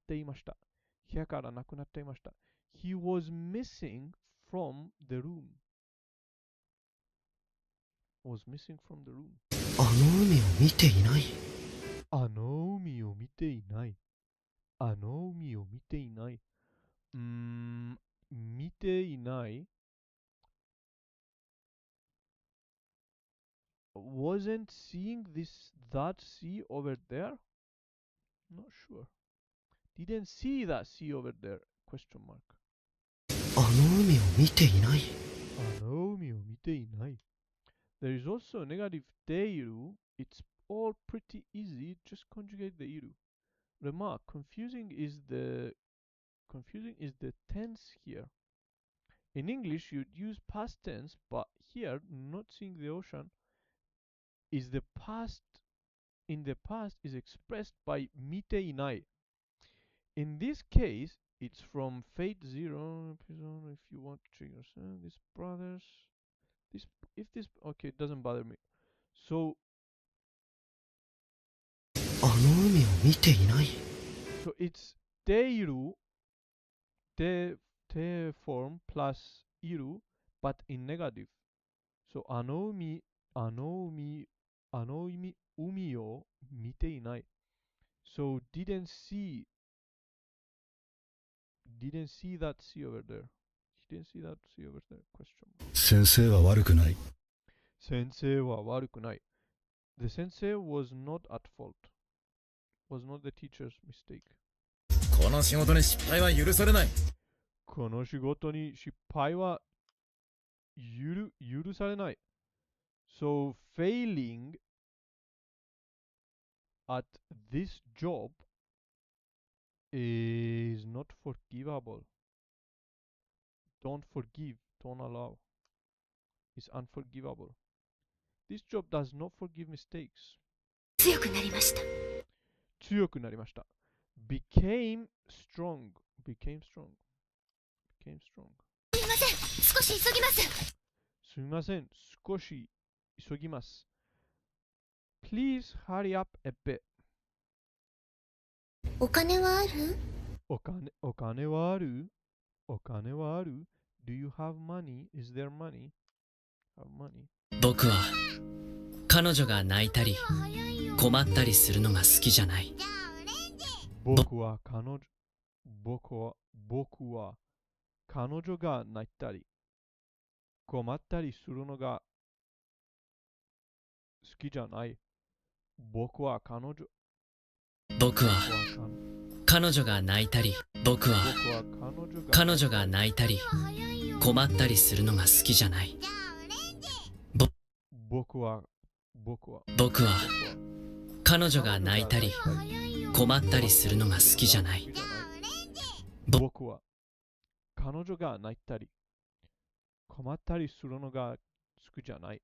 ていました。部屋からなくなっていました。He was missing from the room. Was missing from the room. の海を見ていない。あの海を見ていない。あの海を見ていない。見ていない。Wasn't seeing that sea over there? Not sure. Didn't see that sea over there? Question mark. あの海を見ていない。あの海を見ていない。There is also a negative teiru. It's all pretty easy. Just conjugate the iru. Remark: confusing is the tense here. In English, you'd use past tense, but here, not seeing the ocean, is the past. In the past is expressed by mite inai. In this case, it's from Fate Zero. If you want to trigger this brothers, this if this okay, it doesn't bother me. So あの海を見ていない。so it's teiru, te form plus iru, but in negative. So あの海海を見ていない. So didn't see that sea over there. He didn't see that sea over there. Question. 先生は悪くない。先生は悪くない. The sensei was not at fault. Was not the teacher's mistake. この仕事に失敗は許されない。この仕事に失敗は許されない. So failing at this job is not forgivable. Don't forgive, don't allow. It's unforgivable. This job does not forgive mistakes. 強くなりました。強くなりました. Became strong. Became strong. Became strong. すみません、少し急ぎます。すみません、少し急ぎます. Please hurry up a bit. お金はある？お金はある？お金はある？ Do you have money? Is there money? Have money? 僕は彼女が泣いたり困ったりするのが好きじゃない。僕は彼女が泣いたり困ったりするのが好きじゃない。僕は彼女が泣いたり彼女が泣いたり困ったりするのが好きじゃない。僕は彼女が泣いたり困ったりするのが好きじゃない。僕は彼女が泣いたり困ったりするのが好きじゃない。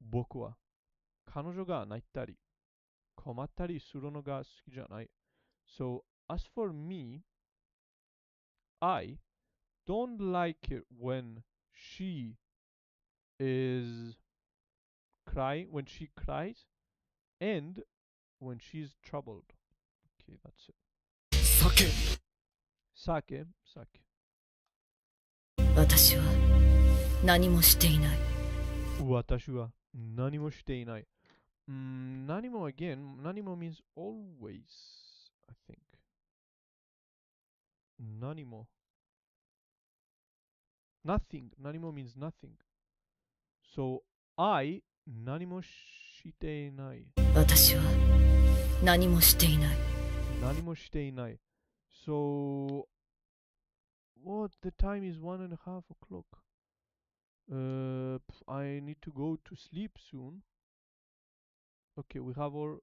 僕は彼女が泣いたり困ったりするのが好きじゃない。So, as for me, I don't like it when she is crying, when she cries, and when she's troubled. Okay, that's it. 酒。私は何もしていない。私は何もしていない。何も again, 何も means always, I think. 何も nothing, 何も means nothing. So, I 何もしていない。私は何もしていない。何もしていない。So, what? The time is 1:30 o'clock. I need to go to sleep soon. Okay, we have a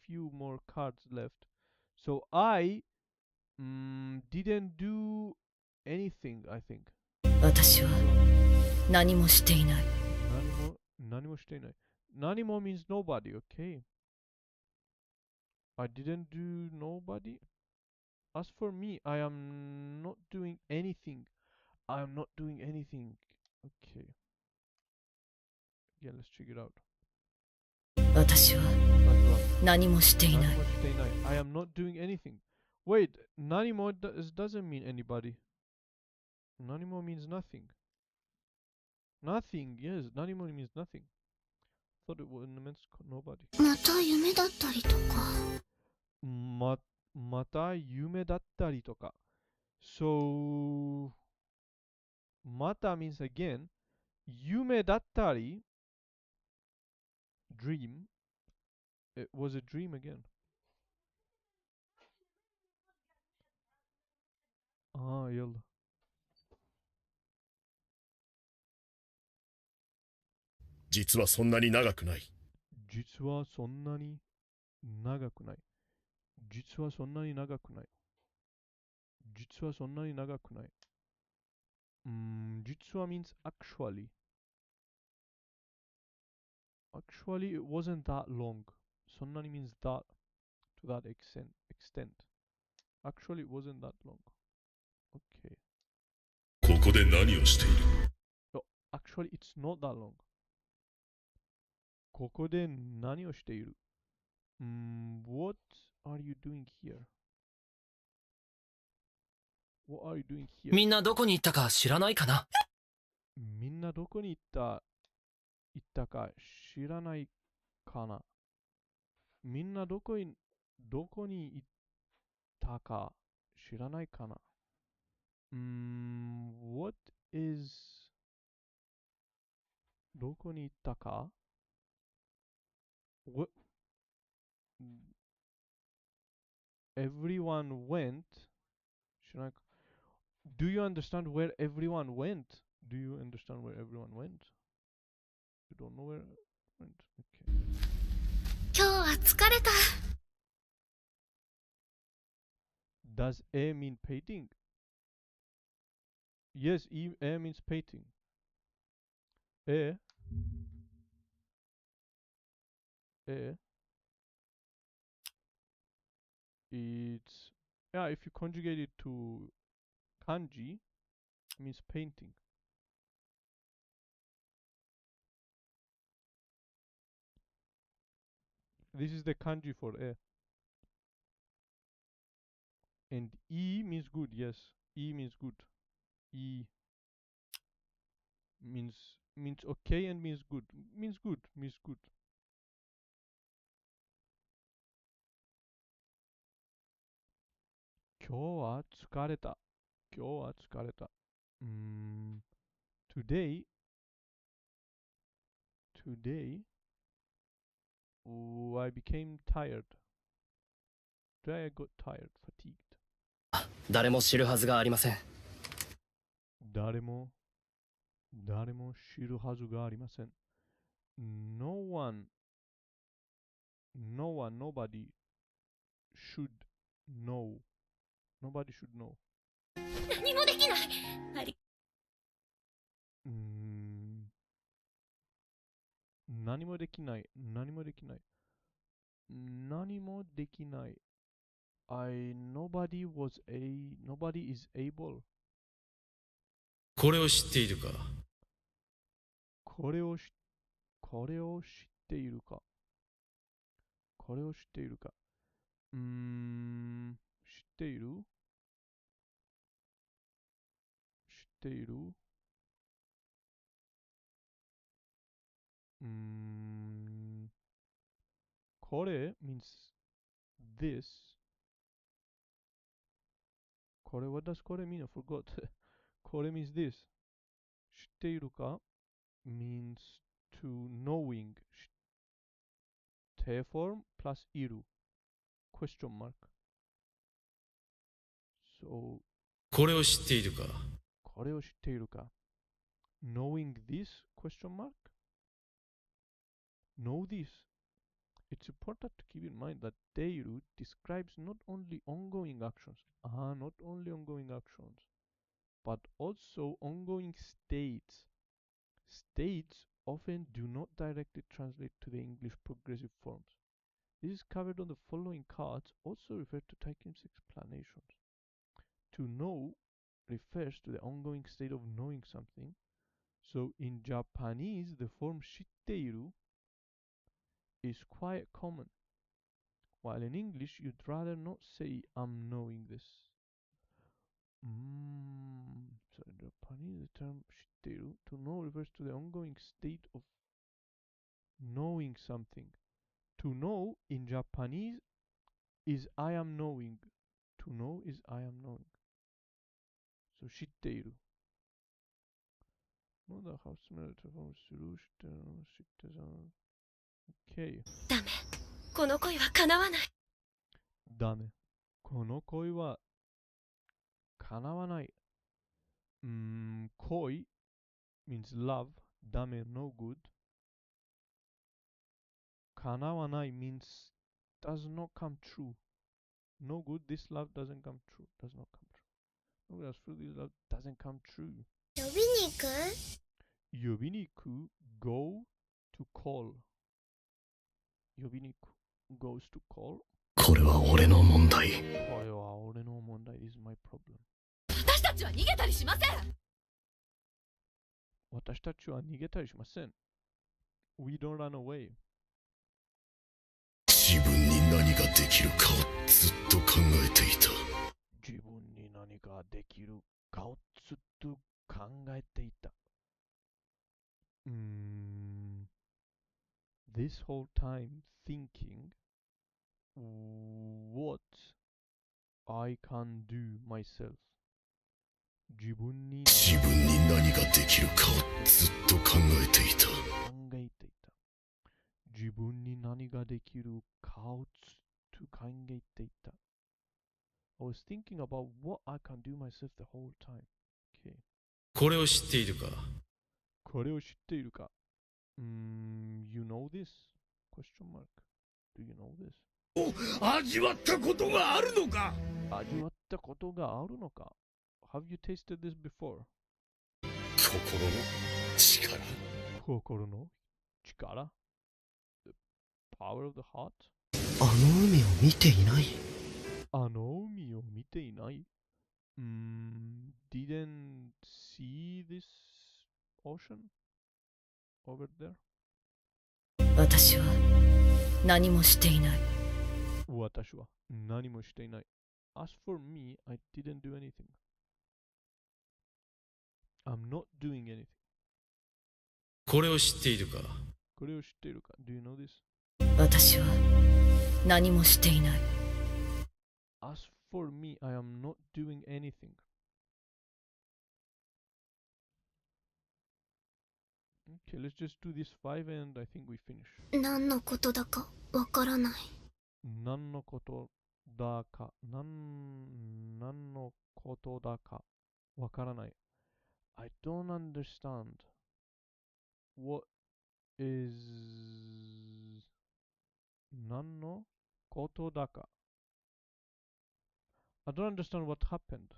few more cards left. So I didn't do anything, I think. 私は何もしていない。何もしていない。何も means nobody, okay? I didn't do nobody. As for me, I am not doing anything. I am not doing anything. Okay. Yeah, let's check it out. 私は何もしていない。I am not doing anything. Wait, 何も doesn't mean anybody. 何も means nothing. Nothing, yes, 何も means nothing. thought it meant nobody. また夢だったりとか。また夢だったりとか。So, また means again. 夢だったり dream. It was a dream again. يلا. 実はそんなに長くない。実はそんなに長くない。実はそんなに長くない。実はそんなに長くない。実は means actually. Actually, it wasn't that long. そんなに means that, to that extent. Actually, it wasn't that long. Okay. ここで何をしている？ Oh, actually, it's not that long. ここで何をしている？What are you doing here? What are you doing here? みんなどこに行ったか知らないかな？みんなどこに行ったか知らないかな？みんなどこに行ったか知らないかな？What is どこに行ったか？ What everyone went 知らないか？ Do you understand where everyone went? Do you understand where everyone went? You don't know where went? Okay. 今日は疲れた。Does A mean painting? Yes, A means painting. A it's yeah, if you conjugate it to kanji, it means painting. This is the kanji for A. And E means good, yes. E means good. E means okay and means good. Means good, means good. 今日は疲れた。今日は疲れた。Today, I became tired. Today I got tired, fatigued. 誰も知るはずがありません。誰も知るはずがありません。Nobody should know. Nobody should know. 何もできない。何もできない。何もできない。何もできない。Nobody is able. これを知っているか？これを知っているか？これを知っているか？知っている？知っている？これ means this. これ what does これ mean? I forgot. これ means this. 知っているか means to knowing. 定 form plus いる question mark. So これを知っているか？これを知っているか knowing this question mark? Know this. It's important to keep in mind that ている describes not only ongoing actions, not only ongoing actions, but also ongoing states. States often do not directly translate to the English progressive forms. This is covered on the following cards, also referred to Taikim's explanations. To know refers to the ongoing state of knowing something. So in Japanese, the form 知っている is quite common, while in English you'd rather not say I'm knowing this. So in Japanese the term 知っている to know refers to the ongoing state of knowing something. To know in Japanese is I am knowing. To know is I am knowing. So 知っている。まだハウスメルトフォームスルーしてるの知ってた。OK。ダメ。この恋は叶わない。ダメ。この恋は叶わない。恋 means love. ダメ no good. 叶わない means does not come true. No good, this love doesn't come true. Does not come true. No good, as for this love doesn't come true. 呼びに行く？呼びに行く go to call. 呼びに行く goes to call. これは俺の問題。これは俺の問題 is my problem. 私たちは逃げたりしません。私たちは逃げたりしません。We don't run away. 自分に何ができるかをずっと考えていた。自分に何ができるかをずっと考えていた。This whole time thinking what I can do myself. 自分に何ができるかをずっと考えていた。自分に何ができるかをずっと考えていた。I was thinking about what I can do myself the whole time. Okay. これを知っているか？これを知っているか？You know this? Question mark. Do you know this? 味わったことがあるのか？味わったことがあるのか？ Have you tasted this before? 心の力。心の力？ The power of the heart? あの海を見ていない。あの海を見ていない。Didn't see this ocean over there? 私は何もしていない。私は何もしていない。As for me, I didn't do anything. I'm not doing anything. これを知っているか？これを知っているか？ Do you know this? 私は何もしていない。As for me, I am not doing anything. Okay, let's just do this 5 and I think we finish. 何のことだかわからない。何のことだか、何のことだかわからない。I don't understand. What is 何のことだか。I don't understand what happened.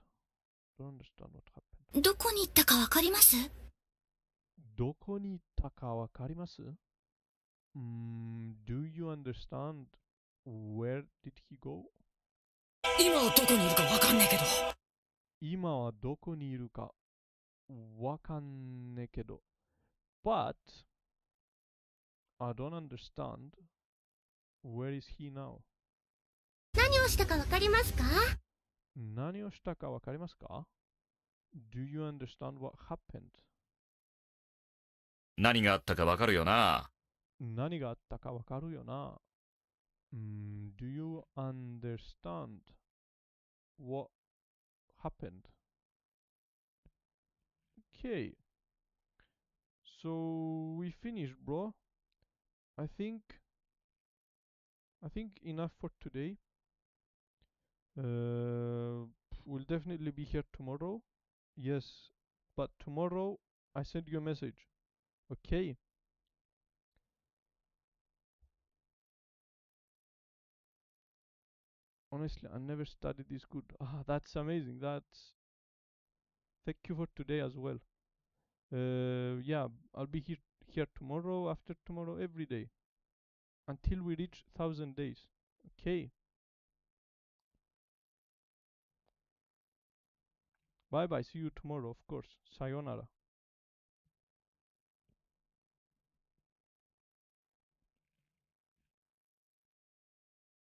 Don't understand what happened. どこに行ったかわかります？どこに行ったかわかります？Do you understand where did he go? 今はどこにいるかわかんねえけど。今はどこにいるかわかんねえけど。But I don't understand where is he now? 何をしたかわかりますか？何をしたかわかりますか？ Do you understand what happened? 何があったかわかるよな。何があったかわかるよな。Do you understand what happened? Okay. So we finished, bro. I think enough for today. We'll definitely be here tomorrow. Yes, but tomorrow I send you a message. Okay. Honestly, I never studied this good. Ah, that's amazing. Thank you for today as well. Yeah, I'll be here tomorrow, after tomorrow, every day until we reach 1,000 days. Okay. Bye bye. See you tomorrow, of course. Sayonara.